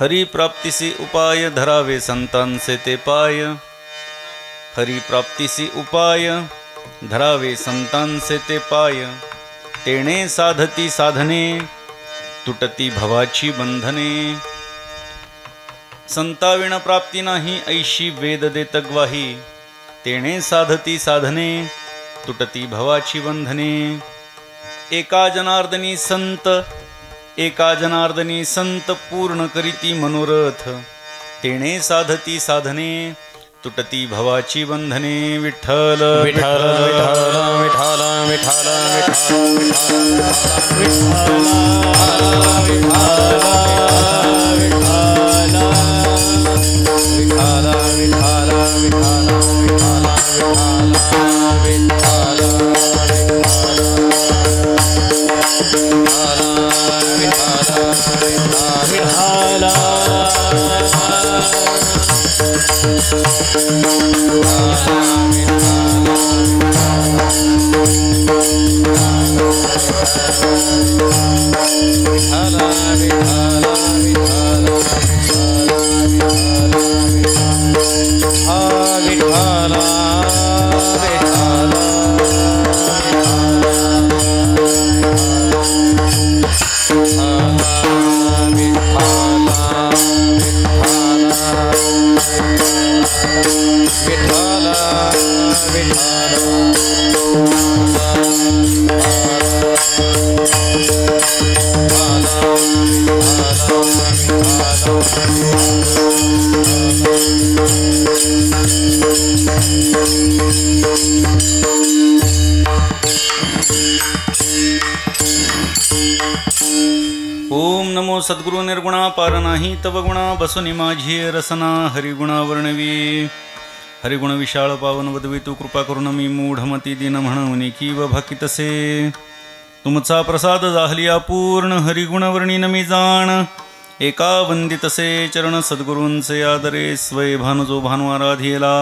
हरि प्राप्तिसी उपाय धरावे संतांचे ते पाय। हरि प्राप्तिसी उपाय धरावे संतांचे ते पाय। तेणे साधती साधने तुटती भवाची बंधने। संताविण प्राप्ती नाही ऐशी वेद देत ग्वाही। तेणे साधती साधने तुटती भवाची बंधने। एका जनार्दनी संत एका जनार्दनी संत पूर्ण करीती मनोरथ। तेणे साधती साधने तुटती भवाची बंधने। विठ्ठल विठ्ठल विठ्ठल विठ्ठल ओम नमो सद्गुरु निर्गुणा पार नाही तव गुणा बसुनी माझी रसना। हरिगुणा वर्णवी हरिगुण विशाळ पावन वदवी तू कृपा करून मी मूढमती दिन म्हणून की व भाकितसे। तुमचा प्रसाद जाहली अपूर्ण हरिगुण वर्णीन मी जाण। एका वंदितसे चरण सद्गुरूंचे आदरे स्वय भानु जो भानु आराधिला।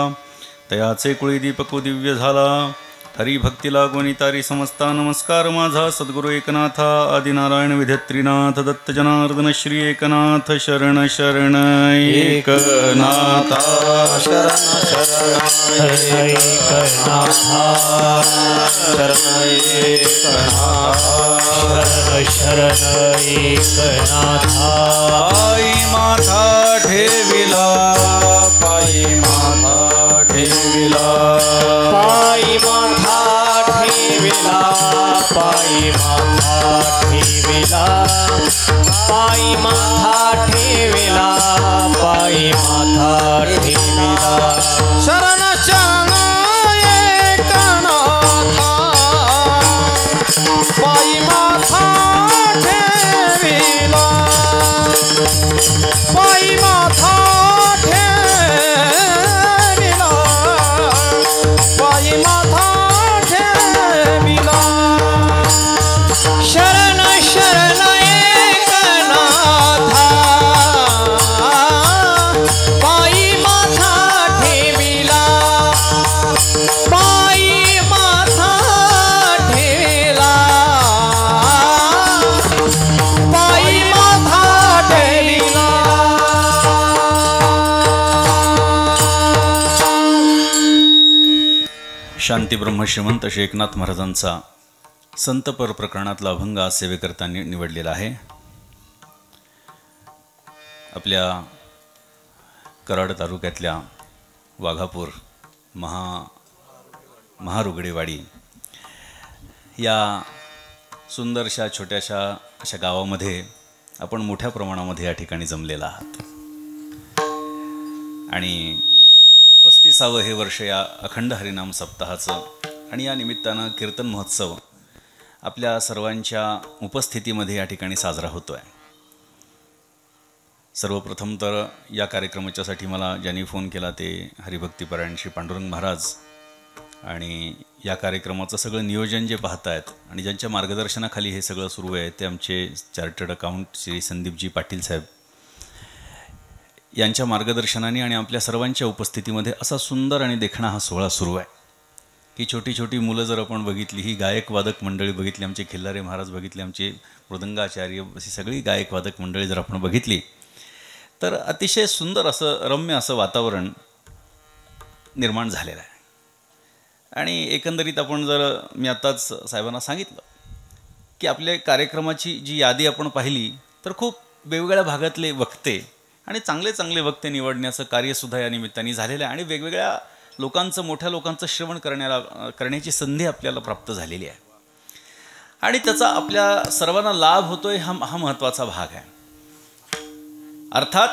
तयाचे कुळी दीपको दिव्य झाला। हरिभक्ती लागोनी तारी समस्ता नमस्कार माझा। सद्गुरु एकनाथा आदिनारायण विधत्रीनाथ दत्त जनार्दन श्री एकनाथ शरण शरण एकनाथा शरण शरण एकनाथा शरण एकनाथा शरण एकनाथा। पायी माथा ठेविला पायी माथा ठेविला पायी माथा ठेविला पायी माथा ठेविला पायी माथा ठेविला पायी माथा ठेविला। शरण शरण एकनाथा पायी माथा ठेविला पायी माथा ठेविला पायी माथा ठेविला। शरण शरण एकनाथा पायी माथा ठेविला पायी माथा ठेविला पायी माथा ठेविला। शांतीब्रह्म श्रीमंत श्री एकनाथ महाराजांचा संतपर प्रकरणातला अभंग आज सेवेकरता निवडलेला आहे। आपल्या कराड तालुक्यातल्या वाघापूर महारुगडेवाडी या सुंदरशा छोट्याशा अशा गावामध्ये आपण मोठ्या प्रमाणामध्ये या ठिकाणी जमलेला आहात आणि 35वे हे वर्ष या अखंड हरिनाम सप्ताहाचं आणि या निमित्तानं कीर्तन महोत्सव आपल्या सर्वांच्या उपस्थितीमध्ये या ठिकाणी साजरा होतो आहे। सर्वप्रथम तर या कार्यक्रमाच्यासाठी मला ज्यांनी फोन केला ते हरिभक्तीपरायण श्री पांडुरंग महाराज आणि या कार्यक्रमाचं सगळं नियोजन जे पाहतायत आणि ज्यांच्या मार्गदर्शनाखाली हे सगळं सुरू आहे ते आमचे चार्टर्ड अकाउंट श्री संदीपजी पाटील साहेब यांच्या मार्गदर्शनाने आणि आपल्या सर्वांच्या उपस्थितीमध्ये असा सुंदर आणि देखणा हा सोहळा सुरू आहे की छोटी छोटी मुलं जर आपण बघितली, ही गायक वादक मंडळी बघितली, आमचे खिल्लारे महाराज बघितले, आमचे मृदंगाचार्य, अशी सगळी गायक वादक मंडळी जर आपण बघितली तर अतिशय सुंदर असं रम्य असं वातावरण निर्माण झालेलं आहे. आणि एकंदरीत आपण जर मी आत्ताच साहेबांना सांगितलं की आपल्या कार्यक्रमाची जी यादी आपण पाहिली तर खूप वेगवेगळ्या भागातले वक्ते आणि चांगले चांगले वक्ते निवडण्याचं कार्यसुद्धा या निमित्ताने झालेलं आहे आणि वेगवेगळ्या लोकांचं मोठ्या लोकांचं श्रवण करण्याची संधी आपल्याला प्राप्त झालेली आहे आणि त्याचा आपल्या सर्वांना लाभ होतोय हा महत्त्वाचा भाग आहे. अर्थात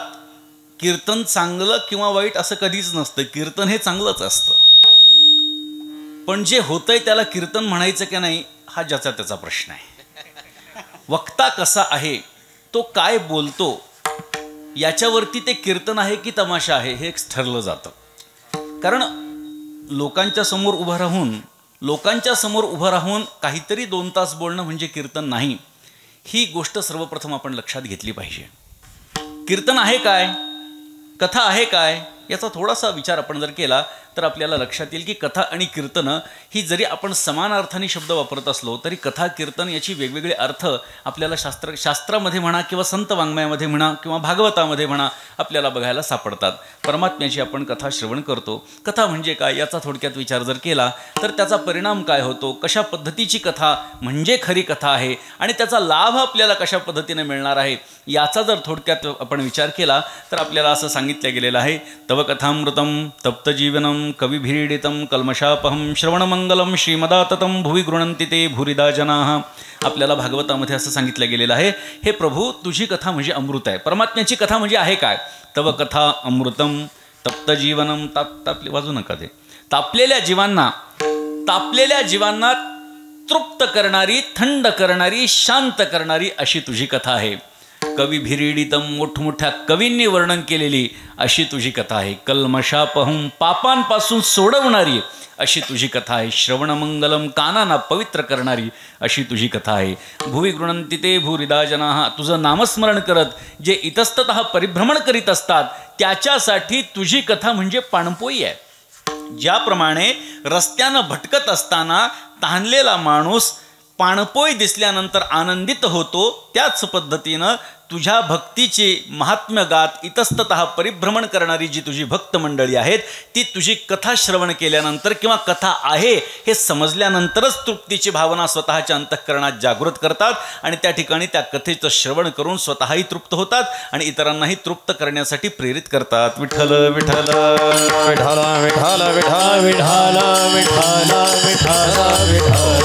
कीर्तन चांगलं किंवा वाईट असं कधीच नसतं, कीर्तन हे चांगलंच असतं, पण जे होतंय त्याला कीर्तन म्हणायचं की नाही हा ज्याचा त्याचा प्रश्न आहे. वक्ता कसा आहे, तो काय बोलतो याच्यावरती ते कीर्तन आहे की तमाशा आहे हे ठरलं जातं. कारण लोकांच्या समोर उभं राहून काहीतरी 2 तास बोलणं म्हणजे कीर्तन नाही. ही गोष्ट सर्वप्रथम आपण लक्षात घेतली पाहिजे. कीर्तन आहे काय, कथा आहे काय, याचा थोडासा विचार आपण जर केला तर आपल्याला लक्षात येईल की कथा आणि कीर्तनं ही जरी आपण समान अर्थाने शब्द वापरत असलो तरी कथा कीर्तन याची वेगवेगळे अर्थ आपल्याला शास्त्रामध्ये म्हणा किंवा संत वाङ्मयामध्ये म्हणा किंवा भागवतामध्ये म्हणा आपल्याला बघायला सापडतात. परमात्म्याची आपण कथा श्रवण करतो. कथा म्हणजे काय याचा थोडक्यात विचार जर केला तर त्याचा परिणाम काय होतो, कशा पद्धतीची कथा म्हणजे खरी कथा आहे आणि त्याचा लाभ आपल्याला कशा पद्धतीने मिळणार आहे याचा जर थोडक्यात आपण विचार केला तर आपल्याला असं सांगितलं गेलेलं आहे. तव कथामृतम तप्तजीवनम कविभिरीडितम कल्मषापहम श्रवणमंगलम श्रीमदाततम भुवि गृणन्ति ते भूरिदा जनाः. आपल्याला भागवतामध्ये असं सांगितलं गेलेलं आहे, हे प्रभू तुझी कथा म्हणजे अमृत आहे. परमात्म्याची कथा म्हणजे आहे काय, तव कथा अमृतम तप्तजीवनम तापले वाजू नका ते तापलेल्या जीवांना तृप्त करणारी, थंड करणारी, शांत करणारी अशी तुझी कथा आहे. कवी भिरीडितम मोठमोठ्या कवींनी वर्णन केलेली अशी तुझी कथा आहे. कल्मषापहम पापांपासून सोडवणारी अशी तुझी कथा आहे. श्रवणमंगलम कानांना पवित्र करणारी अशी तुझी कथा आहे. भुवि गृणन्ति ते भूरिदा जनाः. तुझं नामस्मरण करत जे इतस्ततः परिभ्रमण करीत असतात त्याच्यासाठी तुझी कथा म्हणजे पाणपोई आहे. ज्याप्रमाणे रस्त्यानं भटकत असताना तहानलेला माणूस पाणपोई दिसल्यानंतर आनंदित होतो, त्याच पद्धतीनं तुझ्या भक्तीचे महात्म्य गात इतस्ततः परिभ्रमण करणारी जी तुझी भक्त मंडळी आहेत ती तुझी कथा श्रवण केल्यानंतर किंवा कथा आहे हे समजल्यानंतरच तृप्तीची भावना स्वतःच्या अंतःकरणात जागृत करतात आणि त्या ठिकाणी त्या कथेचं श्रवण करून स्वतःही तृप्त होतात आणि इतरांनाही तृप्त करण्यासाठी प्रेरित करतात. विठ्ठल विठ्ठल विठ्ठल विठ्ठल विठ्ठल विठ्ठल विठ्ठल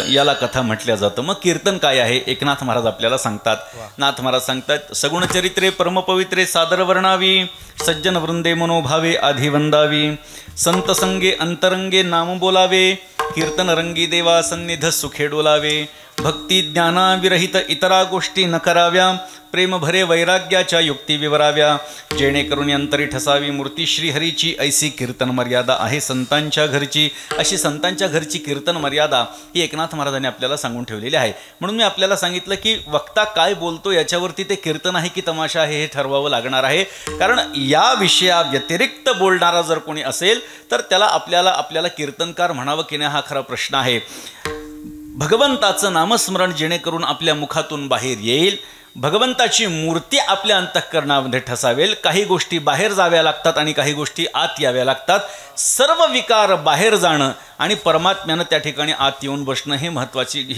याला कथा म्हटल्या जातं. मग कीर्तन काय आहे एकनाथ महाराज आपल्याला सांगतात. नाथ महाराज सांगतात, सगुण चरित्रे परमपवित्रे सादर वर्णावी, सज्जन वृंदे मनोभावे आधी वंदावी, संत संगे अंतरंगे नाम बोलावे, कीर्तन रंगी देवा सन्निध सुखे डोलावे, भक्ती ज्ञानाविरहित इतरा गोष्टी न कराव्या, प्रेम भरे वैराग्याच्या युक्ती विवराव्या, जेणेकरून अंतरी ठसावी मूर्ती श्रीहरीची, ऐसी कीर्तन मर्यादा आहे संतांच्या घरची. अशी संतांच्या घरची कीर्तन मर्यादा ही एकनाथ महाराजांनी आपल्याला सांगून ठेवलेली आहे. म्हणून मी आपल्याला सांगितलं की वक्ता काय बोलतो याच्यावरती ते कीर्तन आहे की तमाशा आहे हे ठरवावं लागणार आहे. कारण या विषया व्यतिरिक्त बोलणारा जर कोणी असेल तर त्याला आपल्याला कीर्तनकार म्हणावं की नाही हा खरा प्रश्न आहे. भगवंताचं नामस्मरण जेणेकरून आपल्या मुखातून बाहेर येईल, भगवंताची मूर्ती आपल्या अंतःकरणामध्ये ठसावेल. काही गोष्टी बाहेर जाव्या लागतात आणि काही गोष्टी आत याव्या लागतात. सर्व विकार बाहेर जाणं आणि परमात्म्यानं त्या ठिकाणी आत येऊन बसणं ही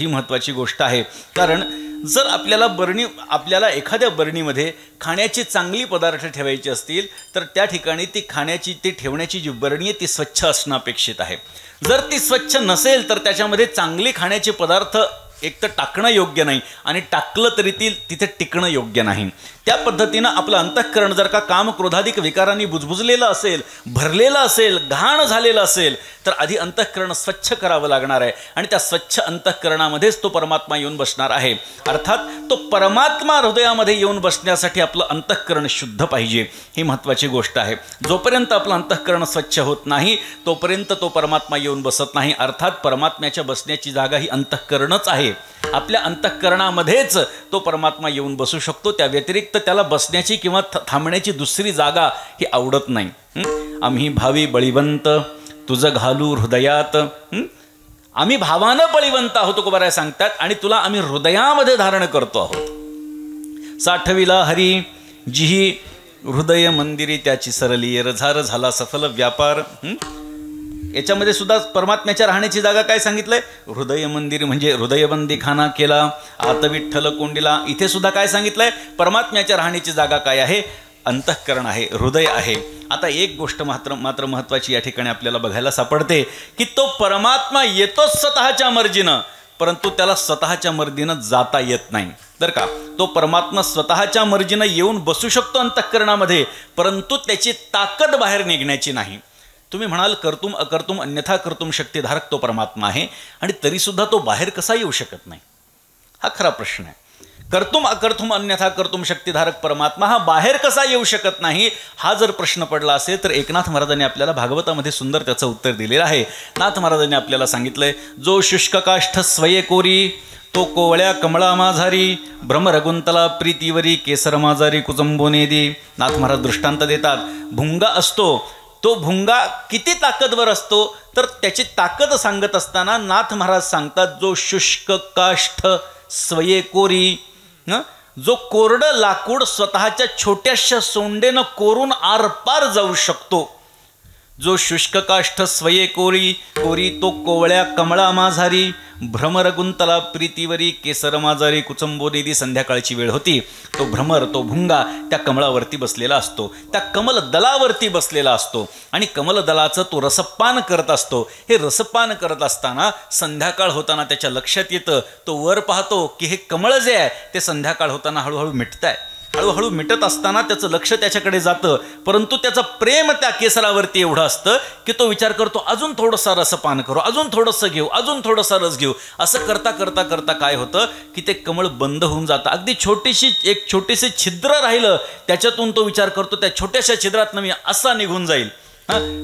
महत्त्वाची गोष्ट आहे. कारण जर आपल्याला एखाद्या बरणीमध्ये खाण्याचे चांगली पदार्थ ठेवायचे असतील तर त्या ठिकाणी ती ठेवण्याची जी बरणी आहे ती स्वच्छ असणं अपेक्षित आहे. जर ती स्वच्छ नसेल तर त्याच्यामध्ये चांगले खाण्याचे पदार्थ एक तर टाकणं योग्य नाही आणि टाकलं तरी तिथे टिकणं योग्य नाही. त्या पद्धतीनं आपलं अंतःकरण जर का काम क्रोधाधिक विकारांनी बुजबुजलेलं असेल, भरलेलं असेल, घाण झालेलं असेल तर आधी अंतःकरण स्वच्छ करावं लागणार आहे आणि त्या स्वच्छ अंतःकरणामध्येच तो परमात्मा येऊन बसणार आहे. अर्थात तो परमात्मा हृदयामध्ये येऊन बसण्यासाठी आपलं अंतःकरण शुद्ध पाहिजे, ही महत्त्वाची गोष्ट आहे. जोपर्यंत आपलं अंतःकरण स्वच्छ होत नाही तोपर्यंत तो परमात्मा येऊन बसत नाही. अर्थात परमात्म्याच्या बसण्याची जागा ही अंतःकरणच आहे. आपल्या अंतःकरणामध्येच तो परमात्मा येऊन बसू शकतो. त्या व्यतिरिक्त त्याला बसण्याची किंवा थांबण्याची दुसरी जागा ही आवडत नाही. आम्ही भावी बळीवंत तुझं घालू हृदयात, आम्ही भावानं बळीवंत आहोत तुकोबाराय सांगतात आणि तुला आम्ही हृदयामध्ये धारण करतो आहोत. साठविला हरी जिही हृदय मंदिरी त्याची सरली, रझार झाला सफल व्यापार. याच्यामध्ये सुद्धा परमात्म्याच्या राहण्याची जागा काय सांगितलंय? हृदय मंदिर म्हणजे हृदयबंदी खाना केला, आत विठ्ठल कोंडीला. इथे सुद्धा काय सांगितलंय? परमात्म्याच्या राहण्याची जागा काय आहे? अंतःकरण आहे, हृदय आहे. आता एक गोष्ट मात्र महत्त्वाची या ठिकाणी आपल्याला बघायला सापडते की तो परमात्मा येतोच स्वतःच्या मर्जीनं, परंतु त्याला स्वतःच्या मर्जीनं जाता येत नाही. तर का तो परमात्मा स्वतःच्या मर्जीनं येऊन बसू शकतो अंतःकरणामध्ये, परंतु त्याची ताकद बाहेर निघण्याची नाही. तुम्ही म्हणाल कर्तुम अकर्तुम अन्यथा कर्तुम शक्तिधारक तो परमात्मा आहे, आणि तरीसुद्धा तो बाहेर कसा येऊ शकत नाही? हा खरा प्रश्न आहे. कर्तुम अकर्तुम अन्यथा कर्तुम शक्तिधारक परमात्मा हा बाहेर कसा येऊ शकत नाही, हा जर प्रश्न पडला असेल तर एकनाथ महाराजांनी आपल्याला भागवतामध्ये सुंदर त्याचं उत्तर दिलेलं आहे. नाथ महाराजांनी आपल्याला सांगितलंय, जो शुष्क काष्ठ स्वये कोरी, तो कोवळ्या कमळा माझारी, भ्रमरगुंतला प्रीतीवरी, केसर माझारी कुचंबोनेदी. नाथ महाराज दृष्टांत देतात. भुंगा असतो, तो भुंगा किती ताकदवर असतो, तर त्याची ताकद सांगत असताना नाथ महाराज सांगतात, जो शुष्क काष्ठ स्वये कोरी, जो कोरडं लाकूड स्वतःच्या छोट्याशा सोंडेनं कोरून आरपार जाऊ शकतो. जो शुष्क काष्ठ स्वये कोरी, तो कोवळ्या कमळा माझारी, भ्रमर गुंतला प्रीतीवरी, केसर माझारी कुचंबोनेदी. संध्याकाळची वेळ होती. तो भ्रमर, तो भुंगा त्या कमळावरती बसलेला असतो, त्या कमल दलावरती बसलेला असतो, आणि कमल दलाचं तो रसपान करत असतो. हे रसपान करत असताना संध्याकाळ होताना त्याच्या लक्षात येतं, तो वर पाहतो की हे कमळ जे आहे ते संध्याकाळ होताना हळूहळू मिटतंय. हळूहळू मिटत असताना त्याचं लक्ष त्याच्याकडे जातं, परंतु त्याचं प्रेम त्या केसरावरती एवढं असतं की तो विचार करतो, अजून थोडंसं रसपान करू, अजून थोडंसं घेऊ, अजून थोडंसं रस घेऊ. असं करता करता करता काय होतं की ते कमळ बंद होऊन जातं. अगदी एक छोटीशी छिद्र राहिलं, त्याच्यातून तो विचार करतो, त्या छोट्याशा छिद्रातनं मी असा निघून जाईल.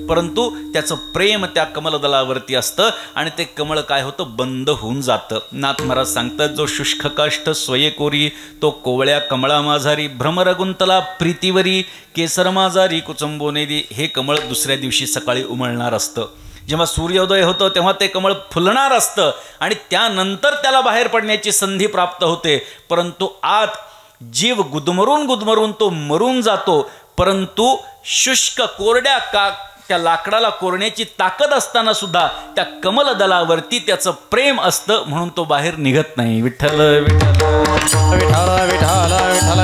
परंतु त्याचं प्रेम त्या कमलदलावरती असतं, आणि ते कमळ काय होतं? बंद होऊन जातं. नाथ महाराज सांगतात, जो शुष्क काष्ठ स्वये कोरी, तो कोवळ्या कमळा माझारी, भ्रमर गुंतला प्रीतीवरी, केसर माझारी कुचंबोनेदी. हे कमळ दुसऱ्या दिवशी सकाळी उमलणार असतं. जेव्हा सूर्योदय होतो तेव्हा ते कमळ फुलणार असतं, आणि त्यानंतर त्याला बाहेर पडण्याची संधी प्राप्त होते. परंतु आत जीव गुदमरून तो मरून जातो. परंतु शुष्क कोरड्या त्या लाकडाला कोरण्याची ताकद असताना सुद्धा त्या कमलदलावरती त्याचं प्रेम असतं, म्हणून तो बाहेर निघत नाही. विठ्ठल विठ्ठल विठ्ठल विठ्ठल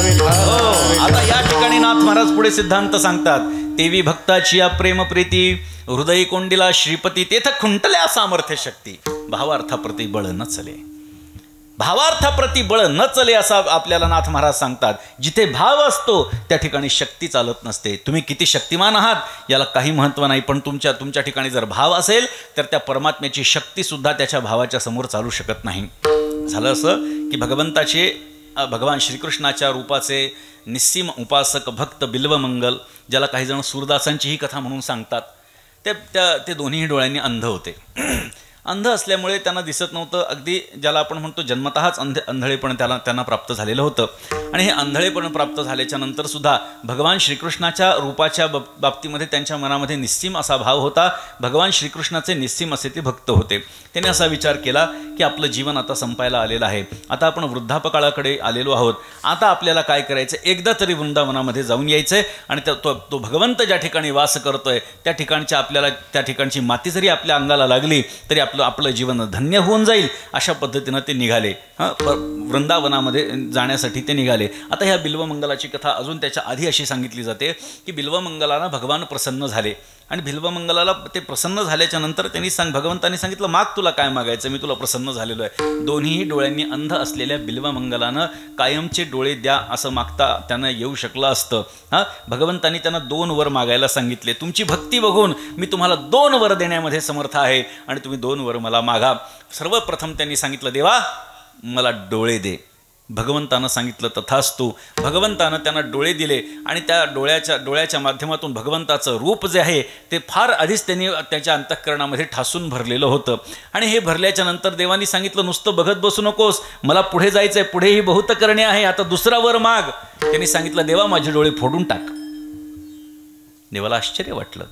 विठ्ठल. आता या ठिकाणी नाथ महाराज पुढे सिद्धांत सांगतात, तेवी भक्ताची या प्रेम प्रीती, हृदय कोंडीला श्रीपती, तेथ खुंटल्या सामर्थ्य शक्ती. भावार्थाप्रती बळ न चले, भावार्थाप्रती बळ न चले असं आपल्याला नाथ महाराज सांगतात. जिथे भाव असतो त्या ठिकाणी शक्ती चालत नसते. तुम्ही किती शक्तिमान आहात याला काही महत्त्व नाही, पण तुमच्या ठिकाणी जर भाव असेल तर त्या परमात्म्याची शक्तीसुद्धा त्याच्या भावाच्या समोर चालू शकत नाही. झालं असं की भगवान श्रीकृष्णाच्या रूपाचे निस्सीम उपासक भक्त बिल्वमंगल, ज्याला काही जण सूरदासांची ही कथा म्हणून सांगतात, ते दोन्ही डोळ्यांनी अंध होते. अंध असल्यामुळे त्यांना दिसत नव्हतं. अगदी ज्याला आपण म्हणतो जन्मतःच अंधळेपण त्यांना प्राप्त झालेलं होतं. आणि हे अंधळेपण प्राप्त झाल्याच्या नंतर सुद्धा भगवान श्रीकृष्णाच्या रूपाच्या बाबतीमध्ये त्यांच्या मनामध्ये निस्सीम असा भाव होता. भगवान श्रीकृष्णाचे निस्सीम असे ते भक्त होते. त्याने असा विचार केला की आपलं जीवन आता संपायला आलेलं आहे, आता आपण वृद्धापकाळाकडे आलेलो आहोत, आता आपल्याला काय करायचं, एकदा तरी वृंदावनामध्ये जाऊन यायचंय, आणि तो भगवंत ज्या ठिकाणी वास करतोय त्या ठिकाणची माती जरी आपल्या अंगाला लागली तरी आपलं जीवन धन्य होऊन जाईल. अशा पद्धतीनं ते निघाले. वृंदावनामध्ये जाण्यासाठी ते निघाले. आता ह्या बिल्वमंगलाची कथा अजून त्याच्या आधी अशी सांगितली जाते की बिल्वमंगलाला भगवान प्रसन्न झाले, आणि बिल्वमंगलाला ते प्रसन्न झाल्याच्या नंतर भगवंतांनी सांगितलं, माग तुला काय मागायचं, मी तुला प्रसन्न झालेलो आहे. दोन्ही डोळ्यांनी अंध असलेल्या बिल्वमंगलानं कायमचे डोळे द्या असं मागता त्यांना येऊ शकलं असतं. भगवंतांनी त्यांना 2 वर मागायला सांगितले. तुमची भक्ती बघून मी तुम्हाला 2 वर देण्यामध्ये समर्थ आहे, आणि तुम्ही 2 वर मला मागा. सर्वप्रथम त्यांनी सांगितलं, देवा मला डोळे दे. भगवंतानं सांगितलं तथास्तु. भगवंतानं त्यांना डोळे दिले, आणि त्या डोळ्याच्या माध्यमातून भगवंताचं रूप जे आहे ते फार आधीच त्यांनी त्याच्या अंतःकरणामध्ये ठासून भरलेलं होतं. आणि हे भरल्याच्या नंतर देवानी सांगितलं, नुसतं बघत बसू नकोस, मला पुढे जायचंय, पुढेही बहुत करणे आहे, आता दुसरा वर माग. त्यांनी सांगितलं, देवा माझे डोळे फोडून टाक. देवाला आश्चर्य वाटलं.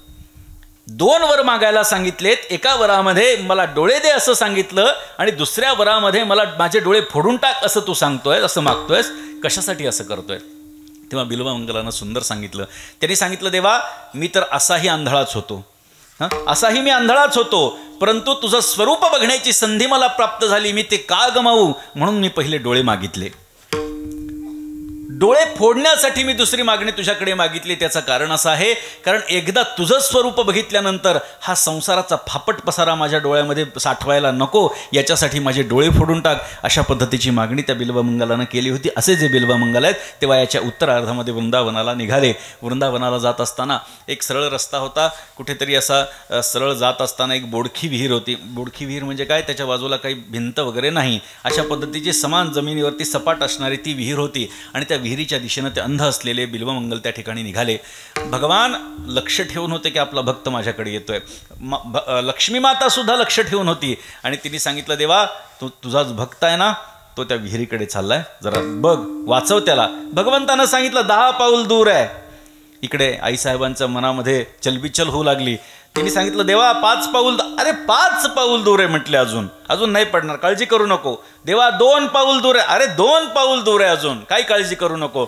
2 वर मागायला सांगितलेत, एका वरामध्ये मला डोळे दे असं सांगितलं, आणि दुसऱ्या वरामध्ये मला माझे डोळे फोडून टाक असं तू सांगतोय, असं मागतोयस, कशासाठी असं करतोय? तेव्हा बिल्वमंगलानं सुंदर सांगितलं. त्यांनी सांगितलं, देवा मी तर असाही आंधळाच होतो, असाही मी आंधळाच होतो, परंतु तुझं स्वरूप बघण्याची संधी मला प्राप्त झाली. मी ते का गमावू म्हणून मी पहिले डोळे मागितले. डोळे फोडण्यासाठी मी दुसरी मागणी तुझ्याकडे मागितली. त्याचं कारण असं आहे, कारण एकदा तुझं स्वरूप बघितल्यानंतर हा संसाराचा फापट पसारा माझ्या डोळ्यामध्ये साठवायला नको, याच्यासाठी माझे डोळे फोडून टाक. अशा पद्धतीची मागणी त्या बिल्वमंगलानं केली होती. असे जे बिल्वमंगल आहेत तेव्हा याच्या उत्तरार्धामध्ये वृंदावनाला निघाले. वृंदावनाला जात असताना एक सरळ रस्ता होता. कुठेतरी असा सरळ जात असताना एक बोडखी विहीर होती. बोडखी विहीर म्हणजे काय, त्याच्या बाजूला काही भिंत वगैरे नाही, अशा पद्धतीची समान जमिनीवरती सपाट असणारी ती विहीर होती. आणि त्या विहिरीच्या दिशेनं ते अंध असलेले बिल्वमंगल त्या ठिकाणी निघाले. भगवान लक्ष ठेवून होते की आपला भक्त माझ्याकडे येतोय. लक्ष्मी माता सुद्धा लक्ष ठेवून होती आणि तिने सांगितलं, देवा तुझाच भक्त आहे ना, तो त्या विहिरीकडे चाललाय, जरा बघ, वाचव त्याला. भगवंतानं सांगितलं 10 पाऊल दूर आहे. इकडे आईसाहेबांच्या मनामध्ये चलबिचल होऊ लागली. तिने सांगितलं, देवा 5 पाऊल. अरे 5 पाऊल दूर आहे म्हटले, अजून नाही पडणार, काळजी करू नको. देवा 2 पाऊल दूर आहे. अरे 2 पाऊल दूर आहे, अजून काही काळजी करू नको.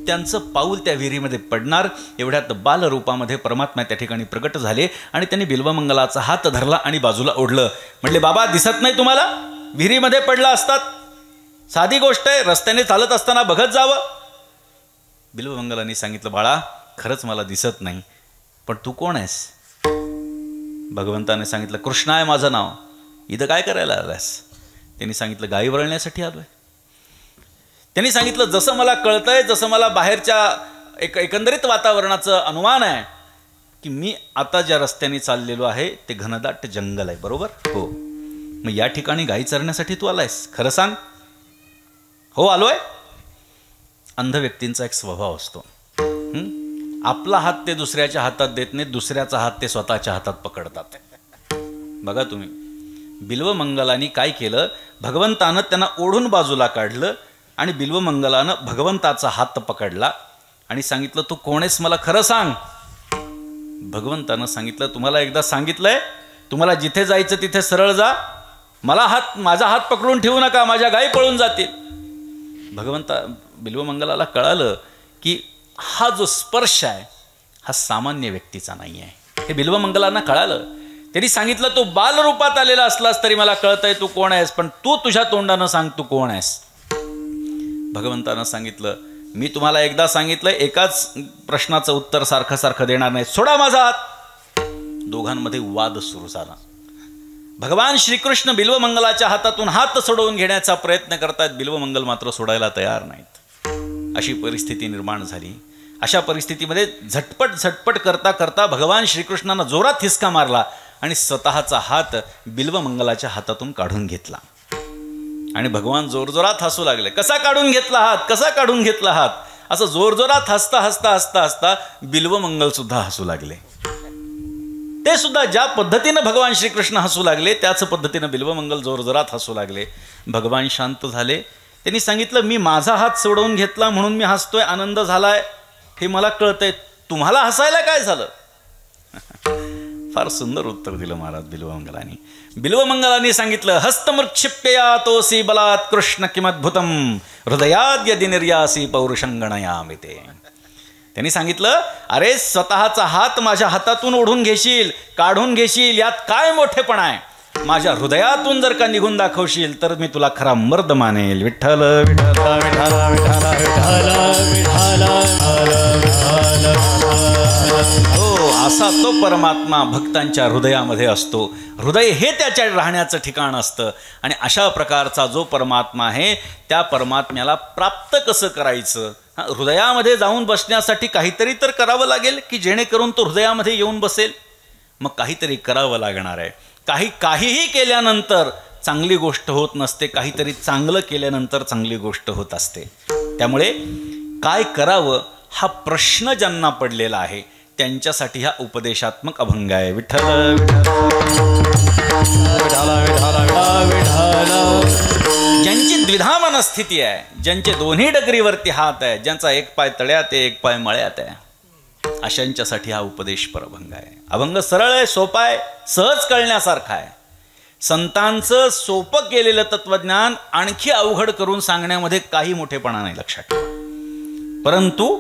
त्यांचं पाऊल त्या विहिरीमध्ये पडणार एवढ्यात बालरूपामध्ये परमात्मा त्या ठिकाणी प्रगट झाले आणि त्यांनी बिल्वमंगलाचा हात धरला आणि बाजूला ओढलं. म्हटले, बाबा दिसत नाही तुम्हाला, विहिरीमध्ये पडला असतात, साधी गोष्ट आहे, रस्त्याने चालत असताना बघत जावं. बिल्वमंगलांनी सांगितलं, बाळा खरंच मला दिसत नाही, पण तू कोण आहेस? भगवंताने सांगितलं, कृष्ण आहे माझं नाव. इथं काय करायला आलास? त्यांनी सांगितलं, गायी वळण्यासाठी आलोय. त्यांनी सांगितलं, जसं मला कळतंय, जसं मला बाहेरच्या एकंदरीत वातावरणाचं अनुमान आहे की मी आता ज्या रस्त्याने चाललेलो आहे ते घनदाट जंगल आहे, बरोबर? हो. मग या ठिकाणी गायी चरण्यासाठी तू आलायस, खरं सांग? हो आलोय. अंध व्यक्तींचा एक स्वभाव असतो, आपला हात ते दुसऱ्याच्या हातात देत नाहीत, दुसऱ्याचा हात ते स्वतःच्या हातात पकडतात. बघा तुम्ही, बिल्वमंगलांनी काय केलं, भगवंतानं त्यांना ओढून बाजूला काढलं आणि बिल्वमंगलानं भगवंताचा हात पकडला आणि सांगितलं, तू कोण आहेस मला खरं सांग. भगवंतानं सांगितलं, तुम्हाला एकदा सांगितलंय, तुम्हाला जिथे जायचं तिथे सरळ जा, माझा हात पकडून ठेवू नका, माझ्या गायी पळून जातील. बिल्वमंगलाला कळालं की हा जो स्पर्श आहे हा सामान्य व्यक्तीचा नाही आहे. हे बिल्वमंगलांना कळालं. त्यांनी सांगितलं, तू बालरूपात आलेला असलास तरी मला कळतंय तू कोण आहेस, पण तू तुझ्या तोंडानं सांग तू कोण आहेस. भगवंतानं सांगितलं, मी तुम्हाला एकदा सांगितलंय, एकाच प्रश्नाचं उत्तर सारखं सारखं देणार नाही, सोडा माझा हात. दोघांमध्ये वाद सुरू झाला. भगवान श्रीकृष्ण बिल्वमंगलाच्या हातातून हात सोडवून घेण्याचा प्रयत्न करतायत, बिल्वमंगल मात्र सोडायला तयार नाहीत. अशी परिस्थिती निर्माण झाली. अशा परिस्थितीमध्ये झटपट करता करता भगवान श्रीकृष्णानं जोरात हिसका मारला आणि स्वतःचा हात बिल्वमंगलाच्या हातातून काढून घेतला. आणि भगवान जोरजोरात हसू लागले. कसा काढून घेतला हात? असं जोरजोरात हसता बिल्वमंगल सुद्धा हसू लागले. ते सुद्धा ज्या पद्धतीनं भगवान श्रीकृष्ण हसू लागले त्याच पद्धतीनं बिल्वमंगल जोरजोरात हसू लागले. भगवान शांत झाले. त्यांनी सांगितलं, मी माझा हात सोडवून घेतला म्हणून मी हसतोय, आनंद झालाय, हे मला कळतंय, तुम्हाला हसायला काय झालं? फार सुंदर उत्तर दिलं महाराज बिल्वमंगलांनी. बिल्वमंगलांनी सांगितलं, हस्तमृक्षिप्यया तोसी बलात् कृष्ण किमद्भुतम हृदयाद यदि निर्यासी पौरुषंगणयामिते. त्यांनी सांगितलं, अरे स्वतःचा हात माझ्या हातातून ओढून घेशील, काढून घेशील, यात काय मोठेपणा आहे? माझ्या हृदयातून जर का निघून दाखवशील तर मी तुला खरा मर्द मानेल. विठ्ठल विठ्ठल विठ्ठल विठ्ठल विठ्ठल. हो, असा तो परमात्मा भक्तांच्या हृदयामध्ये असतो. हृदय हे त्याच्या राहण्याचं ठिकाण असतं. आणि अशा प्रकारचा जो परमात्मा आहे त्या परमात्म्याला प्राप्त कसं करायचं? हृदयामध्ये जाऊन बसण्यासाठी काहीतरी तर करावं लागेल की जेणेकरून तो हृदयामध्ये येऊन बसेल. मग काहीतरी करावं लागणार आहे. काहीही केल्यानंतर चांगली गोष्ट होत नसते, काहीतरी चांगलं केल्यानंतर चांगली गोष्ट होत असते. त्यामुळे काय करावं हा प्रश्न ज्यांना पडलेला आहे त्यांच्यासाठी हा उपदेशात्मक अभंग आहे. विठ्ठल ज्यांची द्विधा मनस्थिती आहे, ज्यांचे दोन्ही डगरीवरती हात आहे, ज्यांचा एक पाय तळ्यात आहे एक पाय मळ्यात आहे, अशांच्यासाठी हा उपदेश परअभंग आहे. अभंग सरळ आहे, सोपा आहे, सहज कळण्यासारखा आहे. संतांचं सोपं केलेलं तत्वज्ञान आणखी अवघड करून सांगण्यामध्ये काही मोठेपणा नाही, लक्षात ठेवा. परंतु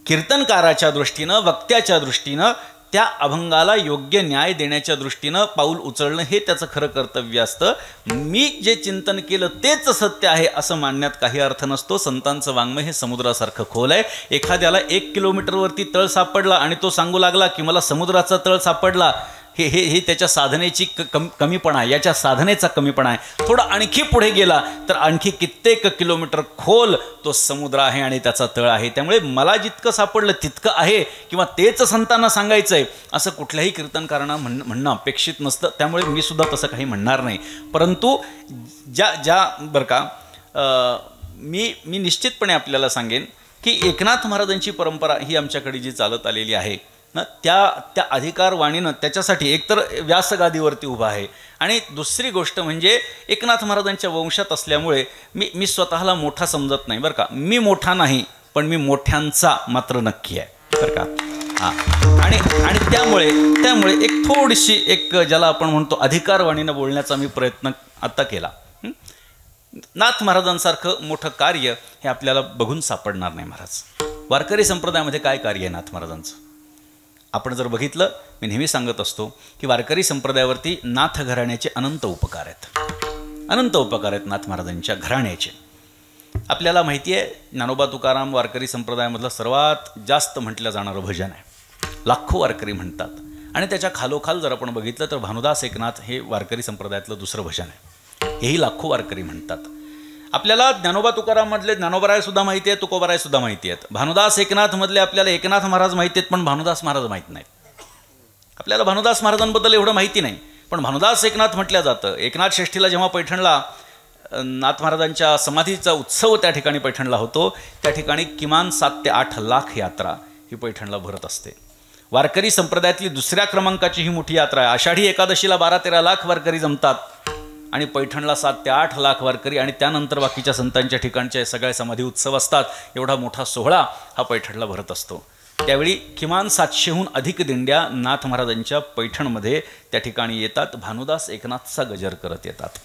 कीर्तनकाराच्या दृष्टीनं, वक्त्याच्या दृष्टीनं त्या अभंगाला योग्य न्याय देण्याच्या दृष्टीनं पाऊल उचलणं हे त्याचं खरं कर्तव्य असतं. मी जे चिंतन केलं तेच सत्य आहे असं मानण्यात काही अर्थ नसतो. संतांचं वाङ्मय हे समुद्रासारखं खोल आहे. एखाद्याला 1 किलोमीटरवरती तळ सापडला आणि तो सांगू लागला की मला समुद्राचा तळ सापडला, हे हे हे त्याच्या साधनेची कमीपणा आहे, याच्या साधनेचा कमीपणा आहे. थोडा आणखी पुढे गेला तर आणखी कित्येक किलोमीटर खोल तो समुद्र आहे आणि त्याचा तळ आहे. त्यामुळे मला जितकं सापडलं तितकं आहे किंवा तेच संतांना सांगायचं आहे असं कुठल्याही कीर्तनकारांना म्हणणं अपेक्षित नसतं. त्यामुळे मी सुद्धा तसं काही म्हणणार नाही. परंतु ज्या बरं का मी निश्चितपणे आपल्याला सांगेन की एकनाथ महाराजांची परंपरा ही आमच्याकडे जी चालत आलेली आहे ना, त्या अधिकारवाणीनं त्याच्यासाठी एकतर व्यासगादीवरती उभा आहे आणि दुसरी गोष्ट म्हणजे एकनाथ महाराजांच्या वंशात असल्यामुळे मी स्वतःला मोठा समजत नाही बरं का. मी मोठा नाही पण मी मोठ्यांचा मात्र नक्की आहे बरं का. हां, आणि त्यामुळे एक थोडीशी एक ज्याला आपण म्हणतो अधिकारवाणीनं बोलण्याचा मी प्रयत्न आत्ता केला. नाथ महाराजांसारखं मोठं कार्य हे आपल्याला बघून सापडणार नाही. महाराज वारकरी संप्रदायामध्ये काय कार्य आहे नाथ महाराजांचं आपण जर बघितलं, मी नेहमी सांगत असतो की वारकरी संप्रदायावरती नाथ घराण्याचे अनंत उपकार आहेत नाथ महाराजांच्या घराण्याचे. आपल्याला माहिती आहे ज्ञानोबा तुकाराम वारकरी संप्रदायामधलं सर्वात जास्त म्हटलं जाणारं भजन आहे. लाखो वारकरी म्हणतात आणि त्याच्या खालोखाल जर आपण बघितलं तर भानुदास एकनाथ हे वारकरी संप्रदायातलं दुसरं भजन आहे. हेही लाखो वारकरी म्हणतात. आपल्याला ज्ञानोबा तुकाराममधले ज्ञानोबाराय सुद्धा माहिती आहे, तुकोबाराय सुद्धा माहिती आहेत. भानुदास एकनाथमधले आपल्याला एकनाथ महाराज माहिती आहेत पण भानुदास महाराज माहीत नाहीत. आपल्याला भानुदास महाराजांबद्दल एवढं माहिती नाही पण भानुदास एकनाथ म्हटलं जातं. एकनाथ षष्ठीला जेव्हा पैठणला नाथ महाराजांच्या समाधीचा उत्सव त्या ठिकाणी पैठणला होतो, त्या ठिकाणी किमान 7 ते 8 लाख यात्रा ही पैठणला भरत असते. वारकरी संप्रदायातली दुसऱ्या क्रमांकाची ही मोठी यात्रा आहे. आषाढी एकादशीला 12-13 लाख वारकरी जमतात आणि पैठणला 7 ते 8 लाख वारकरी आणि त्यानंतर बाकीच्या संतांच्या ठिकाणचे सगळे समाधी उत्सव असतात. एवढा मोठा सोहळा हा पैठणला भरत असतो. त्यावेळी किमान 700हून अधिक दिंड्या नाथ महाराजांच्या पैठणमध्ये त्या ठिकाणी येतात. भानुदास एकनाथचा गजर करत येतात.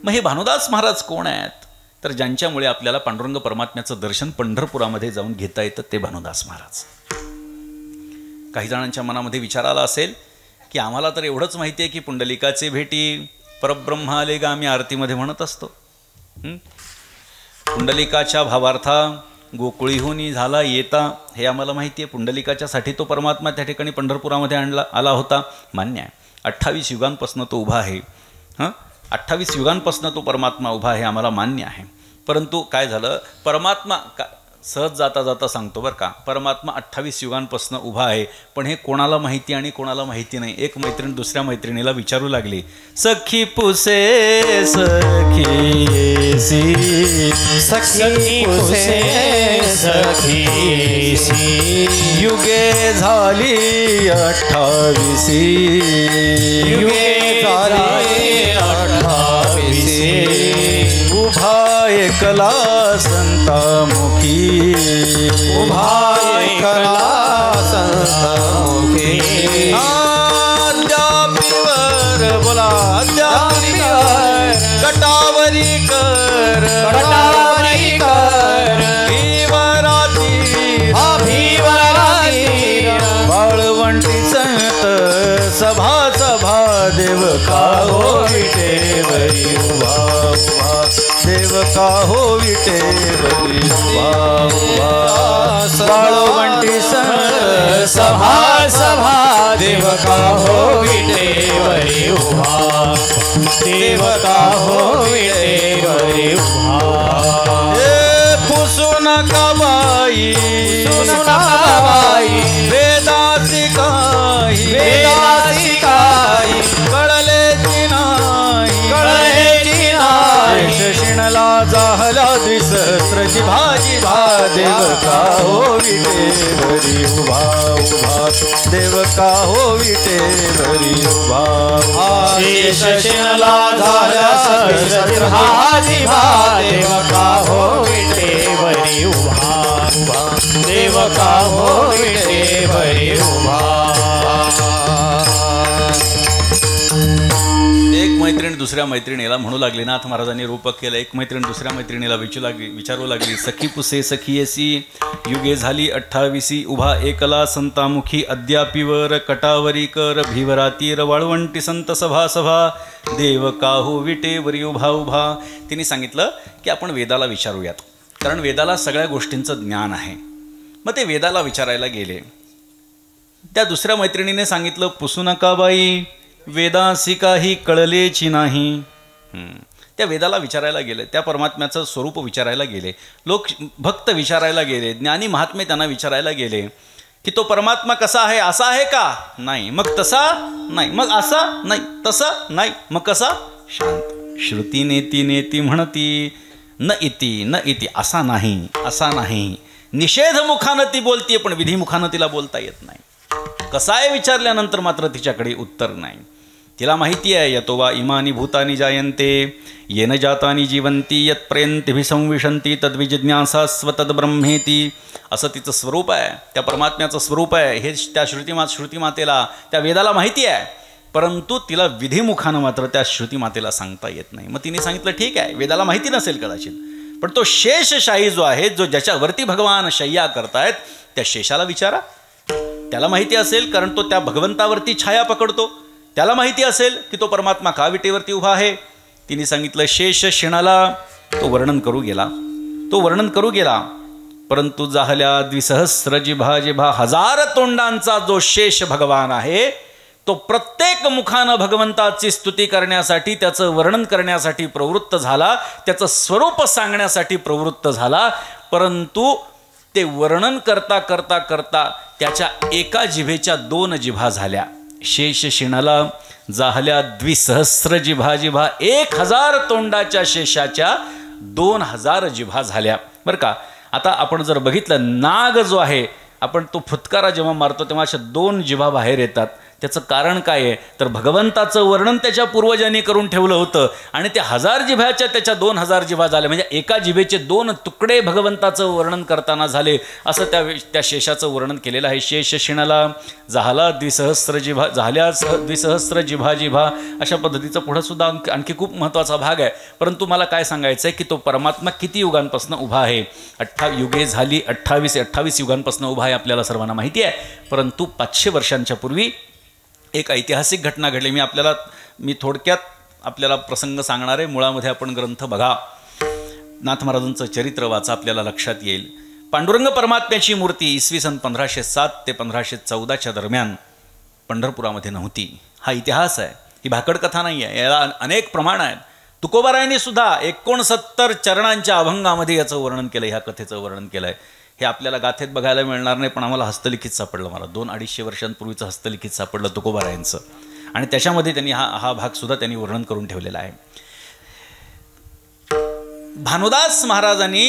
मग हे भानुदास महाराज कोण आहेत तर ज्यांच्यामुळे आपल्याला पांडुरंग परमात्म्याचं दर्शन पंढरपुरामध्ये जाऊन घेता येतं ते भानुदास महाराज. काही जणांच्या मनामध्ये विचार आला असेल की आम्हाला तर एवढंच माहिती आहे की पुंडलिकाचे भेटी परब्रह्म आले गा आम्ही आरतीमध्ये म्हणत असतो. पुंडलिकाच्या भावार्था गोकुळीहून झाला येता हे आम्हाला माहिती आहे. पुंडलिकाच्यासाठी तो परमात्मा त्या ठिकाणी पंढरपुरामध्ये आला होता, मान्य आहे. 28 युगांपासून तो उभा आहे. 28 युगांपासून तो परमात्मा उभा आहे आम्हाला मान्य आहे. परंतु काय झालं, परमात्मा सहज जाता जाता सांगतो बरं का, परमात्मा 28 युगांपासून उभा आहे पण हे कोणाला माहिती आणि कोणाला माहिती नाही. एक मैत्रीण दुसऱ्या मैत्रिणीला विचारू लागली, सखी पुसे सखी पुसे सखी युगे झाली 28 युगे झाली 28 उभा एकला संतामुखी उभा एकला संतामुखी अद्यापीवर बोला अद्यापीवर कटावरी कर भीवराती बाळवंटी संत सभा देव का हो विटेवरी उभा देव का हो विटेवरी उभा बाळवंटी सभा देव का हो विटेवरी उभा देव का हो विटेवरी उभा पुसून कबाई वेदासी काही कळलेची नाही शिणला झाला द्विसहस्त्रची भाजी देव का हो विटेवरी उभा देव का हो विटेवरी उभा शिणला झाला भाजी देव का हो विटेवरी उभा देव का हो विटेवरी उभा. एक मैत्रीण दुसऱ्या मैत्रिणीला म्हणू लागली, नाथ महाराजांनी रूपक केलं, एक मैत्रीण दुसऱ्या मैत्रिणीला विचारू लागली, सखी पुसे सखीयसी युगे झाली 28 उभा एकला संतामुखी अद्यापीवर कटावरी कर भीवरातीर वाळवंटी संत सभा सभा देव काहू विटे वरी उभा उभा. तिने सांगितलं की आपण वेदाला विचारूयात, कारण वेदाला सगळ्या गोष्टींचं ज्ञान आहे. मग ते वेदाला विचारायला गेले. त्या दुसऱ्या मैत्रिणीने सांगितलं, पुसू नका बाई, वेदासी काही कळलेची नाही. त्या वेदाला विचारायला गेले, त्या परमात्म्याचं स्वरूप विचारायला गेले, लोक भक्त विचारायला गेले, ज्ञानी महात्मे त्यांना विचारायला गेले की तो परमात्मा कसा आहे, असा आहे का, नाही, मग तसा नाही, मग असा नाही, तसा नाही, मग कसा, शांत. श्रुती नेती नेती म्हणती न इति न इति, असा नाही, असा नाही. निषेध मुखानं ती बोलतीये पण विधी मुखानं तिला बोलता येत नाही. कसा आहे विचारल्यानंतर मात्र तिच्याकडे उत्तर नाही. तिला माहिती आहे, यतो वा इमानी भूतानी जायन्ते येन जातानी जीवंती यत्प्रयंतिभिसंविशन्ति तद्विजिज्ञासा स्वतद्ब्रह्मेती. असं तिचं स्वरूप आहे, त्या परमात्म्याचं स्वरूप आहे हे त्या श्रुतीमातेला, त्या वेदाला माहिती आहे, परंतु तिला विधिमुखानं मात्र त्या श्रुतीमातेला सांगता येत नाही. मग तिने सांगितलं, ठीक आहे, वेदाला माहिती नसेल कदाचित, पण तो शेषशाही जो आहे, जो ज्याच्यावरती भगवान शय्या करतायत, त्या शेषाला विचारा. त्याला माहिती असेल, कारण तो त्या भगवंतावरती छाया पकडतो. त्याला माहिती असेल की तो परमात्मा का विटेवरती उभा आहे. तिने सांगितलं, शेष शिणाला तो वर्णन करू गेला, परंतु जाहल्या द्विसहस्र जिभा जिभा, 1000 तोंडांचा जो शेष भगवान आहे, तो प्रत्येक मुखानं भगवंताची स्तुती करण्यासाठी, त्याचं वर्णन करण्यासाठी प्रवृत्त झाला, त्याचं स्वरूप सांगण्यासाठी प्रवृत्त झाला. परंतु ते वर्णन करता करता करता त्याच्या एका जिभेच्या 2 जिभा झाल्या. शेष शिणाला जाहल्या द्विसहस्र जिभा जिभा, 1000 तोंडाच्या शेषाच्या 2000 जिभा झाल्या. बरं का, आता आपण जर बघितलं, नाग जो आहे, आपण तो फुतकारा जेव्हा मारतो तेव्हा अशा 2 जिभा बाहेर येतात. त्याचं कारण काय आहे, तर भगवंताचं वर्णन त्याच्या पूर्वजांनी करून ठेवलं होतं आणि त्या 1000 जिभ्याच्या त्याच्या 2000 जिभा झाल्या, म्हणजे एका जिभेचे 2 तुकडे भगवंताचं वर्णन करताना झाले. असं त्या शेषाचं वर्णन केलेलं आहे. शेष शिणाला जाहला द्विसहस्र जिभा, जाहल्या द्विसहस्र जिभा जिभा, अशा पद्धतीचं पुढं सुद्धा आणखी खूप महत्त्वाचा भाग आहे. परंतु मला काय सांगायचं आहे की तो परमात्मा किती युगांपासून उभा आहे. 28 युगे झाली 28 युगांपासून उभा आहे, आपल्याला सर्वांना माहिती आहे. परंतु 500 वर्षांच्या पूर्वी एक ऐतिहासिक घटना घडली. मी थोडक्यात आपल्याला प्रसंग सांगणार आहे. मुळामध्ये आपण ग्रंथ बघा, नाथ महाराजांचं चरित्र वाचा, आपल्याला लक्षात येईल. पांडुरंग परमात्म्याची मूर्ती इसवी सन 1507 ते 1514च्या दरम्यान पंढरपुरामध्ये नव्हती. हा इतिहास आहे, ही भाकड कथा नाही आहे. याला अनेक प्रमाण आहेत. तुकोबारायांनी सुद्धा 69 चरणांच्या अभंगामध्ये याचं वर्णन केलं, ह्या कथेचं वर्णन केलं आहे. हे आपल्याला गाथेत बघायला मिळणार नाही, पण आम्हाला हस्तलिखित सापडलं. मला 200-250 वर्षांपूर्वीचं हस्तलिखित सापडलं तुकोबारायांचं, आणि त्याच्यामध्ये त्यांनी हा भाग सुद्धा त्यांनी वर्णन करून ठेवलेला आहे. भानुदास महाराजांनी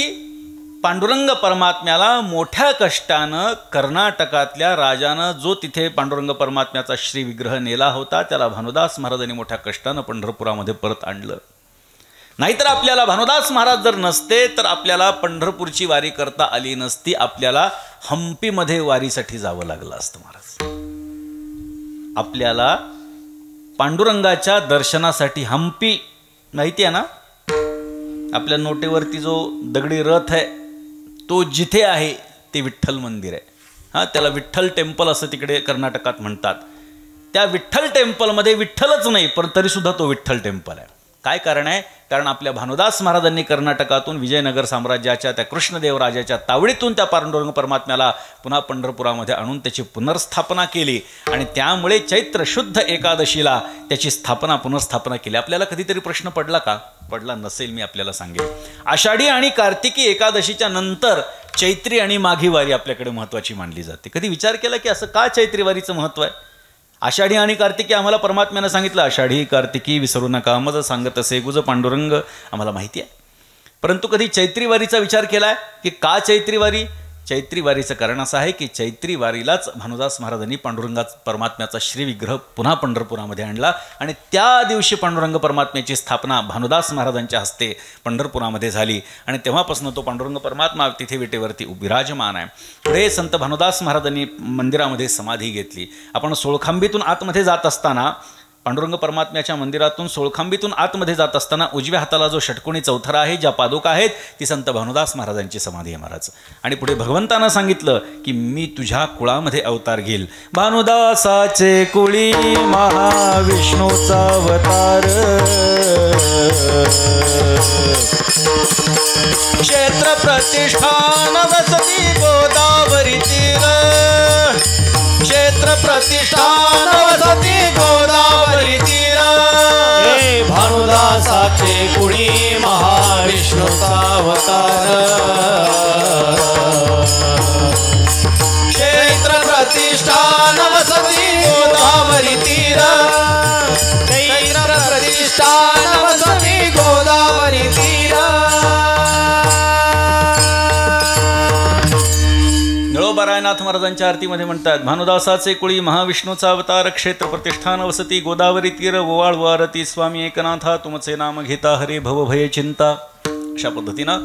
पांडुरंग परमात्म्याला मोठ्या कष्टानं कर्नाटकातल्या राजानं जो तिथे पांडुरंग परमात्म्याचा श्री विग्रह नेला होता, त्याला भानुदास महाराजांनी मोठ्या कष्टानं पंढरपुरामध्ये परत आणलं. नाहीतर आपल्याला भानुदास महाराज जर नसते तर आपल्याला पंढरपूरची वारी करता आली नसती. आपल्याला हम्पीमध्ये वारीसाठी जावं लागलं असतं. महाराज आपल्याला पांडुरंगाच्या दर्शनासाठी, हम्पी माहिती आहे ना, आपल्या नोटेवरती जो दगडी रथ आहे तो जिथे आहे ते विठ्ठल मंदिर आहे. हां, त्याला विठ्ठल टेम्पल असं तिकडे कर्नाटकात म्हणतात. त्या विठ्ठल टेम्पलमध्ये विठ्ठलच नाही, पण तरीसुद्धा तो विठ्ठल टेम्पल आहे. काय कारण आहे, कारण आपल्या भानुदास महाराजांनी कर्नाटकातून विजयनगर साम्राज्याच्या त्या कृष्णदेव राजाच्या तावडीतून त्या पांडुरंग परमात्म्याला पुन्हा पंढरपुरामध्ये आणून त्याची पुनर्स्थापना केली, आणि त्यामुळे चैत्र शुद्ध एकादशीला त्याची पुनर्स्थापना केली. आपल्याला कधीतरी प्रश्न पडला का? पडला नसेल, मी आपल्याला सांगेन. आषाढी आणि कार्तिकी एकादशीच्या नंतर चैत्री आणि माघी वारी आपल्याकडे महत्त्वाची मानली जाते. कधी विचार केला की असं का चैत्री वारीचं महत्त्व आहे? आषाढी आणि कार्तिकी आम्हाला परमात्म्यानं सांगितलं, आषाढी कार्तिकी विसरू नका मज सांगत असे गुज पांडुरंग, आम्हाला माहिती आहे. परंतु कधी चैत्री वारीचा विचार केला आहे की का चैत्री वारी? चैत्री वारीचं कारण असं आहे की चैत्री वारीलाच भानुदास महाराजांनी परमात्म्याचा श्रीविग्रह पुन्हा पंढरपुरामध्ये आणला, आणि त्या दिवशी पांडुरंग परमात्म्याची स्थापना भानुदास महाराजांच्या हस्ते पंढरपुरामध्ये झाली, आणि तेव्हापासून तो पांडुरंग परमात्मा तिथे विटेवरती विराजमान आहे. पुढे संत भानुदास महाराजांनी मंदिरामध्ये समाधी घेतली. आपण सोळखांबीतून आतमध्ये जात असताना पांडुरंग परमात्म्याच्या मंदिरातून सोळखांबीतून आतमध्ये जात असताना उजव्या हाताला जो षटकोनी चौथरा आहे, ज्या पादुका आहेत, ती संत भानुदास महाराजांची समाधी आहे महाराज. आणि पुढे भगवंतानं सांगितलं की मी तुझ्या कुळामध्ये अवतार घेईल. भानुदासाचे कुळी महाविष्णूचा अवतार, क्षेत्र प्रतिष्ठान वसती गोदावरी तीर, क्षेत्र प्रतिष्ठान वसती गोदावरी तीर. भानुदासाचे कुळी महाविष्णूचा अवतार, क्षेत्र प्रतिष्ठान वसती गोदावरी तीर, क्षेत्र प्रतिष्ठान वसती गोदावरी तीर. निळोबारायनाथ महाराजांच्या आरतीमध्ये म्हणतात, भानुदासाचे कुळी महाविष्णूचा अवतार, क्षेत्र प्रतिष्ठान वसती गोदावरी तीर, ओवाळ वारती स्वामी एकनाथा, तुमचे नाम घेता हरे भव भय चिंता. अशा पद्धतीनं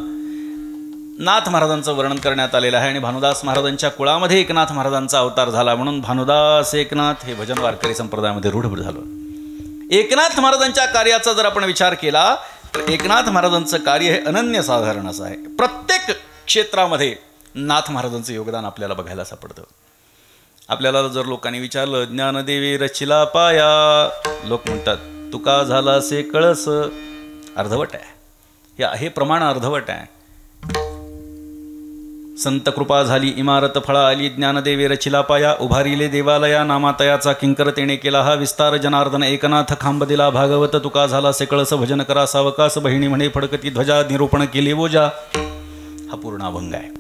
नाथ महाराजांचं वर्णन करण्यात आलेलं आहे. आणि भानुदास महाराजांच्या कुळामध्ये एकनाथ महाराजांचा अवतार झाला म्हणून भानुदास एकनाथ हे भजन वारकरी संप्रदायामध्ये रूढ झालं. एकनाथ महाराजांच्या कार्याचा जर आपण विचार केला तर एकनाथ महाराजांचं कार्य हे अनन्यसाधारण असं आहे. प्रत्येक क्षेत्रामध्ये नाथ महाराजांचं योगदान आपल्याला बघायला सापडतं. आपल्याला जर लोकांनी विचारलं ज्ञानदेवी रचिला पाया, लोक म्हणतात तुका झाला असे कळस, अर्धवट आहे, हे प्रमाण अर्धवट आहे. संत कृपा झाली इमारत फळा आली, ज्ञानदेवी रचिला पाया, उभारिले देवालया, नामातयाचा किंकरतेने केला हा विस्तार, जनार्दन एकनाथ खांब दिला भागवत, तुका झाला असे कळस, भजन करा सावकास, बहिणी म्हणे फडकती ध्वजा, निरूपण केले ओजा. हा पूर्ण अभंग आहे.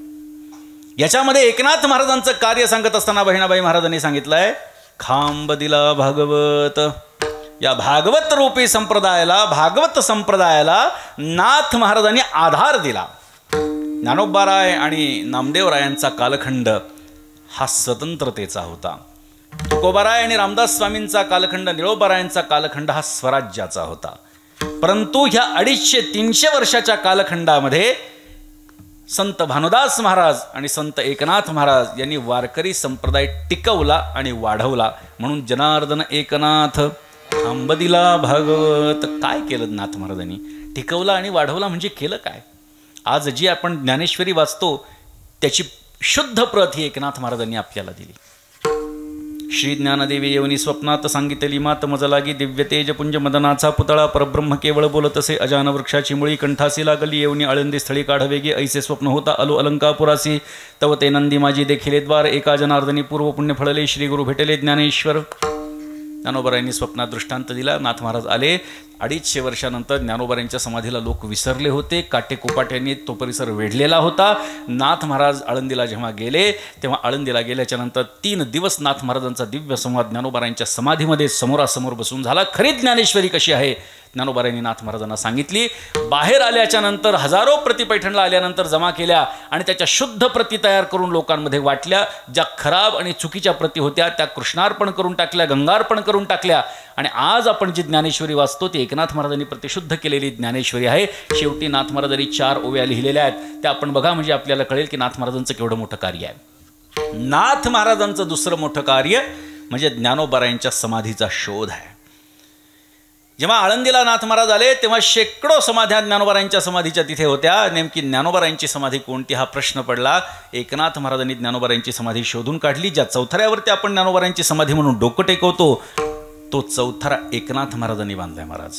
याच्यामध्ये एकनाथ महाराजांचं कार्य सांगत असताना बहिणाबाई महाराजांनी सांगितलंय खांब दिला भागवत. या भागवत रूपी संप्रदायाला, भागवत संप्रदायाला नाथ महाराजांनी आधार दिला. ज्ञानोबाराय आणि नामदेवरायांचा कालखंड हा स्वतंत्रतेचा होता. तुकोबाराय आणि रामदास स्वामींचा कालखंड, निळोबारायांचा कालखंड हा स्वराज्याचा होता. परंतु ह्या 250-300 वर्षाच्या कालखंडामध्ये संत भानुदास महाराज आणि संत एकनाथ महाराज यांनी वारकरी संप्रदाय टिकवला आणि वाढवला. म्हणून जनार्दन एकनाथ खांब दिला भागवत. काय केलं नाथ महाराजांनी? टिकवला आणि वाढवला म्हणजे केलं काय? आज जी आपण ज्ञानेश्वरी वाचतो त्याची शुद्ध प्रत ही एकनाथ महाराजांनी आपल्याला दिली. श्री ज्ञानदेवी येवनी स्वप्नात सांगितली मात मज लागी, दिव्य तेज पुंज मदनाचा पुतळा, परब्रह्म केवळ बोलत असे, अजान वृक्षाची मुळी कंठासी लागली, येवनी आळंदी स्थळी काढवेगे, ऐसे स्वप्न होता आलो अलंकापुरासी, तव ते नंदी माझी देखिले द्वार, एका जनार्दनी पूर्व पुण्य फळले, श्री गुरु भेटले ज्ञानेश्वर. ज्ञानोबारायांनी स्वप्नात दृष्टांत दिला. नाथ महाराज आले. 250 वर्षानंतर ज्ञानोबारायांच्या समाधीला लोक विसरले होते. काटेकोपाट्यांनी तो परिसर वेढलेला होता. नाथ महाराज आळंदीला जेव्हा गेले तेव्हा आळंदीला गेल्याच्या नंतर 3 दिवस नाथ महाराजांचा दिव्य संवाद ज्ञानोबारायांच्या समाधीमध्ये समोरासमोर बसून झाला. खरी ज्ञानेश्वरी कशी आहे ज्ञानोबारायांनी नाथ महाराजांना सांगितली. बाहेर आल्याच्या नंतर हजारो प्रति पैठणला आल्यानंतर जमा केल्या आणि त्याच्या शुद्ध प्रती तयार करून लोकांमध्ये वाटल्या. ज्या खराब आणि चुकीच्या प्रती होत्या त्या कृष्णार्पण करून टाकल्या, गंगार्पण करून टाकल्या. आणि आज आपण जी ज्ञानेश्वरी वाचतो ती एकनाथ महाराजांनी प्रतिशुद्ध केलेली ज्ञानेश्वरी आहे. शेवटी नाथ महाराजांनी 4 ओव्या लिहिलेल्या आहेत. त्या आपण बघा म्हणजे आपल्याला कळेल की नाथ महाराजांचं केवढं मोठं कार्य आहे. नाथ महाराजांचं दुसरं मोठं कार्य म्हणजे ज्ञानोबारायांच्या समाधीचा शोध आहे. जेव्हा आळंदीला नाथ महाराज आले तेव्हा शेकडो समाध्या ज्ञानोबारायांच्या समाधीच्या तिथे होत्या. नेमकी ज्ञानोबारायांची समाधी कोणती हा प्रश्न पडला. एकनाथ महाराजांनी ज्ञानोबारायांची समाधी शोधून काढली. ज्या चौथऱ्यावरती आपण ज्ञानोबारायांची समाधी म्हणून डोकं टेकवतो तो चौथरा एकनाथ महाराजांनी बांधलाय. महाराज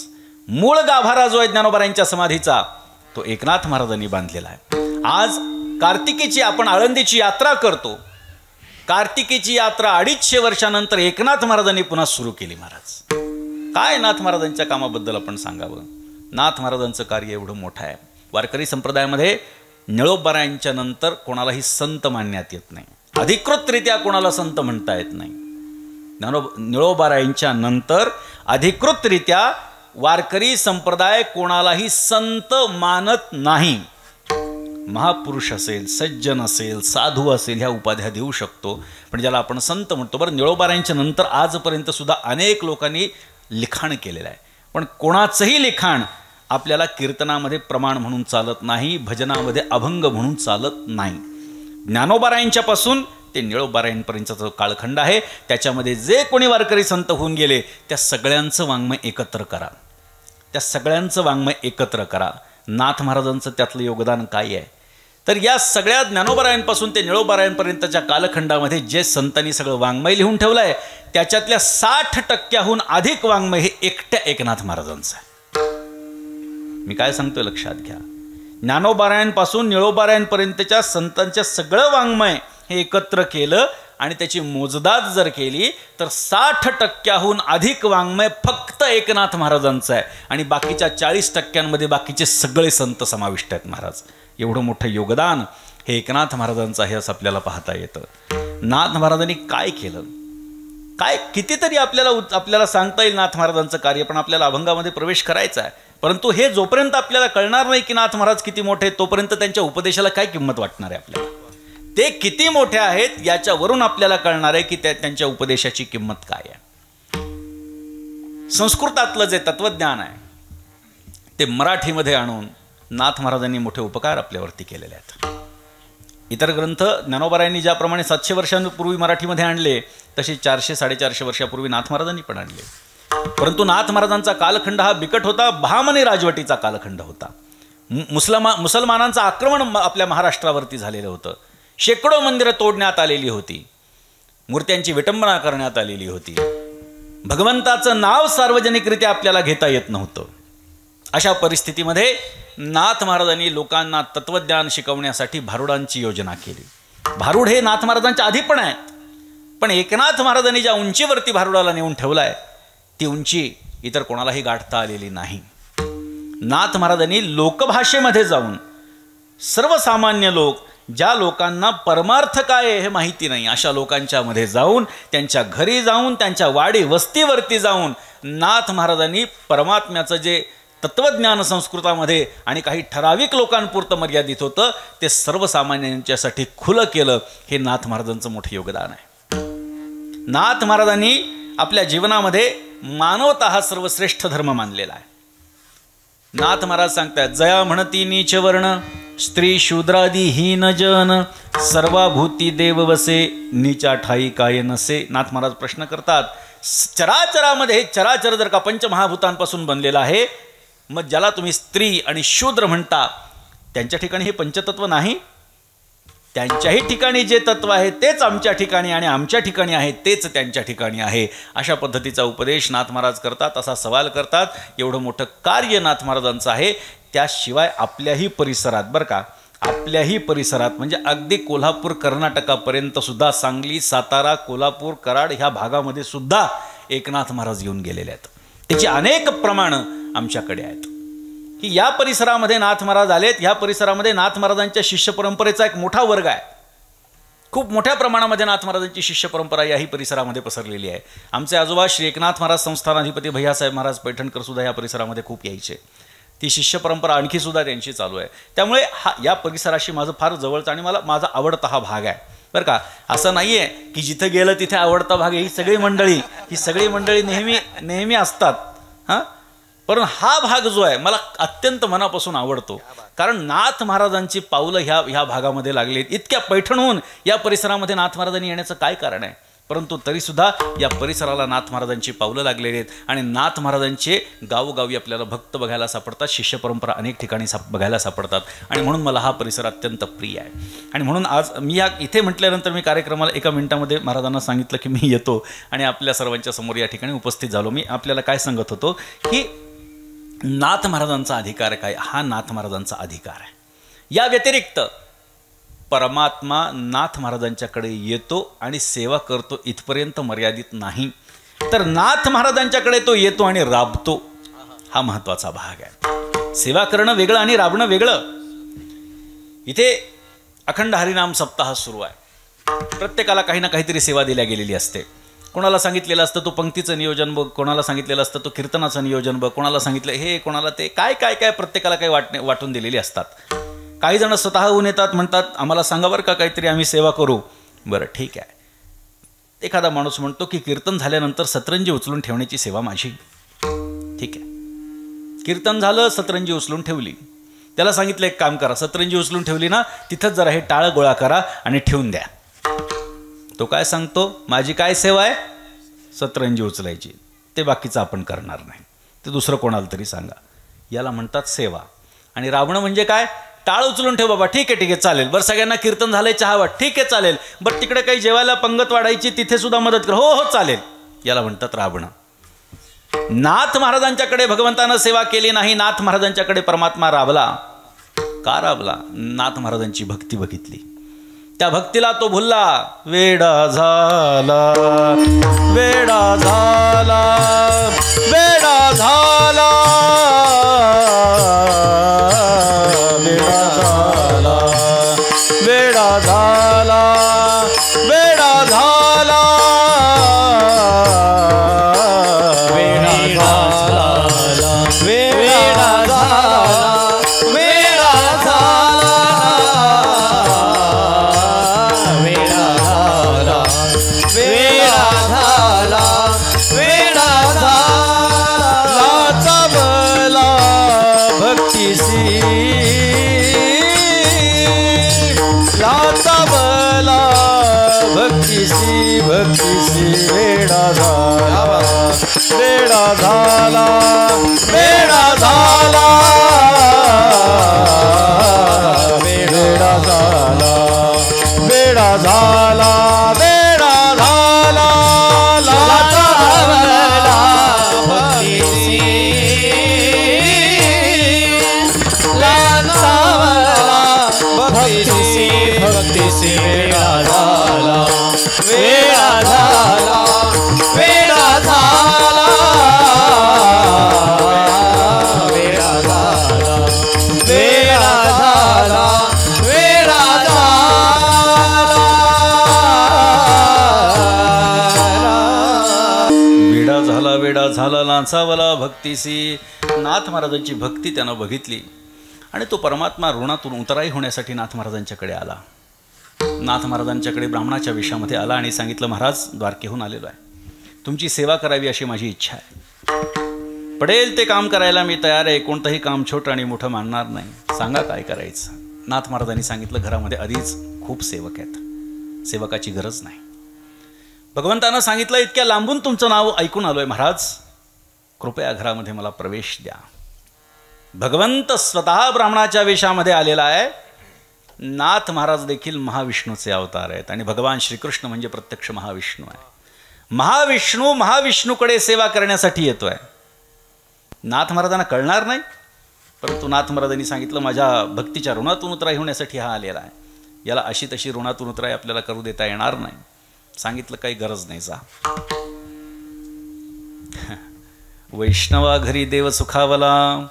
मूळ गाभारा जो आहे ज्ञानोबारायांच्या समाधीचा तो एकनाथ महाराजांनी बांधलेला आहे. आज कार्तिकीची आपण आळंदीची यात्रा करतो. कार्तिकीची यात्रा 250 वर्षानंतर एकनाथ महाराजांनी पुन्हा सुरू केली. महाराज काय नाथ महाराजांच्या कामाबद्दल आपण सांगावं. नाथ महाराजांचं कार्य एवढं मोठं आहे. वारकरी संप्रदायामध्ये निळोबारायांच्या नंतर कोणालाही संत मानण्यात येत नाही. अधिकृतरित्या कोणाला संत म्हणता येत नाही. निळोबारायांच्या नंतर अधिकृतरित्या वारकरी संप्रदाय कोणालाही संत मानत नाही. महापुरुष असेल, सज्जन असेल, साधू असेल ह्या उपाध्या देऊ शकतो पण ज्याला आपण संत म्हणतो. बरं निळोबारायांच्या नंतर आजपर्यंत सुद्धा अनेक लोकांनी लिखाण केलेलं आहे पण कोणाचंही लिखाण आपल्याला कीर्तनामध्ये प्रमाण म्हणून चालत नाही, भजनामध्ये अभंग म्हणून चालत नाही. ज्ञानोबारायांच्यापासून ते निळोबारायणपर्यंतचा जो कालखंड आहे त्याच्यामध्ये जे कोणी वारकरी संत होऊन गेले त्या सगळ्यांचं वाङ्मय एकत्र करा, त्या सगळ्यांचं वाङ्मय एकत्र करा. नाथ महाराजांचं त्यातलं योगदान काय आहे? तर या सगळ्या ज्ञानोबारायांपासून ते निळोबारायांपर्यंतच्या कालखंडामध्ये जे संतांनी सगळं वाङ्मय लिहून ठेवलं आहे त्याच्यातल्या 60% अधिक वाङ्मय हे एकट्या एकनाथ महाराजांचं आहे. मी काय सांगतोय लक्षात घ्या. ज्ञानोबारायांपासून निळोबारायांपर्यंतच्या संतांच्या सगळं वाङ्मय हे एकत्र केलं आणि त्याची मोजदाद जर केली तर 60% अधिक वाङ्मय फक्त एकनाथ महाराजांचं आहे आणि बाकीच्या 40% बाकीचे सगळे संत समाविष्ट आहेत महाराज. एवढं मोठं योगदान हे एकनाथ महाराजांचं आहे असं आपल्याला पाहता येतं. नाथ महाराजांनी काय केलं, काय कितीतरी आपल्याला सांगता येईल नाथ महाराजांचं कार्य, पण आपल्याला अभंगामध्ये प्रवेश करायचा आहे. परंतु हे जोपर्यंत आपल्याला कळणार नाही की नाथ महाराज किती मोठे आहेत तोपर्यंत त्यांच्या उपदेशाला काय किंमत वाटणार आहे आपल्याला. ते किती मोठे आहेत याच्यावरून आपल्याला कळणार आहे की त्यांच्या उपदेशाची किंमत काय आहे. संस्कृतातलं जे तत्वज्ञान आहे ते मराठीमध्ये आणून नाथ महाराजांनी मोठे उपकार आपल्यावरती केलेले आहेत. इतर ग्रंथ ज्ञानोबारायांनी ज्याप्रमाणे 700 वर्षांपूर्वी मराठीमध्ये आणले तसे 400-450 वर्षापूर्वी नाथ महाराजांनी पण आणले. परंतु नाथ महाराजांचा कालखंड हा बिकट होता. बहामनी राजवटीचा कालखंड होता. मुसलमानांचं आक्रमण आपल्या महाराष्ट्रावरती झालेलं होतं. शेकडो मंदिरं तोडण्यात आलेली होती, मूर्त्यांची विटंबना करण्यात आलेली होती. भगवंताचं नाव सार्वजनिकरित्या आपल्याला घेता येत नव्हतं. अशा परिस्थितीमध्ये नाथ महाराजांनी लोकांना तत्वज्ञान शिकवण्यासाठी भारुडांची योजना केली. भारुड हे नाथ महाराजांच्या आधी पण आहेत, पण एकनाथ महाराजांनी ज्या उंचीवरती भारुडाला नेऊन ठेवलाय ती उंची इतर कोणालाही गाठता आलेली नाही. नाथ महाराजांनी लोकभाषेमध्ये जाऊन सर्वसामान्य लोक, ज्या लोकांना परमार्थ काय आहे हे माहिती नाही अशा लोकांच्या मध्ये जाऊन, त्यांच्या घरी जाऊन, त्यांच्या वाडी वस्तीवरती जाऊन नाथ महाराजांनी परमात्म्याचं जे तत्वज्ञान संस्कृतामध्ये आणि काही ठराविक लोकांपुरतं मर्यादित होतं ते सर्वसामान्यांच्यासाठी खुलं केलं. हे नाथ महाराजांचं मोठं योगदान आहे. नाथ महाराजांनी आपल्या जीवनामध्ये मानवता हा सर्वश्रेष्ठ धर्म मानलेला आहे. नाथ महाराज सांगतात, जया म्हणती नीच वर्ण स्त्री शूद्रादी हीन जन सर्वाभूती देव वसे नीचा ठाई काय नसे. नाथ महाराज प्रश्न करतात, चराचरामध्ये हे चराचर जर का पंचमहाभूतांपासून बनलेलं आहे, मग ज्याला तुम्ही स्त्री आणि शूद्र म्हणता त्यांच्या ठिकाणी हे पंचतत्व नाही? त्यांच्याही ठिकाणी जे तत्व आहे तेच आमच्या ठिकाणी आणि आमच्या ठिकाणी आहे तेच त्यांच्या ठिकाणी आहे. अशा पद्धतीचा उपदेश नाथ महाराज करतात, असा सवाल करतात. एवढं मोठं कार्य नाथ महाराजांचं आहे. त्याशिवाय आपल्याही परिसरात, बरं का, आपल्याही परिसरात म्हणजे अगदी कोल्हापूर कर्नाटकापर्यंत सुद्धा, सांगली सातारा कोल्हापूर कराड ह्या भागामध्ये सुद्धा एकनाथ महाराज येऊन गेलेले आहेत. त्याची अनेक प्रमाणं आमच्याकडे आहेत की या परिसरामध्ये नाथ महाराज आलेत. ह्या परिसरामध्ये नाथ महाराजांच्या शिष्य परंपरेचा एक मोठा वर्ग आहे. खूप मोठ्या प्रमाणामध्ये नाथ महाराजांची शिष्य परंपरा याही परिसरामध्ये पसरलेली आहे. आमचे आजोबा श्री एकनाथ महाराज संस्थानाधिपती भैयासाहेब महाराज पैठणकर सुद्धा या परिसरामध्ये खूप यायचे. ती शिष्य परंपरा आणखी सुद्धा त्यांची चालू आहे. त्यामुळे या परिसराशी माझं फार जवळचं आणि मला माझा आवडता हा भाग आहे, बरं का. असं नाही आहे की जिथं गेलं तिथे आवडता भाग आहे. ही सगळी मंडळी नेहमी असतात, हां. पण हा भाग जो आहे मला अत्यंत मनापासून आवडतो, कारण नाथ महाराजांची पावलं ह्या भागामध्ये लागली. इतक्या पैठणहून या परिसरामध्ये नाथ महाराजांनी येण्याचं काय कारण आहे? परंतु तरीसुद्धा या परिसराला नाथ महाराजांची पावलं लागलेली आहेत आणि नाथ महाराजांचे गावोगावी आपल्याला भक्त बघायला सापडतात, शिष्य परंपरा अनेक ठिकाणी बघायला सापडतात. आणि म्हणून मला हा परिसर अत्यंत प्रिय आहे. आणि म्हणून आज मी इथे म्हटल्यानंतर मी कार्यक्रमाला 1 मिनिटामध्ये महाराजांना सांगितलं की मी येतो आणि आपल्या सर्वांच्या समोर या ठिकाणी उपस्थित झालो. मी आपल्याला काय सांगत होतो की नाथ महाराजांचा अधिकार काय? हा नाथ महाराजांचा अधिकार आहे. या व्यतिरिक्त परमात्मा नाथ महाराजांच्याकडे येतो आणि सेवा करतो इथपर्यंत मर्यादित नाही, तर नाथ महाराजांच्याकडे तो येतो आणि राबतो. हा महत्वाचा भाग आहे. सेवा करणं वेगळं आणि राबणं वेगळं. इथे अखंड हरिनाम सप्ताह सुरू आहे. प्रत्येकाला काही ना काहीतरी सेवा दिल्या गेलेली असते. कोणाला सांगितलेलं असतं तो पंक्तीचं नियोजन बघ, कोणाला सांगितलेलं असतं तो कीर्तनाचं नियोजन बघ, कोणाला सांगितलं हे, कोणाला ते, काय काय काय प्रत्येकाला काही वाटून दिलेली असतात. काही जण स्वतःहून येतात, म्हणतात आम्हाला सांगा बरं का काहीतरी, आम्ही सेवा करू. बरं ठीक आहे. एखादा माणूस म्हणतो की कीर्तन झाल्यानंतर सतरंजी उचलून ठेवण्याची सेवा माझी. ठीक आहे, कीर्तन झालं, सतरंजी उचलून ठेवली. त्याला सांगितलं एक काम करा, सतरंजी उचलून ठेवली ना तिथंच जरा हे टाळं गोळा करा आणि ठेवून द्या. तो काय सांगतो, माझी काय सेवा आहे, सतरंजी उचलायची, ते बाकीचं आपण करणार नाही, ते दुसरं कोणाला तरी सांगा. याला म्हणतात सेवा. आणि राबणं म्हणजे काय, टाळ उचलून ठेव बाबा, ठीक आहे चालेल, बरं सगळ्यांना कीर्तन झालंय, चहा वाट, ठीक आहे चालेल, बरं तिकडे काही जेवायला पंगत वाढायची, तिथे सुद्धा मदत कर, हो हो चालेल. याला म्हणतात राबणं. नाथ महाराजांच्याकडे भगवंतानं सेवा केली नाही, नाथ महाराजांच्याकडे परमात्मा राबला. का राबला, नाथ महाराजांची भक्ती बघितली, त्या भक्तीला तो भुलला. वेडा झाला, वेडा झाला, वेडा झाला, वेडा झाला, वेडा झाला, वेडा झाला, वेडा झाला, वेडा झाला, वेडा झाला, वेडा झाला, वेडा झाला, लाचा बला भक्तीसी, लाचा बला भक्तीसी, भक्तीसी, वेडा झाला, वेडा झाला, वेडा झाला, वेडा झाला, वेडा झाला, वेडा झाला, लाचा बला भक्तीसी, लाचा बला भक्तीसी, भक्तीसी, वेडा झाला, वेडा झाला, वेडा झाला, वेडा झाला, वेडा झाला, वेडा झाला, वेडा झाला, लाचावला भक्तीसी. नाथ महाराजांची भक्ती त्यानं बघितली आणि तो परमात्मा ऋणातून उतराई होण्यासाठी नाथ महाराजांच्याकडे आला. नाथ महाराजांच्याकडे ब्राह्मणाच्या वेशामध्ये आला आणि सांगितलं, महाराज द्वारकेहून आलेलो आहे, तुमची सेवा करावी अशी माझी इच्छा आहे, पडेल ते काम करायला मी तयार आहे, कोणतंही काम छोटं आणि मोठं मानणार नाही, सांगा काय करायचं. नाथ महाराजांनी सांगितलं, घरामध्ये आधीच खूप सेवक आहेत, सेवकाची गरज नाही. भगवंतानं सांगितलं, इतक्या लांबून तुमचं नाव ऐकून आलोय महाराज, कृपया घरामध्ये मला प्रवेश द्या. भगवंत स्वतः ब्राह्मणाच्या वेशामध्ये आलेला आहे. नाथ महाराज देखील महाविष्णूचे अवतार आहेत आणि भगवान श्रीकृष्ण म्हणजे प्रत्यक्ष महाविष्णू आहे. महाविष्णू महाविष्णूकडे सेवा करण्यासाठी येतोय. नाथ महाराजांना कळणार नाही, परंतु नाथ महाराजांनी सांगितलं, माझ्या भक्तीच्या ऋणातून उतराई होण्यासाठी हा आलेला आहे, याला अशी तशी ऋणातून उतराई आपल्याला करू देता येणार नाही. सांगितलं, काही गरज नाही, जा. वैष्णवा घरी देव सुखावला,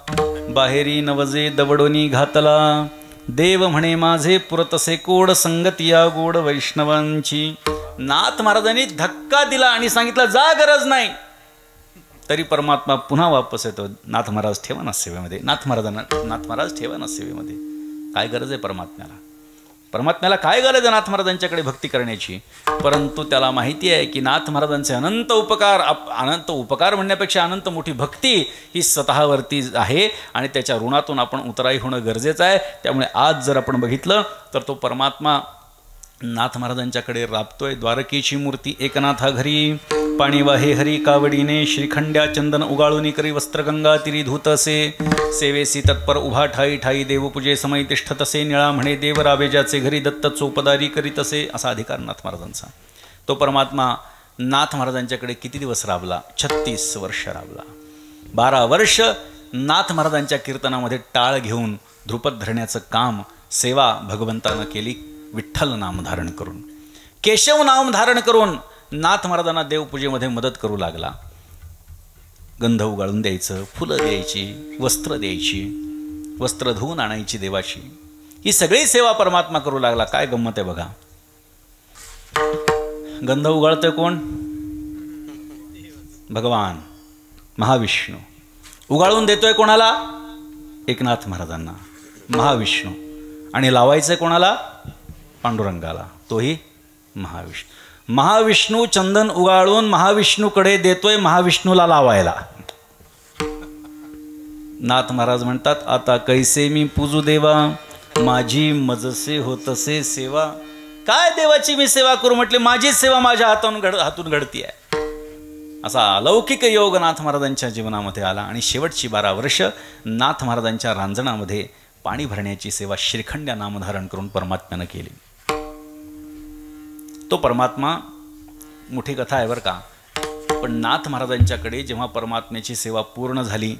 बाहेरी नवजे दवडोनी घातला, देव म्हणे माझे पुरतसे कोड, संगती या गोड वैष्णवांची. नाथ महाराजांनी धक्का दिला आणि सांगितलं, जा, गरज नाही. तरी परमात्मा पुन्हा वापस येतो. नाथ महाराज ठेवा ना सेवेमध्ये, नाथ महाराज ठेवा ना सेवेमध्ये. काय गरज आहे परमात्म्याला, परमात्म्याला काय गरज आहे नाथ महाराजांच्याकडे भक्ती करण्याची. परंतु त्याला माहिती आहे की नाथ महाराजांचे अनंत उपकार म्हणण्यापेक्षा अनंत मोठी भक्ती ही स्वतःवरती आहे आणि त्याच्या ऋणातून आपण उतराई होणं गरजेचं आहे. त्यामुळे आज जर आपण बघितलं तर तो परमात्मा नाथ महाराजांच्याकडे राबतोय. द्वारकेची मूर्ती एकनाथा घरी, पाणी वाहे हरी कावडीने, श्रीखंड्या चंदन उगाळूनी करी, वस्त्रगंगा तिरी धूतसे, सेवेसी तत्पर उभा ठाई ठाई, देवपूजे समय तिष्ठतसे, निळा म्हणे देव राबे ज्याचे घरी, दत्त चोपदारी करीतसे. असा अधिकार नाथ महाराजांचा. तो परमात्मा नाथ महाराजांच्याकडे किती दिवस राबला? 36 वर्ष राबला. 12 वर्ष नाथ महाराजांच्या कीर्तनामध्ये टाळ घेऊन ध्रुपद धरण्याचं काम, सेवा भगवंतानं केली. विठ्ठल नाम धारण करून, केशव नाम धारण करून नाथ महाराजांना देवपूजेमध्ये मदत करू लागला. गंध उगाळून द्यायचं, फुलं द्यायची, वस्त्र द्यायची, वस्त्र धुवून आणायची देवाची. ही सगळी सेवा परमात्मा करू लागला. काय गंमत आहे बघा. गंध उगाळतोय कोण? भगवान महाविष्णू. उगाळून देतोय कोणाला? एकनाथ महाराजांना, महाविष्णू. आणि लावायचंय कोणाला? पांडुरंगाला, तोही महाविष्णू. महाविष्णू चंदन उगाळून महाविष्णूकडे देतोय, महाविष्णूला लावायला. नाथ महाराज म्हणतात, आता कैसे मी पूजू देवा, माझी मजसे होतसे सेवा. काय देवाची मी सेवा करू म्हटले, माझीच सेवा माझ्या हातून घडती आहे. असा अलौकिक योग नाथ महाराजांच्या जीवनामध्ये आला आणि शेवटची 12 वर्ष नाथ महाराजांच्या रांजणामध्ये पाणी भरण्याची सेवा श्रीखंड नामधारण करून परमात्म्यानं केली. तो परमात्मा मोठी कथा आहे बरं का, पण नाथ महाराजांच्याकडे जेव्हा परमात्म्याची सेवा पूर्ण झाली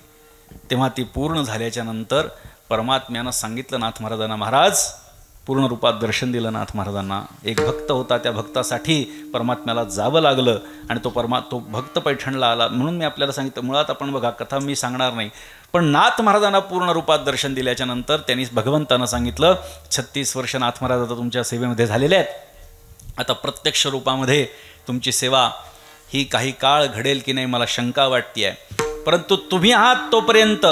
तेव्हा ती पूर्ण झाल्याच्या नंतर परमात्म्यानं सांगितलं नाथ महाराजांना, महाराज पूर्ण रूपात दर्शन दिलं नाथ महाराजांना. एक भक्त होता, त्या भक्तासाठी परमात्म्याला जावं लागलं आणि तो भक्त पैठणला आला. म्हणून मी आपल्याला सांगितलं, मुळात आपण बघा कथा मी सांगणार नाही, पण नाथ महाराजांना पूर्ण रूपात दर्शन दिल्याच्या नंतर त्यांनी भगवंतानं सांगितलं, 36 वर्ष नाथ महाराज आता तुमच्या सेवेमध्ये झालेले आहेत, आता प्रत्यक्ष रूपामध्ये तुमची सेवा ही काही काळ घडेल की नाही मला शंका वाटते आहे, परंतु तुम्ही आहात तोपर्यंत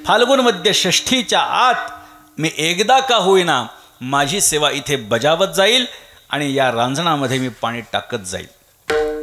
फाल्गुन मध्य षष्ठीच्या आत मी एकदा का होईना माझी सेवा इथे बजावत जाईल आणि या रांजणामध्ये मी पाणी टाकत जाईल.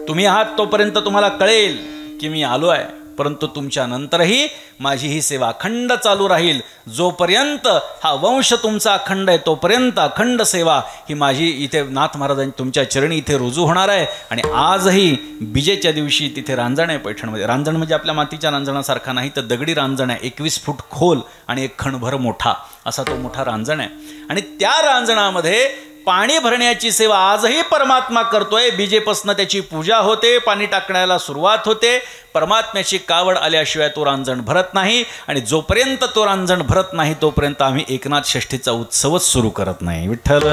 तुम्ही आहात तोपर्यंत तुम्हाला कळेल की मी आलो आहे, परंतु तुमच्या नंतरही माझी ही सेवा अखंड चालू राहील. जोपर्यंत हा वंश तुमचा अखंड आहे तोपर्यंत अखंड सेवा ही माझी इथे नाथ महाराजांनी तुमच्या चरणी इथे रुजू होणार आहे. आणि आजही बिजेच्या दिवशी तिथे रांजण आहे पैठणमध्ये. रांजण म्हणजे आपल्या मातीच्या रांजणासारखा नाही, तर दगडी रांजण आहे, 21 फूट खोल आणि 1 खणभर मोठा असा तो मोठा रांजण आहे. आणि त्या रांजणामध्ये पाणी भरण्याची सेवा आजही परमात्मा करतोय. बीजेपासून त्याची पूजा होते, पाणी टाकण्याला सुरुवात होते. परमात्म्याची कावड आल्याशिवाय तो रांजण भरत नाही आणि जोपर्यंत तो रांजण भरत नाही तोपर्यंत आम्ही एकनाथ षष्ठीचा उत्सवच सुरू करत नाही. विठ्ठल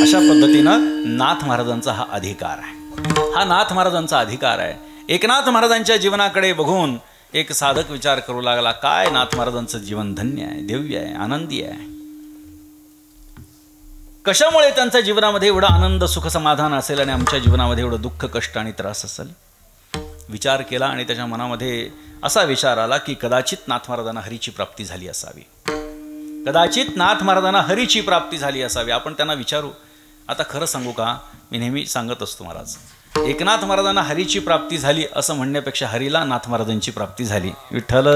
अशा पद्धतीनं नाथ महाराजांचा हा अधिकार आहे, हा नाथ महाराजांचा अधिकार आहे. एकनाथ महाराजांच्या जीवनाकडे बघून एक साधक विचार करू लागला, काय नाथ महाराजांचं जीवन धन्य आहे, दिव्य आहे, आनंदी आहे. कशामुळे त्यांच्या जीवनामध्ये एवढा आनंद सुख समाधान असेल आणि आमच्या जीवनामध्ये एवढं दुःख कष्ट आणि त्रास असेल. विचार केला आणि त्याच्या मनामध्ये असा विचार आला की कदाचित नाथ महाराजांना हरीची प्राप्ती झाली असावी, कदाचित नाथ महाराजांना हरीची प्राप्ती झाली असावी. आपण त्यांना विचारू. आता खरं सांगू का, मी नेहमी सांगत असतो महाराज, एकनाथ महाराजांना हरीची प्राप्ती झाली असं म्हणण्यापेक्षा हरीला नाथ महाराजांची प्राप्ती झाली. विठ्ठल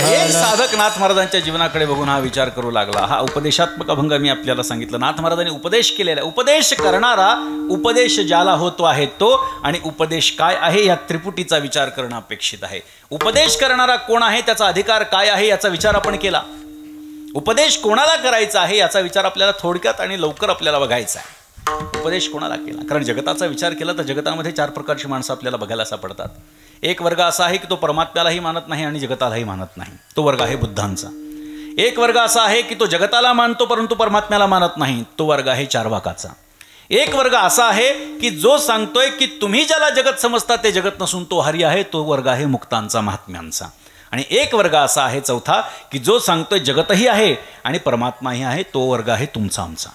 एक साधक नाथ महाराजांच्या जीवनाकडे बघून हा विचार करू लागला. हा उपदेशात्मक अभंग मी आपल्याला सांगितलं. नाथ महाराजांनी उपदेश केलेला आहे. उपदेश करणारा उपदेश ज्याला होतो आहे तो, आणि उपदेश काय आहे या त्रिपुटीचा विचार करणं अपेक्षित आहे. उपदेश करणारा कोण आहे, त्याचा अधिकार काय आहे याचा विचार आपण केला. उपदेश कोणाला करायचा आहे याचा विचार आपल्याला थोडक्यात आणि लवकर आपल्याला बघायचा आहे. उपदेश कोणाला केला, कारण जगताचा विचार केला तर जगतामध्ये 4 प्रकारची माणसं आपल्याला बघायला सापडतात. एक वर्ग असा आहे की तो परमात्म्यालाही मानत नाही आणि जगतालाही मानत नाही, तो वर्ग आहे बुद्धांचा. एक वर्ग असा आहे की तो जगताला मानतो परंतु परमात्म्याला मानत नाही, तो वर्ग आहे चार्वाकाचा. एक वर्ग असा आहे की जो सांगतोय की तुम्ही ज्याला जगत समजता ते जगत नसून तो हरी आहे, तो वर्ग आहे मुक्तांचा, महात्म्यांचा. आणि एक वर्ग असा आहे चौथा की जो सांगतोय जगतही आहे आणि परमात्माही आहे, तो वर्ग आहे तुमचा आमचा.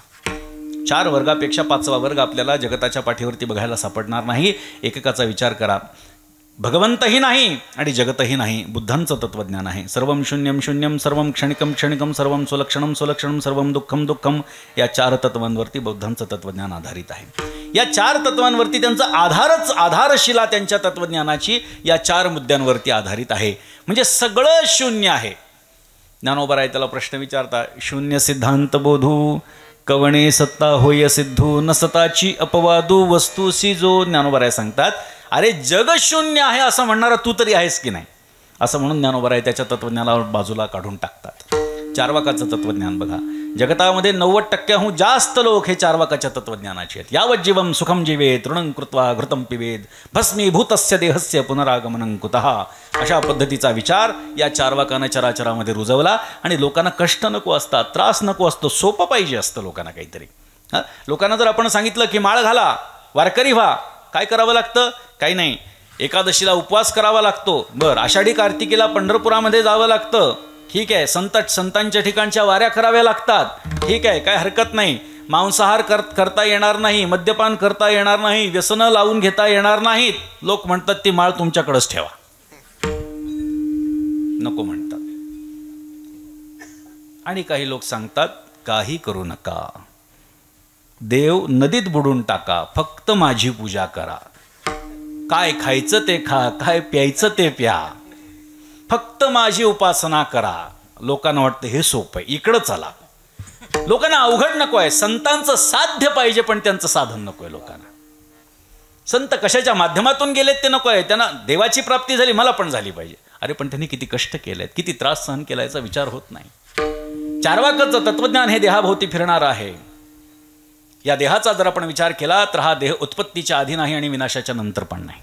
4 वर्गापेक्षा 5वा वर्ग आपल्याला जगताच्या पाठीवरती बघायला सापडणार नाही. एककाचा विचार करा. भगवंतही नाही आणि जगतही नाही, बुद्धांचं तत्वज्ञान आहे. सर्वं शून्यं शून्यं, सर्वं क्षणिकं क्षणिकं, सर्वं सुलक्षणं सुलक्षणं, सर्वं दुःखं दुःखं, या 4 तत्वांवरती बुद्धांचं तत्वज्ञान आधारित आहे. या 4 तत्वांवरती त्यांचा आधारशिला त्यांच्या तत्वज्ञानाची या 4 मुद्द्यांवरती आधारित आहे. म्हणजे सगळं शून्य आहे. ज्ञानोबा त्याला प्रश्न विचारता, शून्य सिद्धांत बोधू कवणे सत्ता होय सिद्धू, न सताची अपवादू वस्तूसी जो. ज्ञानोबा सांगतात, अरे जग शून्य आहे असं म्हणणारा तू तरी आहेस की नाही, असं म्हणून ज्ञानोबा त्याच्या तत्वज्ञानावर बाजूला काढून टाकतात. चार्वाकाचं तत्वज्ञान बघा. जगतामध्ये 90% जास्त लोक हे चार्वाकाच्या तत्वज्ञानाचे आहेत. यावत जीवम सुखम जीवेत ऋणं कृत्वा घृतं पिबेद भस्मीभूतस्य देहस्य पुनरागमनं कुतः. अशा पद्धतीचा विचार या चार्वाकानं चराचरामध्ये रुजवला. आणि लोकांना कष्ट नको असतात, त्रास नको असतो, सोपं पाहिजे असतं लोकांना काहीतरी. लोकांना जर आपण सांगितलं की माळ घाला, वारकरी व्हा, काय करावं लागतं? काही नाही. एकादशीला उपवास करावा लागतो, बरं. आषाढी कार्तिकीला पंढरपुरामध्ये जावं लागतं, ठीक आहे. संतांच्या ठिकाणच्या वाऱ्या कराव्या लागतात, ठीक आहे, काय हरकत नाही. मांसाहार करता येणार नाही, मद्यपान करता येणार नाही, व्यसनं लावून घेता येणार नाहीत. लोक म्हणतात ती माळ तुमच्याकडेच ठेवा, नको म्हणतात. आणि काही लोक सांगतात काही करू नका, देव नदीत बुडून टाका, फक्त माझी पूजा करा. काय खायचं ते खा, काय प्यायचं ते प्या, फक्त माझी उपासना करा. लोकांना वाटतं हे सोपं आहे, इकडं चला. लोकांना अवघड नको आहे, संतांचं साध्य पाहिजे पण त्यांचं साधन नको आहे लोकांना. संत कशाच्या माध्यमातून गेलेत ते नको आहे, त्यांना देवाची प्राप्ती झाली, मला पण झाली पाहिजे. अरे पण त्यांनी किती कष्ट केलेत, किती त्रास सहन केला याचा विचार होत नाही. चार्वाकाचं तत्वज्ञान हे देहाभोवती फिरणार आहे. या देहाचा जर आपण विचार केला तर हा देह उत्पत्तीच्या आधी नाही आणि विनाशाच्या नंतर पण नाही.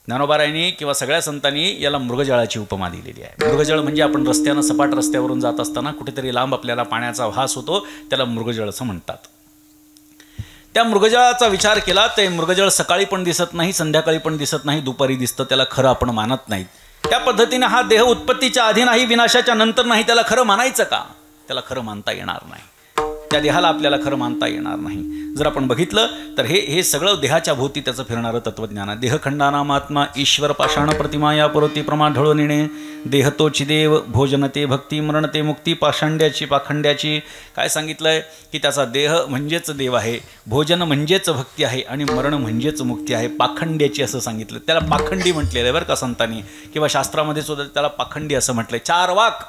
ज्ञानोबारायांनी किंवा सगळ्या संतांनी याला मृगजळाची उपमा दिलेली आहे. मृगजळ म्हणजे आपण रस्त्यानं सपाट रस्त्यावरून जात असताना कुठेतरी लांब आपल्याला पाण्याचा व्हास होतो, त्याला मृगजळ असं म्हणतात. त्या मृगजळाचा विचार केला तर मृगजळ सकाळी पण दिसत नाही, संध्याकाळी पण दिसत नाही, दुपारी दिसतं, त्याला खरं आपण मानत नाहीत. त्या पद्धतीने हा देह उत्पत्तीच्या आधी नाही, विनाशाच्या नंतर नाही, त्याला खरं मानायचं का? त्याला खरं मानता येणार नाही. त्या देहाला आपल्याला खरं मानता येणार नाही. जर आपण बघितलं तर हे सगळं देहाच्या भोवती त्याचं फिरणारं तत्वज्ञान आहे. देहखंडानामात्मा ईश्वर पाषाण प्रतिमा या पुरती प्रमा ढळून येणे, देह तोची देव, भोजन ते भक्ती, मरण ते मुक्ती, पाषांड्याची पाखंड्याची. काय सांगितलंय की त्याचा देह म्हणजेच देव आहे, भोजन म्हणजेच भक्ती आहे आणि मरण म्हणजेच मुक्ती आहे. पाखंड्याची असं सांगितलं, त्याला पाखंडी म्हटलेलं आहे बरं का संतांनी, किंवा शास्त्रामध्ये सुद्धा त्याला पाखंडी असं म्हटलंय. चारवाक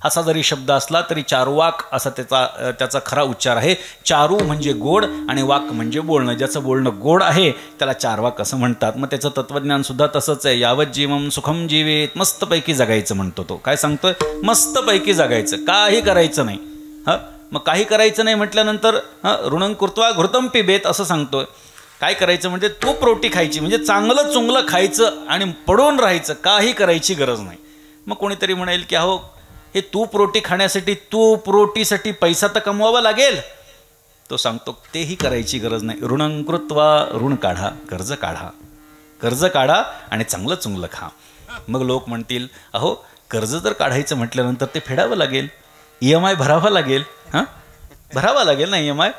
असा जरी शब्द असला तरी चारुवाक असा त्याचा खरा उच्चार आहे. चारू म्हणजे गोड आणि वाक म्हणजे बोलणं. ज्याचं बोलणं गोड आहे त्याला चारवाक असं म्हणतात. मग त्याचं तत्वज्ञान सुद्धा तसंच आहे. यावत जीवम सुखम जीवेत, मस्तपैकी जगायचं म्हणतो तो. काय सांगतोय? मस्तपैकी जगायचं, काही करायचं नाही. मग काही करायचं नाही म्हटल्यानंतर ऋणं कृत्वा घृतम पिबेत असं सांगतोय. काय करायचं म्हणजे तूप रोटी खायची, म्हणजे चांगलं चुंगलं खायचं आणि पडून राहायचं, काही करायची गरज नाही. मग कोणीतरी म्हणेल की अहो हे तूप रोटी खाण्यासाठी तूप रोटीसाठी पैसा तर कमवावा लागेल. तो सांगतो तेही करायची गरज नाही. ऋणं कृत्वा, ऋण काढा, कर्ज काढा आणि चांगलं चुंगलं खा. मग लोक म्हणतील अहो कर्ज जर काढायचं म्हटल्यानंतर ते फेडावं लागेल, EMI भरावा लागेल, भरावा लागेल ना EMI.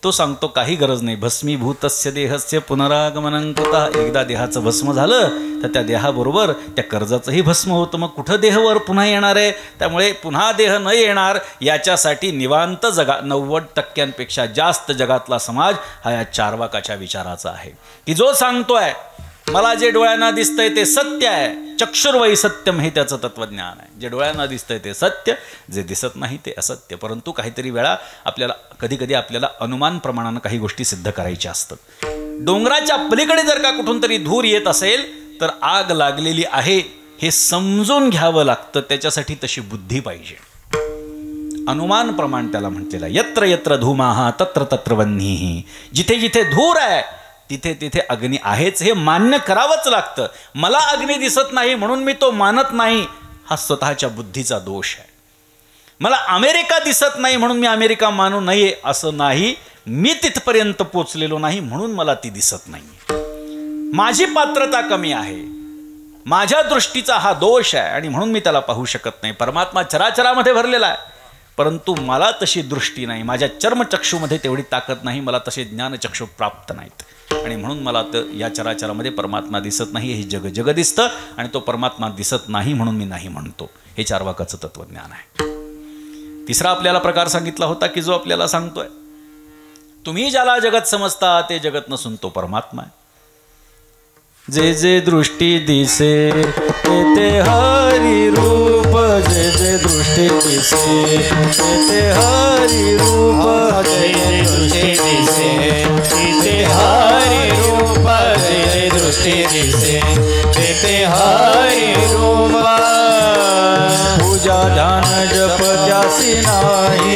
तो सांगतो काही गरज नाही. भस्मीभूतस्य देहस्य पुनरागमनं कृतः. एकदा देहाचं भस्म झालं तर त्या देहाबरोबर त्या कर्जाचंही भस्म होतं. मग कुठं देहवर पुन्हा येणार आहे? त्यामुळे पुन्हा देह न येणार याच्यासाठी निवांत जगा. 90% जास्त जगातला समाज हा या चारवाकाच्या विचाराचा आहे, की जो सांगतोय मला जे डोळ्यांना दिसतंय ते सत्य आहे, चक्षुर्वै सत्यम, हे त्याचं तत्वज्ञान आहे. जे डोळ्यांना दिसतंय ते सत्य, जे दिसत नाही ते असत्य. परंतु काहीतरी वेळा आपल्याला कधी आपल्याला अनुमान प्रमाणानं काही गोष्टी सिद्ध करायच्या असतात. डोंगराच्या पलीकडे जर का कुठून तरी धूर येत असेल तर आग लागलेली आहे हे समजून घ्यावं लागतं. त्याच्यासाठी तशी बुद्धी पाहिजे. अनुमान प्रमाण त्याला म्हटलेलं आहे. यत्र यत्र धूमाः तत्र तत्र वह्निः. जिथे जिथे धूर आहे तिथे तिथे अग्नी आहेच, हे मान्य करावंच लागतं. मला अग्नी दिसत नाही म्हणून मी तो मानत नाही, हा स्वतःच्या बुद्धीचा दोष आहे. मला अमेरिका दिसत नाही म्हणून मी अमेरिका मानू नये असं नाही. मी तिथपर्यंत पोचलेलो नाही म्हणून मला ती दिसत नाही. माझी पात्रता कमी आहे, माझ्या दृष्टीचा हा दोष आहे आणि म्हणून मी त्याला पाहू शकत नाही. परमात्मा चराचरामध्ये भरलेला आहे परंतु मला तशी दृष्टी नाही, माझ्या चर्मचक्षूमध्ये तेवढी ताकद नाही, मला तसे ज्ञानचक्षू प्राप्त नाहीत आणि म्हणून मला तर या चराचरामध्ये परमात्मा दिसत नाही. हे जग दिसतं आणि तो परमात्मा दिसत नाही म्हणून मी नाही म्हणतो. हे चारवाकाचं तत्वज्ञान आहे. तिसरा आपल्याला प्रकार सांगितला होता की जो आपल्याला सांगतोय तुम्ही ज्याला जगत समजता ते जगत नसून तो परमात्मा आहे. जे जे दृष्टी दिसे ते हरी रूप, जे जे दृष्टी दिसे ते हरी रूप, जे जे दृष्टी दिसे ते हरी रूप, जे जे दृष्टी दिसे ते हरी रूप. पूजा ध्यान जप त्यासी नाही,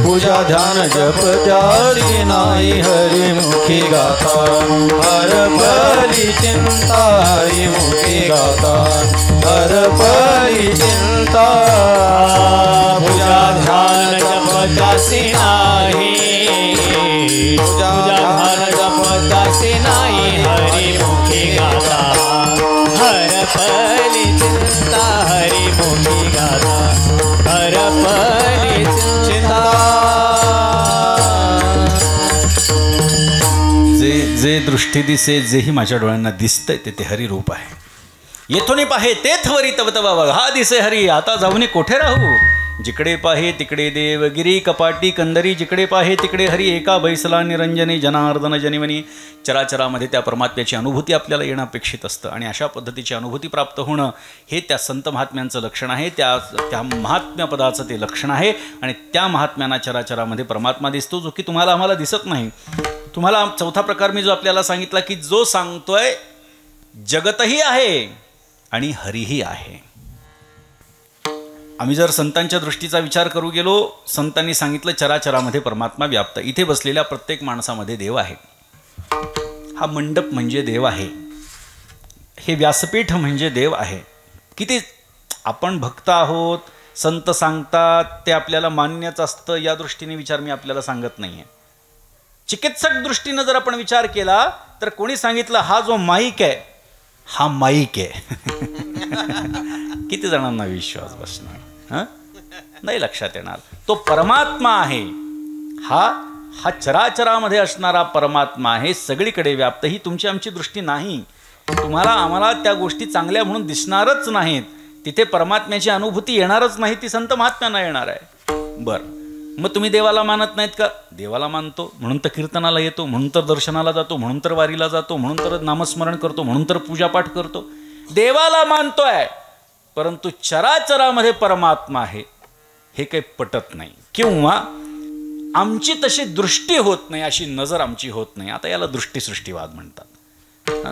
पूजा ध्यान जप त्यासी नाही, हरिमुखी गाथा हर परी चिंता, हरिमुखी गाथा हर परी चिंता. पूजा ध्यान जप त्यासी नाही, पूजा ध्यान जप त्यासी नाही, हरिमुखी गाथा हर परी चिंता, हरिमुखी गाथा हर परी चिंता. जे दृष्टी दिसे, जेही माझ्या डोळ्यांना दिसतंय ते हरिरूप आहे. येथून पाहे तेथ वरी तव तव हा दिसे हरी, आता जाऊनी कोठे राहू. जिकडे पाहे तिकडे देव, गिरी कपाटी कंदरी जिकडे पाहे तिकडे हरी, एका बैसला निरंजनी जनार्दन जनिवनी. चराचरामध्ये त्या परमात्म्याची अनुभूती आपल्याला येणं अपेक्षित असतं आणि अशा पद्धतीची अनुभूती प्राप्त होणं हे त्या संत महात्म्यांचं लक्षण आहे, त्या महात्म्यपदाचं ते लक्षण आहे. आणि त्या महात्म्यांना चराचरामध्ये परमात्मा दिसतो, जो की तुम्हाला आम्हाला दिसत नाही. तुम्हाला चौथा प्रकार मी जो आपल्याला सांगितला की जो सांगतोय जगतही आहे आणि हरीही आहे. आम्ही जर संतांच्या दृष्टीचा विचार करू गेलो, संतांनी सांगितलं चराचरामध्ये परमात्मा व्याप्त. इथे बसलेल्या प्रत्येक माणसामध्ये देव आहे. हा मंडप म्हणजे देव आहे, हे व्यासपीठ म्हणजे देव आहे. किती आपण भक्त आहोत, संत सांगतात ते आपल्याला मान्यच असतं या दृष्टीने विचार मी आपल्याला सांगत नाही आहे. चिकित्सक दृष्टीनं जर आपण विचार केला तर कोणी सांगितलं हा जो माईक आहे हा माईक आहे. किती जणांना विश्वास बसणार? नाही लक्षात येणार. तो परमात्मा आहे, हा चराचरामध्ये असणारा परमात्मा आहे, सगळीकडे व्याप्त. ही तुमची आमची दृष्टी नाही. तुम्हाला आम्हाला त्या गोष्टी चांगल्या म्हणून दिसणारच नाहीत, तिथे परमात्म्याची अनुभूती येणारच नाही, ती संत महात्म्यांना येणार आहे. बरं, मग तुम्ही देवाला मानत नाहीत का? देवाला मानतो, म्हणून तर कीर्तनाला येतो, म्हणून तर दर्शनाला जातो, म्हणून तर वारीला जातो, म्हणून तर नामस्मरण करतो, म्हणून तर पूजापाठ करतो. देवाला मानतोय, परंतु चराचरामध्ये परमात्मा आहे हे काही पटत नाही, किंवा आमची तशी दृष्टी होत नाही, अशी नजर आमची होत नाही. आता याला दृष्टीसृष्टीवाद म्हणतात.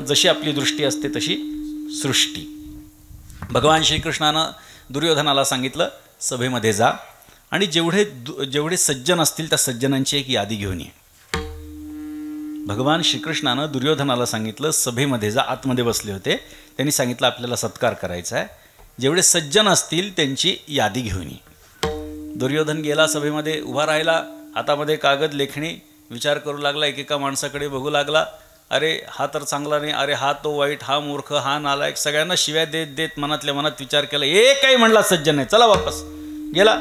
जशी आपली दृष्टी असते तशी सृष्टी. भगवान श्रीकृष्णानं दुर्योधनाला सांगितलं सभेमध्ये जा आणि जेवढे सज्जन असतील त्या सज्जनांची एक यादी घेऊन ये. भगवान श्रीकृष्णानं दुर्योधनाला सांगितलं सभेमध्ये जा. आतमध्ये बसले होते, त्यांनी सांगितलं आपल्याला सत्कार करायचा आहे, जेवढे सज्जन असतील त्यांची यादी घेऊन ये. दुर्योधन गेला, सभेमध्ये उभा राहिला, हातामध्ये कागद लेखणी, विचार करू लागला, एकेका माणसाकडे बघू लागला. अरे हा तर चांगला नाही, अरे हा तो वाईट, हा मूर्ख, हा नालायक, सगळ्यांना शिव्या देत देत मनातल्या मनात विचार केला. काही म्हणला सज्जन नाही, चला वापस. गेला.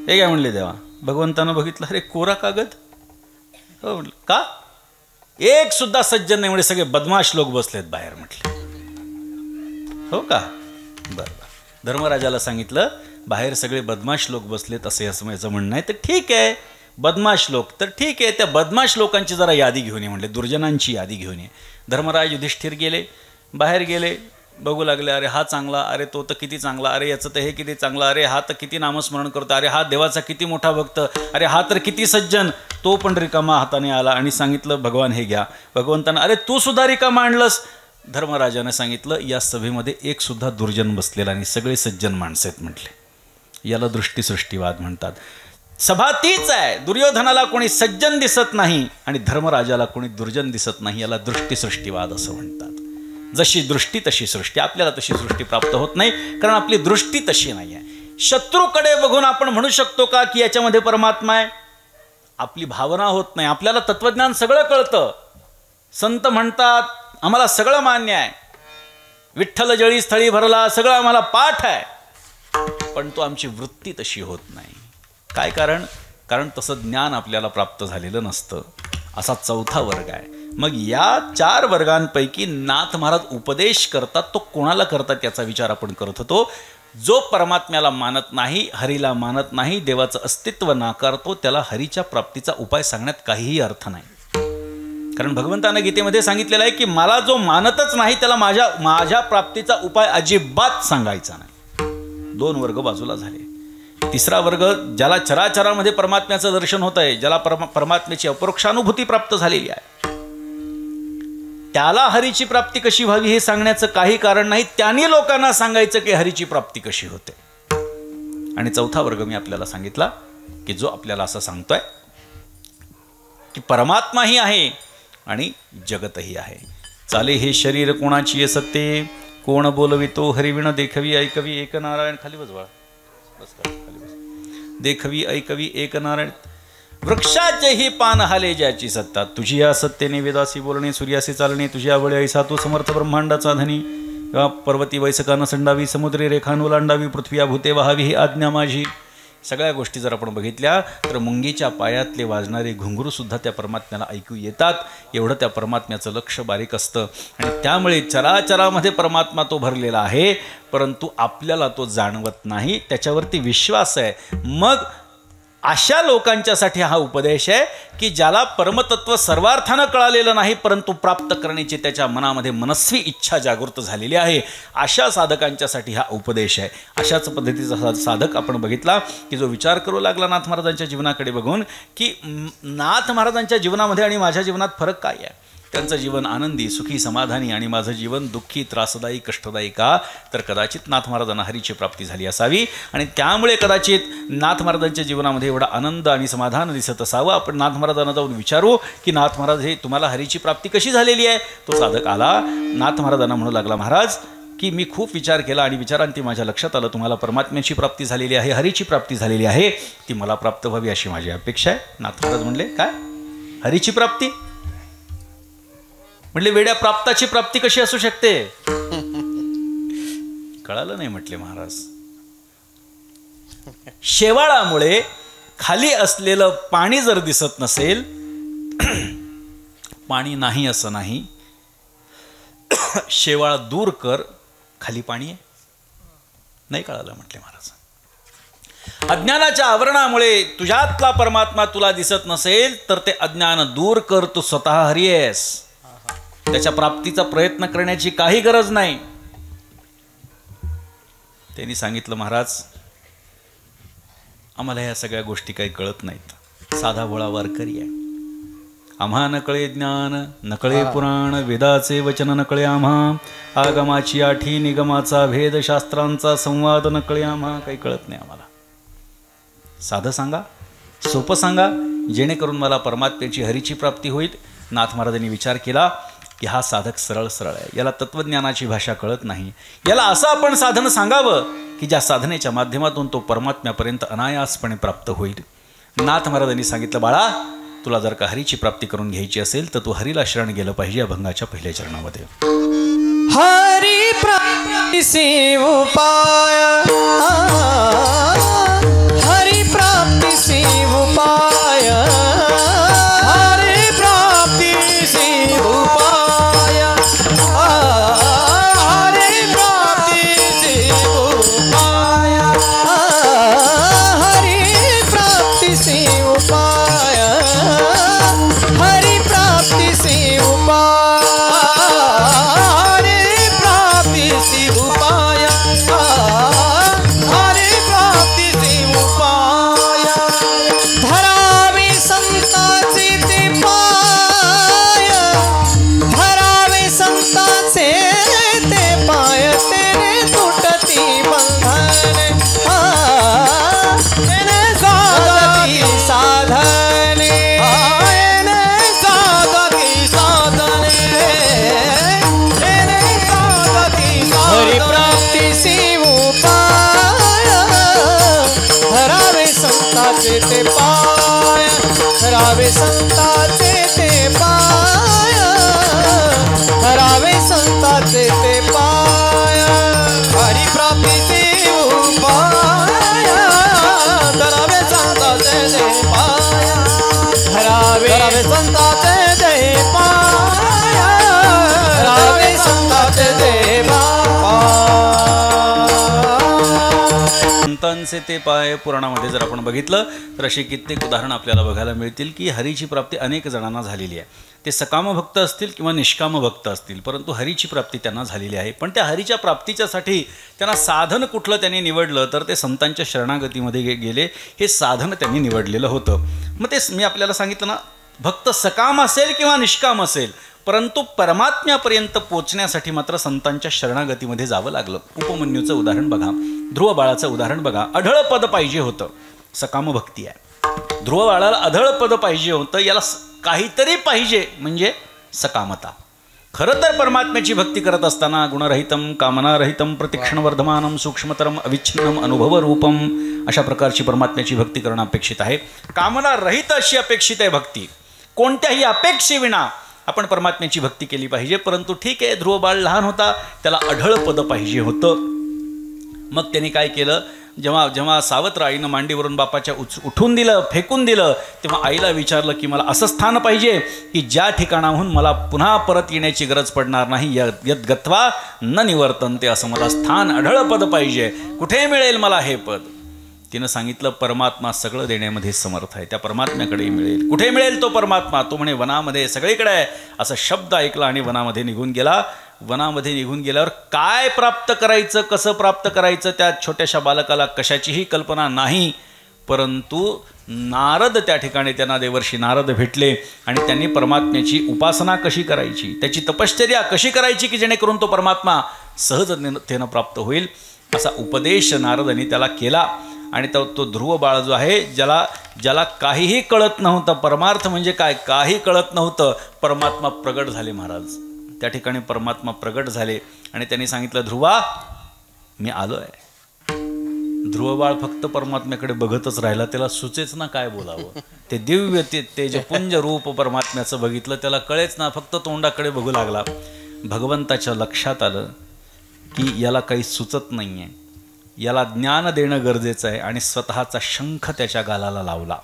हे काय म्हणले देवा? भगवंतानं बघितलं, अरे कोरा कागद. हो म्हटलं, का? एक सुद्धा सज्जन नाही, म्हणजे सगळे बदमाश लोक बसलेत बाहेर. म्हटले हो का? बरं. धर्मराजाला सांगितलं बाहेर सगळे बदमाश लोक बसलेत असं याचं म्हणणं आहे, तर ठीक आहे, बदमाश लोक तर ठीक आहे, त्या बदमाश लोकांची जरा यादी घेऊन ये म्हणले, दुर्जनांची यादी घेऊन ये. धर्मराज युधिष्ठिर गेले, बाहेर गेले, बघू लागले, अरे हा चांगला, अरे तो तर किती चांगला, अरे याचं तर हे किती चांगलं, अरे हा तर किती नामस्मरण करतो, अरे हा देवाचा किती मोठा भक्त, अरे हा तर किती सज्जन. तो पण रिकामा हाताने आला आणि सांगितलं भगवान हे घ्या. भगवंतानं अरे तू सुद्धा रिकामा आणलंस. धर्मराजाने सांगितलं या सभेमध्ये एक सुद्धा दुर्जन बसलेला नाही, सगळे सज्जन माणसं आहेत म्हटले. याला दृष्टीसृष्टीवाद म्हणतात. सभा तीच आहे, दुर्योधनाला कोणी सज्जन दिसत नाही आणि धर्मराजाला कोणी दुर्जन दिसत नाही, याला दृष्टीसृष्टीवाद असं म्हणतात. जशी दृष्टी तशी सृष्टी. आपल्याला तशी सृष्टी प्राप्त होत नाही, कारण आपली दृष्टी तशी नाही आहे. शत्रूकडे बघून आपण म्हणू शकतो का की याच्यामध्ये परमात्मा आहे? आपली भावना होत नाही. आपल्याला तत्वज्ञान सगळं कळतं, संत म्हणतात आम्हाला सगळं मान्य आहे, विठ्ठल जळी स्थळी भरला, सगळं आम्हाला पाठ आहे, पण तो आमची वृत्ती तशी होत नाही. काय कारण? कारण तसं ज्ञान आपल्याला प्राप्त झालेलं नसतं. असा चौथा वर्ग आहे. मग या 4 वर्गांपैकी नाथ महाराज उपदेश करतात, तो कोणाला करतात याचा विचार आपण करत होतो. जो परमात्म्याला मानत नाही, हरीला मानत नाही, देवाचं अस्तित्व नाकारतो, त्याला हरीच्या प्राप्तीचा उपाय सांगण्यात काहीही अर्थ नाही. कारण भगवंतानं गीतेमध्ये सांगितलेलं आहे की मला जो मानतच नाही त्याला माझ्या प्राप्तीचा उपाय अजिबात सांगायचा नाही. 2 वर्ग बाजूला झाले. तिसरा वर्ग, ज्याला चराचरामध्ये परमात्म्याचं दर्शन होत आहे, ज्याला परमात्म्याची अपरोक्षानुभूती प्राप्त झालेली आहे, त्याला हरीची प्राप्ती कशी व्हावी हे सांगण्याचं काही कारण नाही. त्यांनी लोकांना सांगायचं की हरीची प्राप्ती कशी होते. आणि चौथा वर्ग मी आपल्याला सांगितला की जो आपल्याला असं सांगतोय की परमात्माही आहे आणि जगतही आहे. चाले हे शरीर कोणाची सत्ते, कोण बोलवितो हरिविण, देखवी ऐकवी एक नारायण. खाली बस बाळा, बस खाली बस. देखवी ऐकवी एक नारायण. वृक्षाचेही पान हाले ज्याची सत्ता, तुझी या सत्तेने वेदासी बोलणे, सूर्यासी चालणे, तुझी आवळे ऐसा तू समर्थ ब्रह्मांडाचा धनी. पर्वती वैसकानं संडावी, समुद्री रेखान ओलांडावी, पृथ्वी भूते वहावी ही आज्ञा माझी. सगळ्या गोष्टी जर आपण बघितल्या तर मुंगीच्या पायातले वाजणारे घुंगरूसुद्धा त्या परमात्म्याला ऐकू येतात. एवढं त्या परमात्म्याचं लक्ष बारीक असतं आणि त्यामुळे चराचरामध्ये परमात्मा तो भरलेला आहे, परंतु आपल्याला तो जाणवत नाही, त्याच्यावरती विश्वास आहे. मग अशा लोकांच्यासाठी हा उपदेश आहे की ज्याला परमतत्व सर्वार्थानं कळालेलं नाही, परंतु प्राप्त करण्याची त्याच्या मनामध्ये मनस्वी इच्छा जागृत झालेली आहे. अशा साधकांच्यासाठी हा उपदेश आहे. अशाच पद्धतीचा साधक आपण बघितला की जो विचार करू लागला नाथ महाराजांच्या जीवनाकडे बघून की नाथ महाराजांच्या जीवनामध्ये आणि माझ्या जीवनात फरक काय आहे. त्यांचं जीवन आनंदी, सुखी, समाधानी आणि माझं जीवन दुःखी, त्रासदायी, कष्टदायी का? तर कदाचित नाथ महाराजांना हरीची प्राप्ती झाली असावी आणि त्यामुळे कदाचित नाथ महाराजांच्या जीवनामध्ये एवढा आनंद आणि समाधान दिसत असावं. आपण नाथ महाराजांना जाऊन विचारू की नाथ महाराज, हे तुम्हाला हरीची प्राप्ती कशी झालेली आहे? तो साधक आला, नाथ महाराजांना म्हणू लागला, महाराज की मी खूप विचार केला आणि विचारांती माझ्या लक्षात आलं तुम्हाला परमात्म्याची प्राप्ती झालेली आहे, हरीची प्राप्ती झालेली आहे, ती मला प्राप्त व्हावी अशी माझी अपेक्षा आहे. नाथ महाराज म्हणले, काय हरीची प्राप्ती? म्हटले, वेड्या, प्राप्ताची प्राप्ती कशी असू शकते? कळालं नाही म्हटले महाराज. शेवाळामुळे खाली असलेलं पाणी जर दिसत नसेल, पाणी नाही असं नाही, शेवाळ दूर कर, खाली पाणी आहे. नाही कळालं म्हटले महाराज. अज्ञानाच्या आवरणामुळे तुझ्यातला परमात्मा तुला दिसत नसेल तर ते अज्ञान दूर कर, तू स्वतः हरी आहेस. त्याच्या प्राप्तीचा प्रयत्न करण्याची काही गरज नाही. त्यांनी सांगितलं, महाराज आम्हाला ह्या सगळ्या गोष्टी काही कळत नाहीत, साधा भोळा वारकरी आहे. आम्हा नकळे ज्ञान, नकळे पुराण, वेदाचे वचन नकळे आम्हा, आगमाची आठी निगमाचा भेद, शास्त्रांचा संवाद नकळे आम्हा. काही कळत नाही आम्हाला. साधं सांगा, सोपं सांगा, जेणेकरून मला परमात्म्याची हरीची प्राप्ती होईल. नाथ महाराजांनी विचार केला की हा साधक सरळ सरळ आहे, याला तत्वज्ञानाची भाषा कळत नाही. याला असं आपण साधन सांगावं की ज्या साधनेच्या माध्यमातून तो परमात्म्यापर्यंत अनायासपणे प्राप्त होईल. नाथ महाराजांनी सांगितलं, बाळा तुला जर का हरीची प्राप्ती करून घ्यायची असेल तर तू हरीला शरण गेलं पाहिजे. अभंगाच्या पहिल्या चरणामध्ये हरी प्राप्तीचे उपाय, हरी प्राप्तीचे उपाय, हरी प्राप्तीचे उपाय, हरी प्राप्तीचे उपाय, हरी प्राप्तीचे उपाय, हरी प्राप्तीचे उपाय, हरी प्राप्तीचे उपाय, हरी प्राप्तीचे उपाय, धरावे संतांचे ते पाय, धरावे संतांचे ते पाय, तेने तुटती बंधने, तेने साधती साधने, तेने साधती साधने, तेने साधती साधने. हरी प्राप्तीचे उपाय, धरावे संतांचे ते पाय, धरावे संतांचे ते पाय, धरावे संतांचे ते पाय, हरी प्राप्तीचे उपाय, धरावे संतांचे ते पाय, धरावे संतांचे ते पाय, धरावे संतांचे ते पाय. संतांचे ते पाय पुराणामध्ये जर आपण बघितलं तर अशी कित्येक उदाहरणं आपल्याला बघायला मिळतील की हरीची प्राप्ती अनेक जणांना झालेली आहे. ते सकाम भक्त असतील किंवा निष्काम भक्त असतील, परंतु हरीची प्राप्ती त्यांना झालेली आहे. पण त्या हरीच्या प्राप्तीच्यासाठी त्यांना साधन कुठलं त्यांनी निवडलं तर ते संतांच्या शरणागतीमध्ये गेले. हे साधन त्यांनी निवडलेलं होतं. मग ते मी आपल्याला सांगितलं ना, भक्त सकाम असेल किंवा निष्काम असेल, परंतु परमात्म्यापर्यंत पोचण्यासाठी मात्र संतांच्या शरणागतीमध्ये जावं लागलं. उपमन्यूचं उदाहरण बघा, ध्रुव बाळाचं उदाहरण बघा. अढळ पद पाहिजे होतं, सकाम भक्ती आहे. ध्रुव बाळाला अढळ पद पाहिजे होतं, याला काहीतरी पाहिजे म्हणजे सकामता. खरं तर परमात्म्याची भक्ती करत असताना गुणरहितम कामनारहितम प्रतिक्षण वर्धमानम सूक्ष्मतरम अविच्छिन्नम अनुभव रूपम अशा प्रकारची परमात्म्याची भक्ती करणं अपेक्षित आहे. कामनारहित अशी अपेक्षित आहे भक्ती. कोणत्याही अपेक्षेविना आपण परमात्म्याची भक्ती केली पाहिजे. परंतु ठीक आहे, ध्रुव बाळ लहान होता, त्याला अढळ पद पाहिजे होतं. मग त्यांनी काय केलं, जेव्हा सावत्र आईनं मांडीवरून बापाच्या उठून दिलं, फेकून दिलं, तेव्हा आईला विचारलं की मला असं स्थान पाहिजे की ज्या ठिकाणाहून मला पुन्हा परत येण्याची गरज पडणार नाही. यद गत्वा न निवर्तन्ते, असं मला स्थान अढळ पद पाहिजे. कुठे मिळेल मला हे पद? तिनं सांगितलं परमात्मा सगळं देण्यामध्ये समर्थ आहे, त्या परमात्म्याकडे मिळेल. कुठे मिळेल तो परमात्मा? तो म्हणे वनामध्ये सगळीकडे आहे. असा शब्द ऐकला आणि वनामध्ये निघून गेला. वनामध्ये निघून गेल्यावर काय प्राप्त करायचं, कसं प्राप्त करायचं, त्या छोट्याशा बालकाला कशाचीही कल्पना नाही. परंतु नारद त्या ठिकाणी, त्यांना देवर्षी नारद भेटले आणि त्यांनी परमात्म्याची उपासना कशी करायची, त्याची तपश्चर्या कशी करायची की जेणेकरून तो परमात्मा सहजतेनं प्राप्त होईल, असा उपदेश नारदांनी त्याला केला. आणि तो ध्रुव बाळ जो आहे, ज्याला काहीही कळत नव्हतं, परमार्थ म्हणजे काय काही कळत नव्हतं, परमात्मा प्रगट झाले. महाराज त्या ठिकाणी परमात्मा प्रगट झाले आणि त्यांनी सांगितलं ध्रुवा मी आलो आहे. ध्रुव बाळ फक्त परमात्म्याकडे बघतच राहिला, त्याला सुचेच ना काय बोलावं. ते दिव्य तेजपुंज रूप परमात्म्याचं बघितलं, त्याला कळेच ना, फक्त तोंडाकडे बघू लागला. भगवंताच्या लक्षात आलं की याला काही सुचत नाही आहे, याला ज्ञान देणं गरजेचं आहे. आणि स्वतःचा शंख त्याच्या गालाला लावला.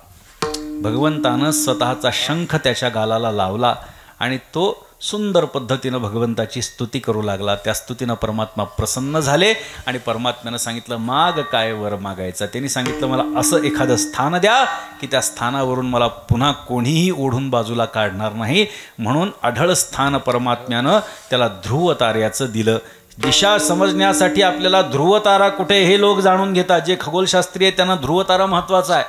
भगवंतानं स्वतःचा शंख त्याच्या गालाला लावला आणि तो सुंदर पद्धतीनं भगवंताची स्तुती करू लागला. त्या स्तुतीनं परमात्मा प्रसन्न झाले आणि परमात्म्यानं सांगितलं माग काय वर मागायचं. त्यांनी सांगितलं मला असं एखादं स्थान द्या की त्या स्थानावरून मला पुन्हा कोणीही ओढून बाजूला काढणार नाही. म्हणून अढळ स्थान परमात्म्यानं त्याला ध्रुव ताऱ्याचं दिलं. दिशा समजण्यासाठी आपल्याला ध्रुवतारा कुठे हे लोक जाणून घेतात. जे खगोलशास्त्री आहे त्यांना ध्रुवतारा महत्त्वाचा आहे.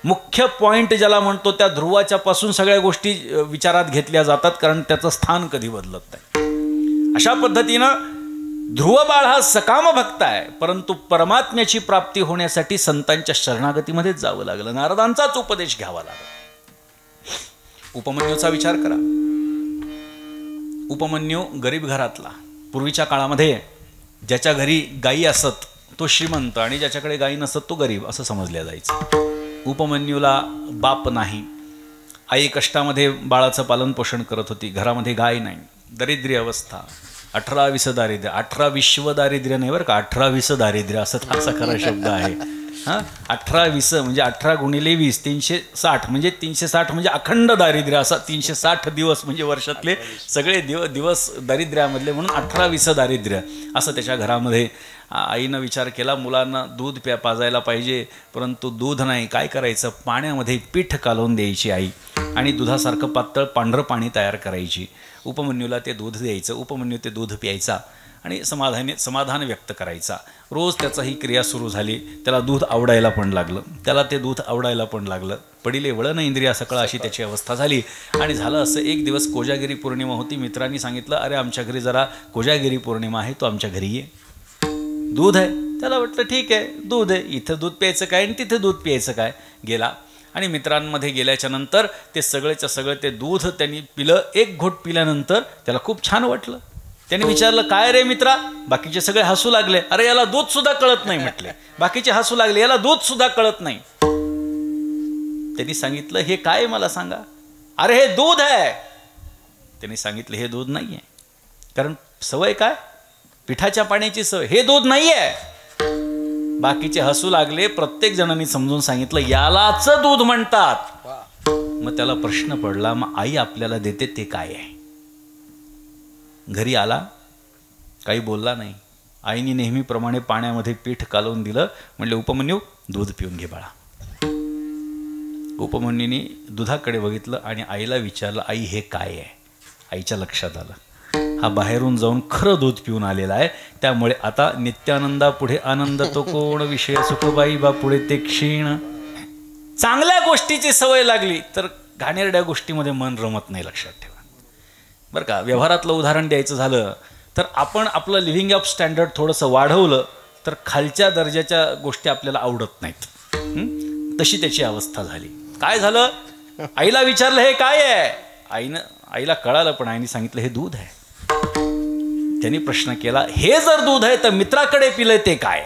मुख्य पॉईंट ज्याला म्हणतो त्या ध्रुवाच्या पासून सगळ्या गोष्टी विचारात घेतल्या जातात, कारण त्याचं स्थान कधी बदलत नाही. अशा पद्धतीनं ध्रुव बाळ हा सकाम भक्त आहे, परंतु परमात्म्याची प्राप्ती होण्यासाठी संतांच्या शरणागतीमध्येच जावं लागलं. नारदांचाच उपदेश घ्यावा लागला. उपमन्यूचा विचार करा. उपमन्यू गरीब घरातला. पूर्वीच्या काळामध्ये ज्याच्या घरी गायी असत तो श्रीमंत आणि ज्याच्याकडे गायी नसत तो गरीब असं समजल्या जायचं. उपमन्यूला बाप नाही, आई कष्टामध्ये बाळाचं पालन पोषण करत होती, घरामध्ये गाय नाही, दरिद्री अवस्था, 18-20 दारिद्र्य. 18-20 दारिद्र्य नाही बरं का, 18-20 दारिद्र्य असं त्याचा खरा शब्द आहे. 18-20 म्हणजे 18 गुणिले 20 360, म्हणजे 360 म्हणजे अखंड दारिद्र्य. असा 360 दिवस म्हणजे वर्षातले सगळे दिवस दारिद्र्यामधले, म्हणून 18-20 दारिद्र्य असं त्याच्या घरामध्ये. आईनं विचार केला मुलांना दूध पाजायला पाहिजे, परंतु दूध नाही. काय करायचं? पाण्यामध्ये पीठ कालवून द्यायची आई आणि दुधासारखं पातळ पांढरं पाणी तयार करायची. उपमन्यूला ते दूध द्यायचं. उपमन्यू ते दूध प्यायचा आणि समाधान व्यक्त करायचा. रोज त्याचा ही क्रिया सुरू झाली. त्याला दूध आवडायला पण लागलं. पडिले वळण इंद्रिया सकळ अशी त्याची अवस्था झाली. आणि झालं असं, एक दिवस कोजागिरी पौर्णिमा होती. मित्रांनी सांगितलं अरे आमच्या घरी जरा कोजागिरी पौर्णिमा आहे, तो आमच्या घरी ये, दूध आहे. त्याला वाटलं ठीक आहे दूध आहे, इथं दूध प्यायचं काय आणि तिथं दूध प्यायचं काय. गेला आणि मित्रांमध्ये गेल्याच्या नंतर ते सगळेच्या सगळं ते दूध त्यांनी पिलं. एक घोट पिल्यानंतर त्याला खूप छान वाटलं. त्यांनी विचारलं काय रे मित्रा? बाकीचे सगळे हसू लागले. अरे याला दूध सुद्धा कळत नाही म्हटले. बाकीचे हसू लागले, याला दूध सुद्धा कळत नाही. त्यांनी सांगितलं हे काय मला सांगा. अरे हे दूध आहे. त्यांनी सांगितलं हे दूध नाही आहे, कारण सवय काय पिठाच्या पाण्याची सवय, हे दूध नाही आहे. बाकीचे हसू लागले. प्रत्येक जणांनी समजून सांगितलं यालाच दूध म्हणतात. मग त्याला प्रश्न पडला मग आई आपल्याला देते ते काय आहे. घरी आला, काही बोलला नाही. आईने नेहमीप्रमाणे पाण्यामध्ये पीठ कालवून दिलं. म्हणले उपमन्यू दूध पिऊन घे बाळा. उपमन्यूने दुधाकडे बघितलं आणि आईला विचारलं आई हे काय आहे. आईच्या लक्षात आलं हा बाहेरून जाऊन खरं दूध पिऊन आलेला आहे. त्यामुळे आता नित्यानंदा पुढे आनंद तो कोण विषय सुखबाई बा पुढे ते क्षीण. चांगल्या गोष्टीची सवय लागली तर घाणेरड्या गोष्टीमध्ये मन रमत नाही, लक्षात ठेवा बरं का. व्यवहारातलं उदाहरण द्यायचं झालं तर आपण आपलं लिव्हिंग अप स्टँडर्ड थोडंसं वाढवलं तर खालच्या दर्जाच्या गोष्टी आपल्याला आवडत नाहीत. तशी त्याची अवस्था झाली. काय झालं? आईला विचारलं हे काय आहे. आईला कळालं पण आईने सांगितलं हे दूध आहे. त्यांनी प्रश्न केला हे जर दूध आहे तर मित्राकडे पिलंय ते काय.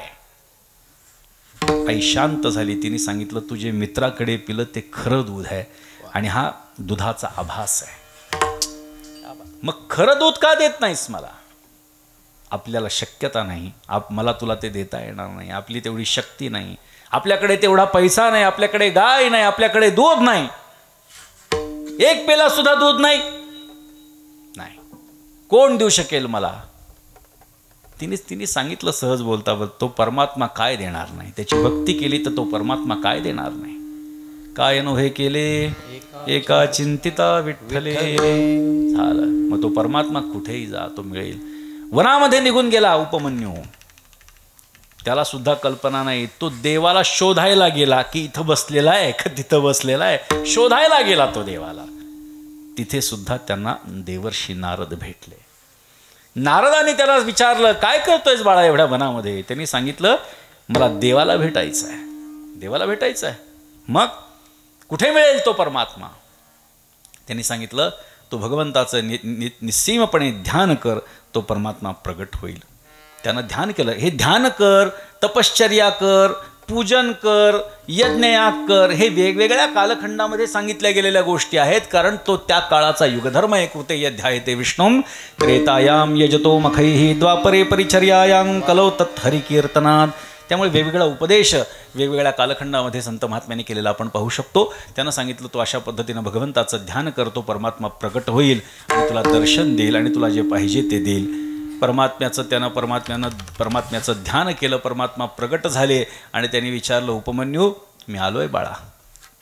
आई शांत झाली. तिने सांगितलं तुझे मित्राकडे पिलं ते खरं दूध आहे आणि हा दुधाचा आभास आहे. मग खरं दूध का देत नाहीस मला. आपल्याला शक्यता नाही, मला तुला ते देता येणार नाही, आपली तेवढी शक्ती नाही, आपल्याकडे तेवढा पैसा नाही, आपल्याकडे गाय नाही, आपल्याकडे दूध नाही, एक पेला सुद्धा दूध नाही, नाही कोण देऊ शकेल मला. तिने सांगितलं सहज बोलता तो परमात्मा काय देणार नाही, त्याची भक्ती केली तर तो परमात्मा काय देणार नाही. काय नव्हे केले एका चिंतिता विठ्ठले. झालं, मग तो परमात्मा कुठेही जा तो मिळेल. वनामध्ये निघून गेला उपमन्यू, त्याला सुद्धा कल्पना नाही. तो देवाला शोधायला गेला की इथं बसलेला आहे का तिथं बसलेला आहे, शोधायला गेला तो देवाला. तिथे सुद्धा त्यांना देवर्षी नारद भेटले. नारदाने त्याला विचारलं काय करतोयस बाळा एवढ्या वनामध्ये. त्यांनी सांगितलं मला देवाला भेटायचं आहे, देवाला भेटायचं आहे. मग कुठे मिळेल तो परमात्मा. त्यांनी सांगितलं तो भगवंताचं निस्सीमपणे ध्यान कर, तो परमात्मा प्रगट होईल. त्यानं ध्यान केलं. हे ध्यान कर, तपश्चर्या कर, पूजन कर, यज्ञयाग कर, हे वेगवेगळ्या कालखंडामध्ये सांगितल्या गेलेल्या गोष्टी आहेत. कारण तो त्या काळाचा युगधर्म आहे. कृते यध्यायते विष्णुम त्रेतायाम यजतो मखैः द्वापरे परिचर्यायां कलौ तत्हरिकीर्तनात. त्यामुळे वेगवेगळा उपदेश वेगवेगळ्या कालखंडामध्ये संत महात्म्यांनी केलेला आपण पाहू शकतो. त्यानं सांगितलं तो अशा पद्धतीनं भगवंताचं ध्यान करतो, परमात्मा प्रगट होईल आणि तुला दर्शन देईल आणि तुला जे पाहिजे ते देईल. परमात्म्याचं ध्यान केलं, परमात्मा प्रगट झाले आणि त्यांनी विचारलं उपमन्यू मी आलोय बाळा,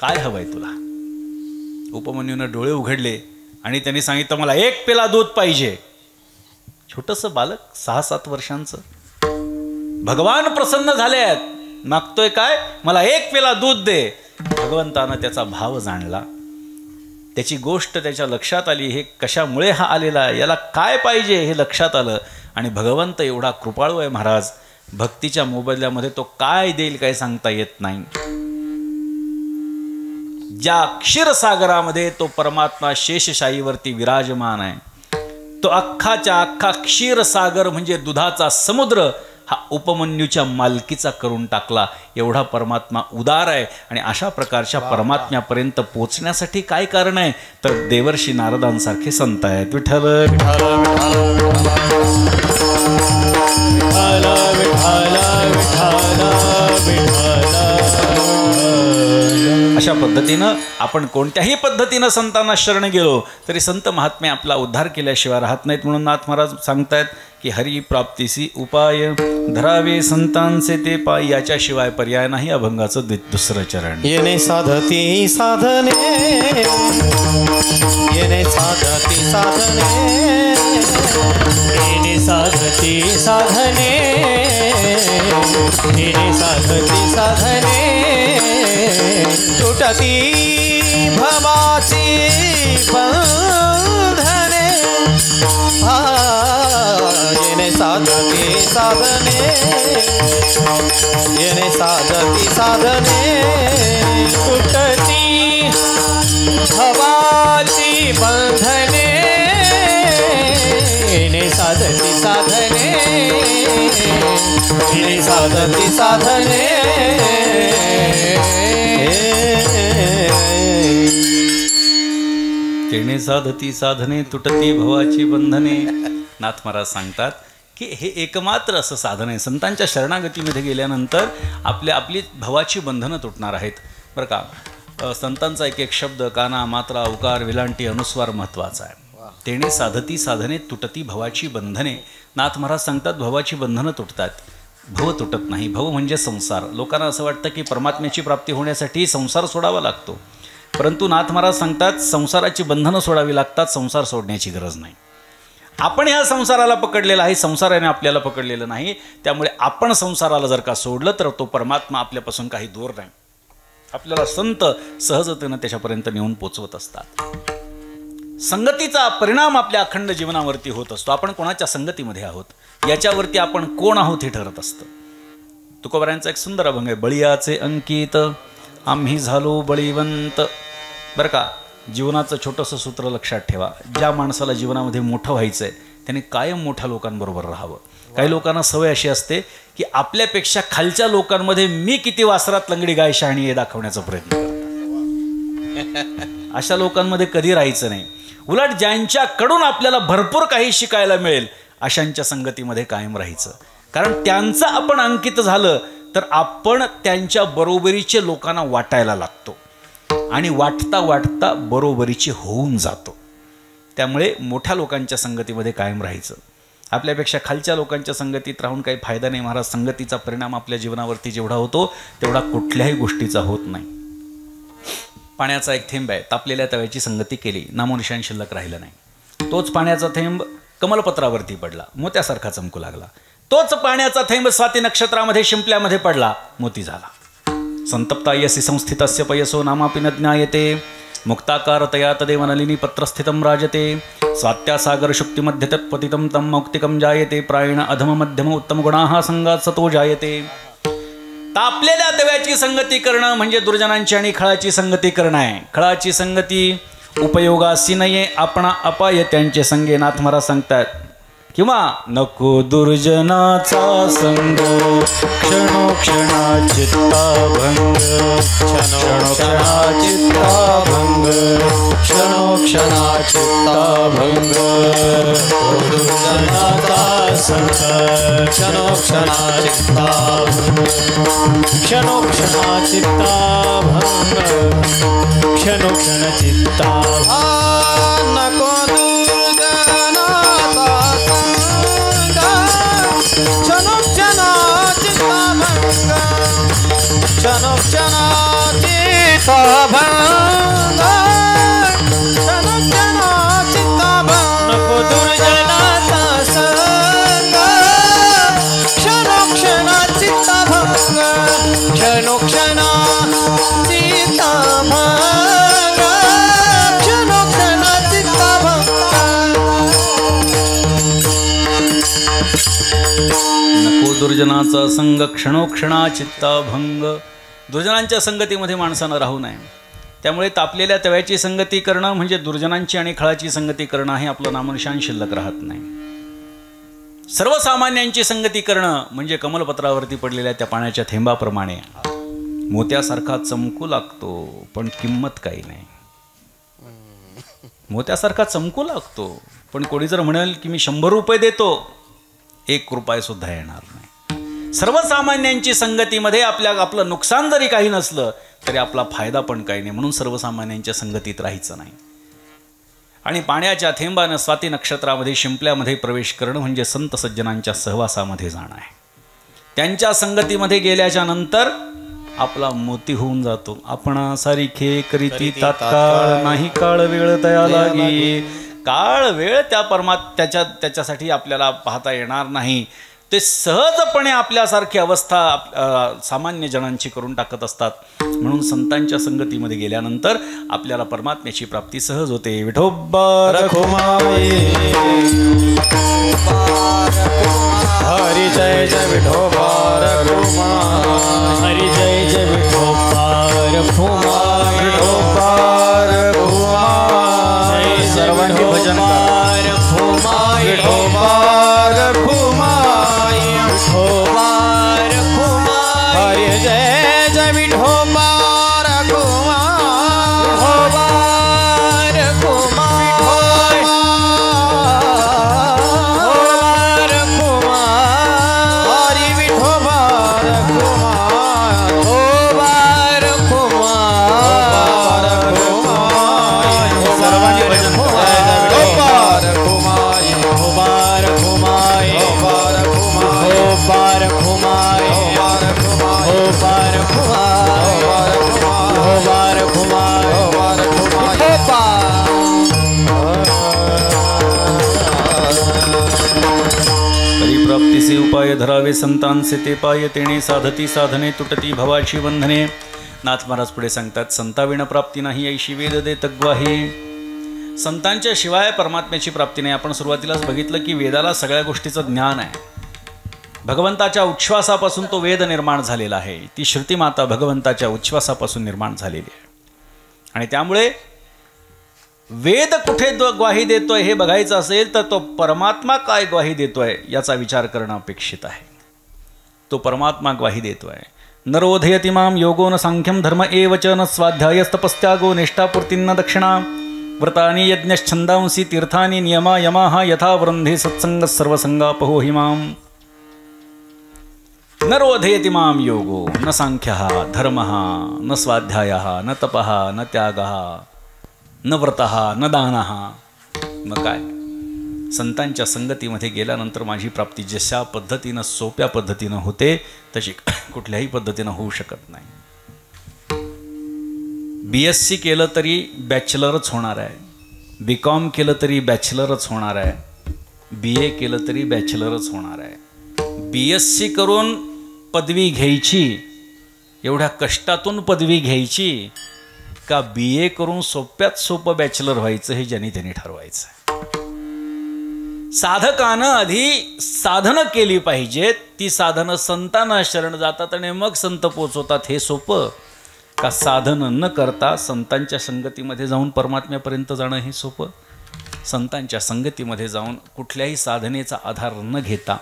काय हवंय तुला. उपमन्यूनं डोळे उघडले आणि त्यांनी सांगितलं मला एक पेला दूध पाहिजे. छोटंसं बालक 6-7 वर्षांचं. भगवान प्रसन्न झाले आहेत, मागतोय काय, मला एक पेला दूध दे. भगवंतानं त्याचा भाव जाणला, त्याची गोष्ट त्याच्या लक्षात आली. हे कशामुळे हा आलेला, याला काय पाहिजे हे लक्षात आलं. आणि भगवंत एवढा कृपाळू आहे महाराज, भक्तीच्या मोबदल्यामध्ये तो काय देईल काय सांगता येत नाही. ज्या क्षीरसागरामध्ये तो परमात्मा शेषशाहीवरती विराजमान आहे, तो अख्खाच्या अख्खा क्षीरसागर म्हणजे दुधाचा समुद्र हा उपमन्यूच्या मालकीचा करून टाकला. एवढा परमात्मा उदार आहे. आणि अशा प्रकारच्या परमात्म्यापर्यंत पोचण्यासाठी काय कारण आहे तर देवर्षी नारदांसारखे संत आहेत. विठ्ठल विठ्ठल अशा पद्धतीनं आपण कोणत्याही पद्धतीनं संतांना शरण गेलो तरी संत महात्मे आपला उद्धार केल्याशिवाय राहत नाहीत. म्हणून नाथ महाराज सांगतायत की हरी प्राप्तीसी उपाय धरावे संतांचे ते पाय. याच्याशिवाय पर्याय नाही अभंगाचं दुसरं चरण. येणे साधती साधने, येणे साधती साधने, येणे साधती साधने, येणे साधती साधने, तुटती भवाची बंधने. येणे साधती साधने, येणे साधती साधने, तुटती भवाची बंधने. येणे साधती साधने, येणे साधती साधने. तेणे साधती साधने तुटती भवाची बंधने. नाथ महाराज सांगतात की हे एकमात्र असं साधन आहे. संतांच्या शरणागतीमध्ये गेल्यानंतर आपली भवाची बंधनं तुटणार आहेत बरं का. संतांचा एक एक शब्द काना मात्रा उकार विलांटी अनुस्वार महत्त्वाचा आहे. तेणे साधती साधने तुटती भवाची बंधने. नाथ महाराज सांगतात भवाची बंधनं तुटतात, भव तुटत नाही. भव म्हणजे संसार. लोकांना असं वाटतं की परमात्म्याची प्राप्ती होण्यासाठी संसार सोडावा लागतो, परंतु नाथ महाराज सांगतात संसाराची बंधनं सोडावी लागतात, संसार सोडण्याची गरज नाही. आपण ह्या संसाराला पकडलेला आहे, संसाराने आपल्याला पकडलेलं नाही. त्यामुळे आपण संसाराला जर का सोडलं तर तो परमात्मा आपल्यापासून काही दूर नाही. आपल्याला संत सहजतेनं त्याच्यापर्यंत नेऊन पोचवत असतात. संगतीचा परिणाम आपल्या अखंड जीवनावरती होत असतो. आपण कोणाच्या संगतीमध्ये आहोत याच्यावरती आपण कोण आहोत हे ठरत असतं. तुकोबारायांचा एक सुंदर अभंग आहे, बळीयाचे अंकित आम्ही झालो बळीवंत. बरं का, जीवनाचं छोटंसं सूत्र लक्षात ठेवा. ज्या माणसाला जीवनामध्ये मोठं व्हायचं आहे त्याने कायम मोठ्या लोकांबरोबर राहावं. काही लोकांना सवय अशी असते की आपल्यापेक्षा खालच्या लोकांमध्ये मी किती वासरात लंगडी गाय शहाणी हे दाखवण्याचा प्रयत्न करतात. अशा लोकांमध्ये कधी राहायचं नाही. उलट ज्यांच्याकडून आपल्याला भरपूर काही शिकायला मिळेल अशांच्या संगतीमध्ये कायम राहायचं. कारण त्यांचं आपण अंकित झालं तर आपण त्यांच्या बरोबरीचे लोकांना वाटायला लागतो आणि वाटता वाटता बरोबरीचे होऊन जातो. त्यामुळे मोठ्या लोकांच्या संगतीमध्ये कायम राहायचं. आपल्यापेक्षा खालच्या लोकांच्या संगतीत राहून काही फायदा नाही महाराज. संगतीचा परिणाम आपल्या जीवनावरती जेवढा होतो तेवढा कुठल्याही गोष्टीचा होत नाही. पाण्याचा एक थेंब आहे, तापलेल्या तव्याची संगती केली, नामोनिशाण शिल्लक राहिलं नाही. तोच पाण्याचा थेंब कमलपत्रावरती पडला, मोत्यासारखा चमकू लागला. तोच पाण्याचा थेंब स्वाती नक्षत्रामध्ये शिंपल्यामध्ये पडला, मोती झाला. संतप्ता यसी संस्थितस्य पयसो नामापि न ज्ञायते मुक्ताकार तया तदेव नलिनी पत्रस्थितं राजते स्वात्यासागर शुक्तिमध्ये तत्पतितं तं मौक्तिकं जायते प्रायण अधम मध्यम उत्तम गुणाः संगात सतो जायते. तापलेल्या तव्याची संगती करणं म्हणजे दुर्जनांची आणि खळाची संगती करणं आहे. खळाची संगती उपयोगासी नये आपणा अपाय त्यांचे संगे. नाथ महाराज सांगतात किंवा नको दुर्जनाचा संग क्षणोक्षणा चित्ताभंग क्षणोक्षणा चित्ताभंग क्षणोक्षणा चित्ताभंग दुर्जनाचा संग क्षणोक्षणा चित्ताभंग क्षणोक्षणा चित्ताभंग क्षणोक्षण चित्ताभंग नको क्षणोक्षणा चित्ताभंग क्षणोक्षणा चित्ताभंग क्षणोक्षणा चित्ताभंग नको दुर्जनाचा संग क्षणोक्षणा चित्ताभंग क्षणोक्षणा चित्ताभंग क्षणोक्षणा चित्ताभंग. नको दुर्जनाचा संग क्षणोक्षणा चित्ताभंग. दुर्जनांच्या संगतीमध्ये माणसानं राहू नये. त्यामुळे तापलेल्या तव्याची संगती करणं म्हणजे दुर्जनांची आणि खळाची संगती करणं हे आपलं नामनिशाण शिल्लक राहत नाही. सर्वसामान्यांची संगती करणं म्हणजे कमलपत्रावरती पडलेल्या त्या पाण्याच्या थेंबाप्रमाणे मोत्यासारखा चमकू लागतो पण किंमत काही नाही. मोत्यासारखा चमकू लागतो पण कोणी जर म्हणेल की मी 100 रुपये देतो, 1 रुपया सुद्धा येणार नाही. सर्वसामान्यांची संगतीमध्ये आपलं नुकसान जरी काही नसलं तरी आपला फायदा पण काही नाही. म्हणून सर्वसामान्यांच्या संगतीत राहायचं नाही. आणि पाण्याच्या थेंबानं स्वाती नक्षत्रामध्ये शिंपल्यामध्ये प्रवेश करणं म्हणजे संत सज्जनांच्या सहवासामध्ये जाणं आहे. त्यांच्या संगतीमध्ये गेल्याच्या नंतर आपला मोती होऊन जातो. आपणा सारिखे करीती तात्काळ नाही काळ वेळ तया लागी. काळ वेळ त्याच्यासाठी आपल्याला पाहता येणार नाही. ते सहजपणे आपल्यासारखी अवस्था सामान्य जनांची करून टाकत असतात. म्हणून संतांच्या संगतीमध्ये गेल्यानंतर आपल्याला परमात्म्याची प्राप्ती सहज होते. विठोबा रखुमाई हरी जय जय विठोबा रखुमाई हरी जय जय विठोबा रखुमाई विठोबा रखुमाई सर्वांनी भजन करा. विठोबा रखुमाई विठोबा रखुमाई हरी जय जय विठोबा रखुमाई विठोबा रखुमाई हरी विठोबा रखुमाई सर्वांनी भजन परिप्राप्तीचे उपाय धरावे संतांचे ते पाय तेणे साधती साधने तुटती भवाची बंधने. नाथ महाराज पुढे सांगतात संताविण प्राप्ती नाही ऐशी वेद देत ग्वाही. संतांच्या शिवाय परमात्म्याची प्राप्ती नाही. आपण सुरुवातीलाच बघितलं की वेदाला सगळ्या गोष्टीचं ज्ञान आहे. भगवंताच्या उच्छ्वासापासून तो वेद निर्माण झालेला आहे. ती श्रुती माता भगवंताच्या उच्छ्वासापासून निर्माण झालेली आहे. आणि त्यामुळे वेद कुठे ग्वाही देतोय हे बघायचं असेल तर तो परमात्मा काय ग्वाही देतोय याचा विचार करणं अपेक्षित आहे. तो परमात्मा ग्वाही देतोय. नरोधयति माम योगो न सांख्यम धर्म एव च न स्वाध्यायस्तपस्त्यागो निष्ठापूर्तीन्न दक्षिणा व्रतानि यज्ञश्छन्दांसि तीर्थानि नियमा यमाः यथा वृन्धे सत्संग सर्वसंगापहो हिमाम न रोधयति माम योगो न सांख्यः धर्मः न स्वाध्यायः न तपः न त्यागः न व्रतः न दानः. मग काय संतांच्या संगतीमध्ये गेल्यानंतर माझी प्राप्ती जशा पद्धतीनं सोप्या पद्धतीनं होते तशी कुठल्याही पद्धतीनं होऊ शकत नाही. BSc केलं तरी बॅचलरच होणार आहे, BCom केलं तरी बॅचलरच होणार आहे, BA केलं तरी बॅचलरच होणार आहे. BSc करून पदवी घ्यायची, एवढ्या कष्टातून पदवी घ्यायची का BA करून सोप्यात सोपं बॅचलर व्हायचं हे ज्यांनी त्यांनी ठरवायचं आहे. साधकानं आधी साधनं केली पाहिजेत, ती साधनं संतांना शरण जातात आणि मग संत पोचवतात हे सोपं का साधन न करता संतांच्या संगतीमध्ये जाऊन परमात्म्यापर्यंत जाणं हे सोपं. संतांच्या संगतीमध्ये जाऊन कुठल्याही साधनेचा आधार न घेता,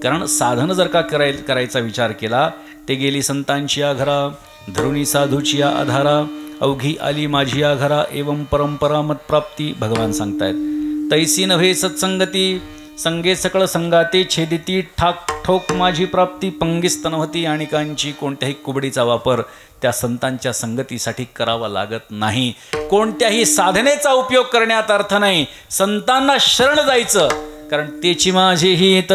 कारण साधन जर का करायचा विचार केला ते गेली संतांची या घरा धरुणी साधूची या आधारा अवघी आली माझी या घरा एवं परंपरा मतप्राप्ती. भगवान सांगतायत तैसी नव्हे सत्संगती संगे सकळ संगाते छेदिती ठाक ठोक माझी प्राप्ती पंगीस्त नव्हती. आणि कांची कोणत्याही कुबडीचा वापर त्या संतांच्या संगतीसाठी करावा लागत नाही. कोणत्याही साधनेचा उपयोग करण्यात अर्थ नाही, संतांना शरण जायचं. कारण तेची माझी हित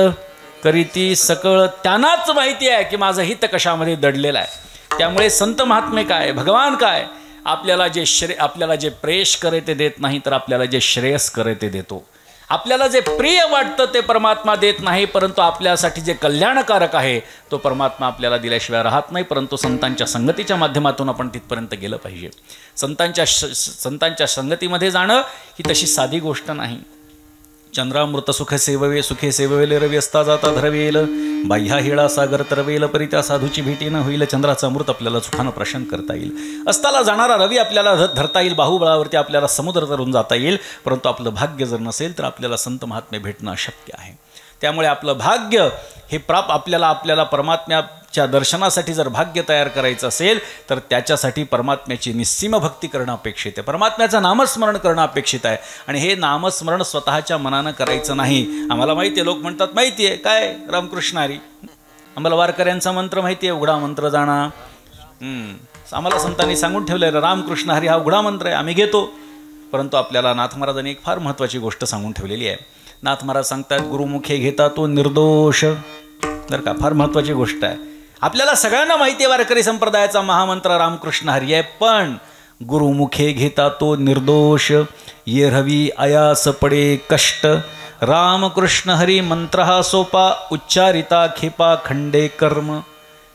करीती सकळ, त्यांनाच माहिती आहे की माझं हित कशामध्ये दडलेलं आहे. त्यामुळे संत महात्मे काय, भगवान काय, आपल्याला जे प्रेष करे ते देत नाही, तर आपल्याला जे श्रेयस करे ते देतो. आपल्याला जे प्रिय वाटतं ते परमात्मा देत नाही, परंतु आपल्यासाठी जे कल्याणकारक आहे तो परमात्मा आपल्याला दिल्याशिवाय राहत नाही. परंतु संतांच्या संगतीच्या माध्यमातून आपण तिथपर्यंत गेलं पाहिजे. संतांच्या संगतीमध्ये जाणं ही तशी साधी गोष्ट नाही. चंद्रामृत सुख सेववे सुखे सेववेल रवी असता जाता धरवेल बाह्या हिळा सागर तरवेल परी त्या साधूची भेटीनं होईल. चंद्राचं अमृत आपल्याला सुखानं प्रशन करता येईल. अस्ताला जाणारा रवी आपल्याला धरता येईल, बाहुबळावरती आपल्याला समुद्र तरून जाता येईल. परंतु आपलं भाग्य जर नसेल तर आपल्याला संत महात्मे भेटणं अशक्य आहे. त्यामुळे आपलं भाग्य हे आपल्याला परमात्म्याच्या दर्शनासाठी जर भाग्य तयार करायचं असेल तर त्याच्यासाठी परमात्म्याची निस्सीम भक्ती करणं अपेक्षित आहे, परमात्म्याचं नामस्मरण करणं अपेक्षित आहे. आणि हे नामस्मरण स्वतःच्या मनानं करायचं नाही. आम्हाला माहिती आहे, लोक म्हणतात माहिती आहे काय रामकृष्ण हरी, आम्हाला वारकऱ्यांचा मंत्र माहिती आहे, उघडा मंत्र जाणा. आम्हाला संतांनी सांगून ठेवलं रामकृष्ण हरी हा उघडा मंत्र आहे, आम्ही घेतो. परंतु आपल्याला नाथ महाराजांनी एक फार महत्त्वाची गोष्ट सांगून ठेवलेली आहे. नाथ महाराज सांगतात गुरुमुखे घेता तो निर्दोष. बरं का, फार महत्त्वाची गोष्ट आहे. आपल्याला सगळ्यांना माहिती आहे वारकरी संप्रदायाचा महामंत्र रामकृष्ण हरी आहे, पण गुरुमुखे घेता तो निर्दोष. ये रवी आयास पडे कष्ट रामकृष्ण हरी मंत्र हा सोपा उच्चारिता खेपा खंडे कर्म.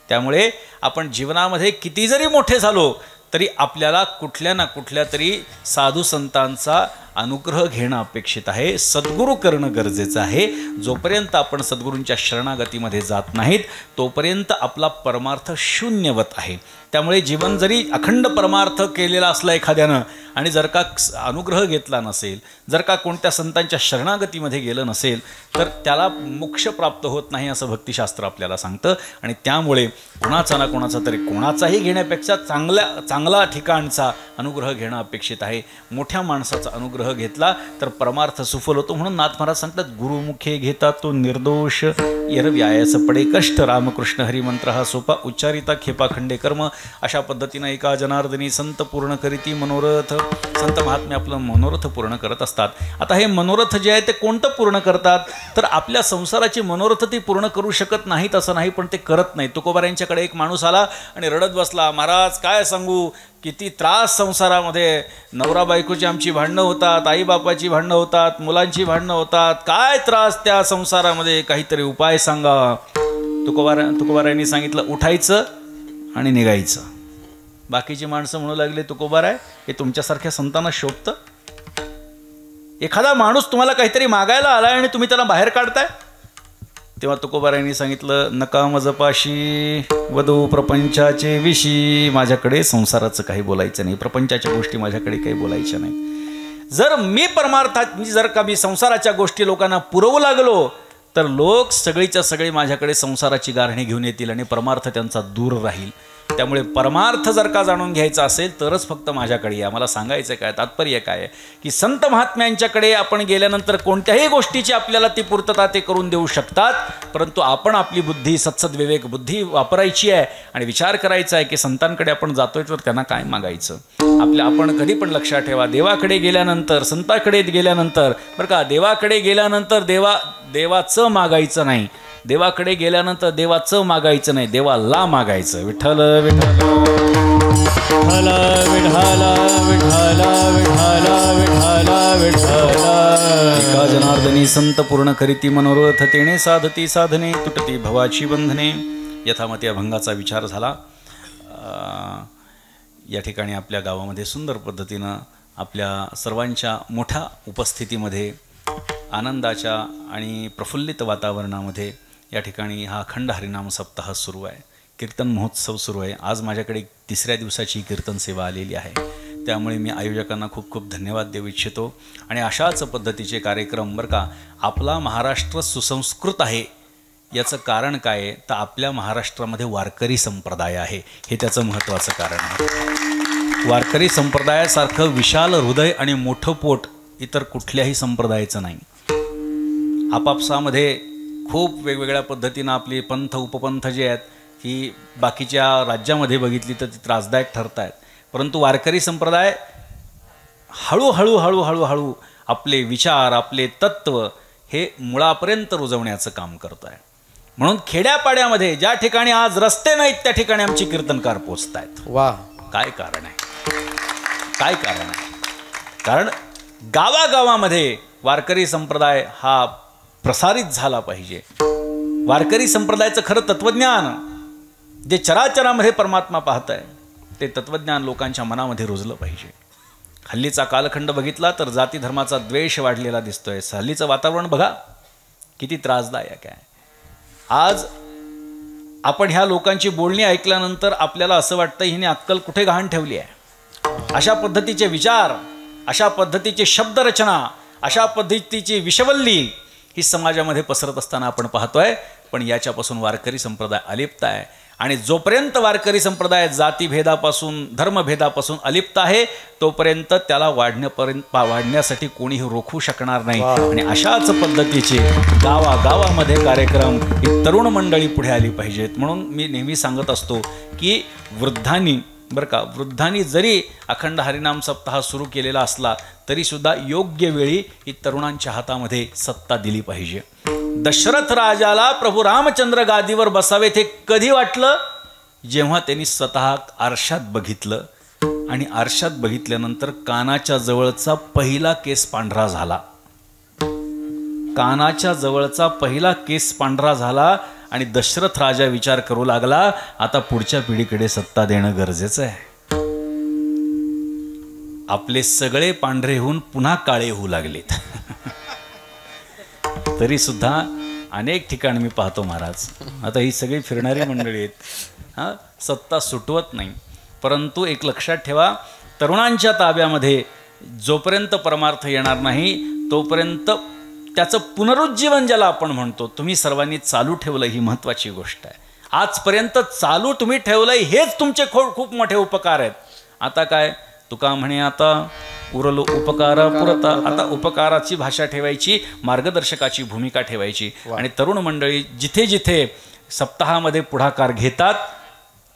त्यामुळे आपण जीवनामध्ये किती जरी मोठे झालो तरी आपल्याला कुठल्या ना कुठल्या तरी साधू संतांचा अनुग्रह घेणं अपेक्षित आहे, सद्गुरू करणं गरजेचं आहे. जोपर्यंत आपण सद्गुरूंच्या शरणागतीमध्ये जात नाहीत तोपर्यंत आपला परमार्थ शून्यवत आहे. त्यामुळे जीवन जरी अखंड परमार्थ केलेला असला एखाद्यानं आणि जर का अनुग्रह घेतला नसेल, जर का कोणत्या संतांच्या शरणागतीमध्ये गेलं नसेल तर त्याला मोक्ष प्राप्त होत नाही असं भक्तिशास्त्र आपल्याला सांगतं. आणि त्यामुळे कोणाचा ना कोणाचा तरी कोणाचाही घेण्यापेक्षा चांगला ठिकाणचा अनुग्रह घेणं अपेक्षित आहे. मोठ्या माणसाचा अनुग्रह घेतला तर परमार्थ सुफल होतो. म्हणून नाथ महाराज सांगतात गुरुमुखे घेता तो निर्दोष. एरवी आयास पडे कष्ट रामकृष्ण हरी मंत्र हा सोपा उच्चारिता खेपा खंडे कर्म. अशा पद्धतीनं एका जनार्दनी संत पूर्ण करीती मनोरथ. संत महात्मे आपलं मनोरथ पूर्ण करत असतात. आता हे मनोरथ जे आहे ते कोणतं पूर्ण करतात तर आपल्या संसाराची मनोरथ ती पूर्ण करू शकत नाहीत असं नाही, पण ते करत नाही. तुकोबारायांच्याकडे एक माणूस आला आणि रडत बसला, महाराज काय सांगू किती त्रास संसारामध्ये, नवरा बायकोची आमची भांडणं होतात, आईबापाची भांडणं होतात, मुलांची भांडणं होतात, काय त्रास त्या संसारामध्ये, काहीतरी उपाय सांगा. तुकोबारायांनी सांगितलं उठायचं आणि निघायचं. बाकीची माणसं म्हणू लागले तुकोबाराय हे तुमच्यासारख्या संतांना शोभतं. एखादा माणूस तुम्हाला काहीतरी मागायला आलाय आणि तुम्ही त्याला बाहेर काढताय. तेव्हा तुकोबारायांनी सांगितलं नका मजपाशी वधू प्रपंचाचे विषयी. माझ्याकडे संसाराचं काही बोलायचं नाही, प्रपंचाच्या गोष्टी माझ्याकडे काही बोलायच्या नाही. जर मी परमार्थात जर का मी संसाराच्या गोष्टी लोकांना पुरवू लागलो तर लोक सगळीच्या सगळी माझ्याकडे संसाराची गारणी घेऊन येतील आणि परमार्थ त्यांचा दूर राहील. त्यामुळे परमार्थ जर का जाणून घ्यायचा असेल तरच फक्त माझ्याकडे या. मला सांगायचं काय, तात्पर्य काय आहे की संत महात्म्यांच्याकडे आपण गेल्यानंतर कोणत्याही गोष्टीची आपल्याला ती पूर्तता ते करून देऊ शकतात, परंतु आपण आपली बुद्धी, सत्सद्विवेक बुद्धी वापरायची आहे आणि विचार करायचा आहे की संतांकडे आपण जातोय तर त्यांना काय मागायचं. आपण कधी पण लक्षात ठेवा, देवाकडे गेल्यानंतर, संताकडे गेल्यानंतर बरं का, देवाकडे गेल्यानंतर देवाचं मागायचं नाही, देवाकडे गेल्यानंतर देवाचं मागायचं नाही, देवाला मागायचं. विठ्ठल विठ्ठल विठ्ठल विठ्ठल विठ्ठल विठ्ठल विठ्ठल एका जनार्दनी संत पूर्ण करीती मनोरथ तेणे साधती साधने तुटती भवाची बंधने. यथामती अभंगाचा विचार झाला. या ठिकाणी आपल्या गावामध्ये सुंदर पद्धतीनं आपल्या सर्वांच्या मोठ्या उपस्थितीमध्ये आनंदाच्या आणि प्रफुल्लित वातावरणामध्ये या ठिकाणी हा अखंड हरिनाम सप्ताह सुरू आहे, कीर्तन महोत्सव सुरू आहे. आज माझ्याकडे 3ऱ्या दिवसाची कीर्तन सेवा आलेली आहे, त्यामुळे मी आयोजकांना खूप खूप धन्यवाद देऊ इच्छितो. आणि अशाच पद्धतीचे कार्यक्रम बरं का, आपला महाराष्ट्र सुसंस्कृत आहे याचं कारण काय आहे तर आपल्या महाराष्ट्रामध्ये वारकरी संप्रदाय आहे, हे त्याचं महत्त्वाचं कारण आहे. वारकरी संप्रदायासारखं विशाल हृदय आणि मोठं पोट इतर कुठल्याही संप्रदायाचं नाही. आपापसामध्ये खूप वेगवेगळ्या पद्धतीनं आपली पंथ उपपंथ जे आहेत ही बाकीच्या राज्यामध्ये बघितली तर ती त्रासदायक ठरत आहेत, परंतु वारकरी संप्रदाय हळूहळू हळूहळू आपले विचार, आपले तत्त्व हे मुळापर्यंत रुजवण्याचं काम करत आहे. म्हणून खेड्यापाड्यामध्ये ज्या ठिकाणी आज रस्ते नाहीत त्या ठिकाणी आमचे कीर्तनकार पोचत आहेत. वा, काय कारण आहे? काय कारण आहे? कारण गावागावामध्ये वारकरी संप्रदाय हा प्रसारित झाला पाहिजे. वारकरी संप्रदायाचं खरं तत्त्वज्ञान जे चराचरामध्ये परमात्मा पाहत आहे ते तत्त्वज्ञान लोकांच्या मनामध्ये रुजलं पाहिजे. हल्लीचा कालखंड बघितला तर जाती धर्माचा द्वेष वाढलेला दिसतोय. हल्लीचं वातावरण बघा किती त्रासदायक आहे. आज आपण ह्या लोकांची बोलणी ऐकल्यानंतर आपल्याला असं वाटतं हिने अक्कल कुठे गहाण ठेवली आहे. अशा पद्धतीचे विचार, अशा पद्धतीची शब्दरचना, अशा पद्धतीची विषवल्ली ही समाजामध्ये पसरत असताना आपण पाहतोय. पण याच्यापासून वारकरी संप्रदाय अलिप्त आहे आणि जोपर्यंत वारकरी संप्रदाय जातीभेदापासून, धर्मभेदापासून अलिप्त आहे तोपर्यंत त्याला वाढण्यासाठी कोणीही रोखू शकणार नाही. आणि अशाच पद्धतीचे गावागावामध्ये कार्यक्रम ही तरुण मंडळी पुढे आली पाहिजेत. म्हणून मी नेहमी सांगत असतो की वृद्धांनी बरं का, वृद्धांनी जरी अखंड हरिनाम सप्ताह सुरू केलेला असला तरीसुद्धा योग्य वेळी ही तरुणांच्या हातामध्ये सत्ता दिली पाहिजे. दशरथ राजाला प्रभू रामचंद्र गादीवर बसावेत हे कधी वाटलं? जेव्हा त्यांनी स्वतः आरशात बघितलं आणि आरशात बघितल्यानंतर कानाच्या जवळचा पहिला केस पांढरा झाला. कानाच्या जवळचा पहिला केस पांढरा झाला आणि दशरथ राजा विचार करू लागला आता पुढच्या पिढीकडे सत्ता देणं गरजेचं आहे. आपले सगळे पांढरे होऊन पुन्हा काळे होऊ लागलेत. तरी सुद्धा अनेक ठिकाणी मी पाहतो महाराज, आता ही सगळी फिरणारी मंडळी आहेत, हां, सत्ता सुटवत नाही. परंतु एक लक्षात ठेवा, तरुणांच्या ताब्यामध्ये जोपर्यंत परमार्थ येणार नाही तोपर्यंत त्याचं पुनरुज्जीवन ज्याला आपण म्हणतो तुम्ही सर्वांनी चालू ठेवलं ही महत्त्वाची गोष्ट आहे. आजपर्यंत चालू तुम्ही ठेवलंय हेच तुमचे खूप मोठे उपकार आहेत. आता काय तुका म्हणे आता उरलो उपकारा पुरता. आता उपकाराची भाषा ठेवायची, मार्गदर्शकाची भूमिका ठेवायची. आणि तरुण मंडळी जिथे जिथे सप्ताहामध्ये पुढाकार घेतात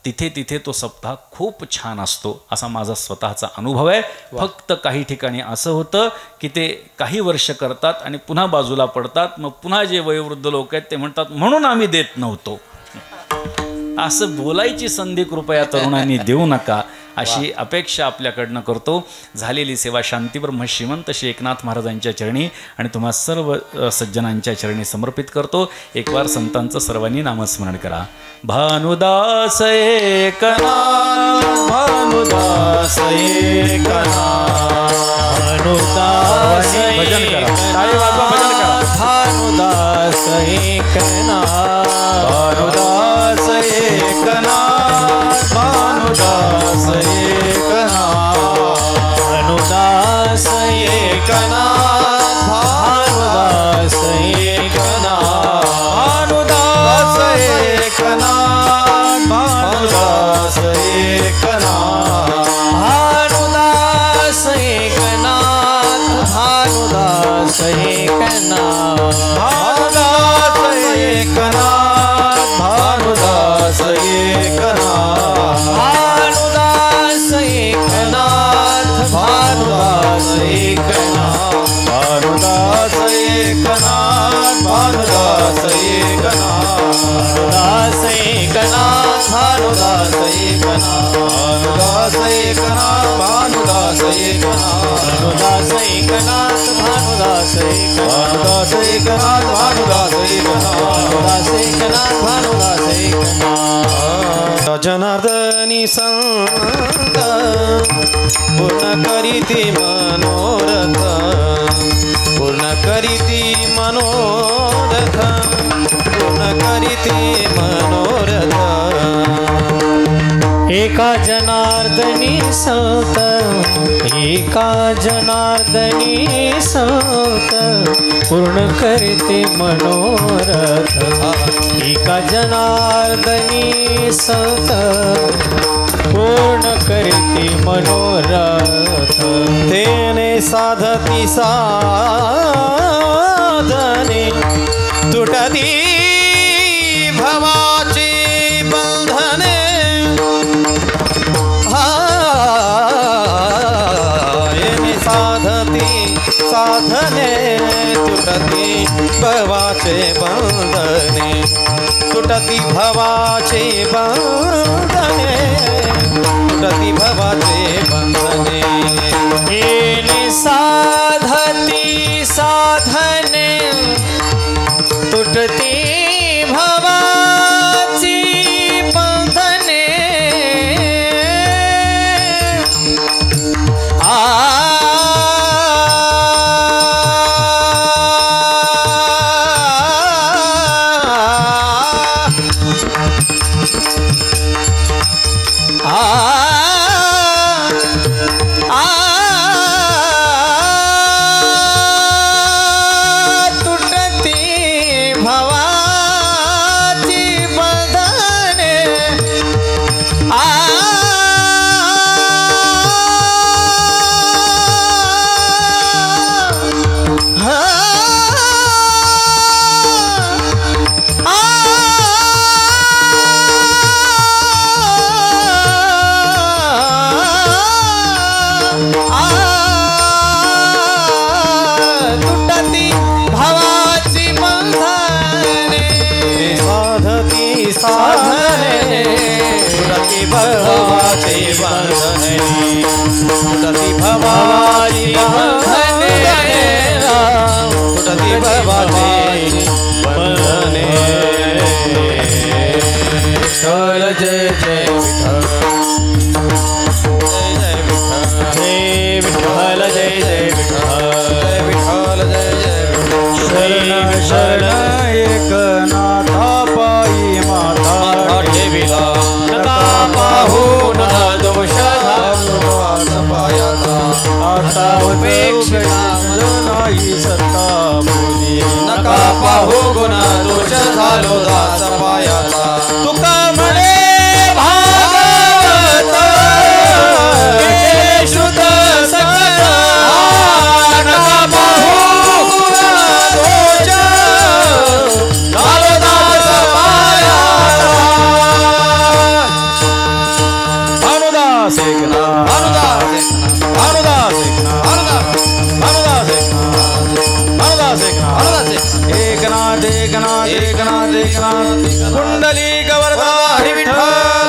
तिथे तिथे तो सप्ताह खूप छान असतो असा माझा स्वतःचा अनुभव आहे. फक्त काही ठिकाणी असं होतं की ते काही वर्ष करतात आणि पुन्हा बाजूला पडतात. मग पुन्हा जे वयोवृद्ध लोक आहेत ते म्हणतात म्हणून आम्ही देत नव्हतो. असं बोलायची संधी कृपया तरुणांनी देऊ नका अशी अपेक्षा आपल्याकडनं करतो. झालेली सेवा शांतीब्रह्म श्रीमंत श्री एकनाथ महाराजांच्या चरणी आणि तुम्हा सर्व सज्जनांच्या चरणी समर्पित करतो. एक वार संतांचं सर्वांनी नामस्मरण करा. भानुदास एकनाथ, भानुदास एकनाथ, भानुदास भजन करा, टाळी वाजवा, भजन करा. भानुदास एकनाथ, भानुदास एकनाथ, भानुदास भानुदास एकनाथ, भानुदास एकनाथ, भानुदास एकनाथ, भानुदास भानुदास एकनाथ भानुदास एकनाथ भानुदास एकनाथ भानुदास एकनाथ भानुदास एकनाथ भानुदास एकनाथ भानुदास भानुदास एकनाथ भानुदास एकनाथ भानुदास एकनाथ भानुदास एकनाथ जनार्दनी संत पूर्ण करीती मनोरथ पूर्ण करीती मनोरथ पूर्ण करीती मनोरथ एका जनार्दनी संत एका जनार्दनी संत पूर्ण करते मनोरथ एका जनार्दनी संत पूर्ण करते मनोरथ तेने साधती साधने तुटती भवाची बंधने येने साधती साधने तुटती भवाचे बंधने तुटती भवाचे बंधने तुटती भवाचे बंधने येने साधती साधने तुटती भवाची बंधने साधने तुटती भवाचे बंधने तुटती भवाची बंधने तुटती भवाचे बंधने विठ्ठल जय जय विठ्ठल जय जय विठ्ठल जय जय शरण शरण एकनाथा पायी माता ठेविला नका पाहू न दोष पायाचा आता उपेक्षिता नाही सत्ता बोली नका पाहू गुणा दोष झालो दास पायाचा तुका म्हणे भागवत शुद्ध सकट नका पाहू दोष झालो दास पायाचा भानुदास एकनाथ भानुदास भानुदास एकनाथ भानुदास एकनाथ भानुदास एकनाथ एकनाथ एकनाथ एकनाथ एकनाथ कुंडली गवर्धा हरी विठ्ठल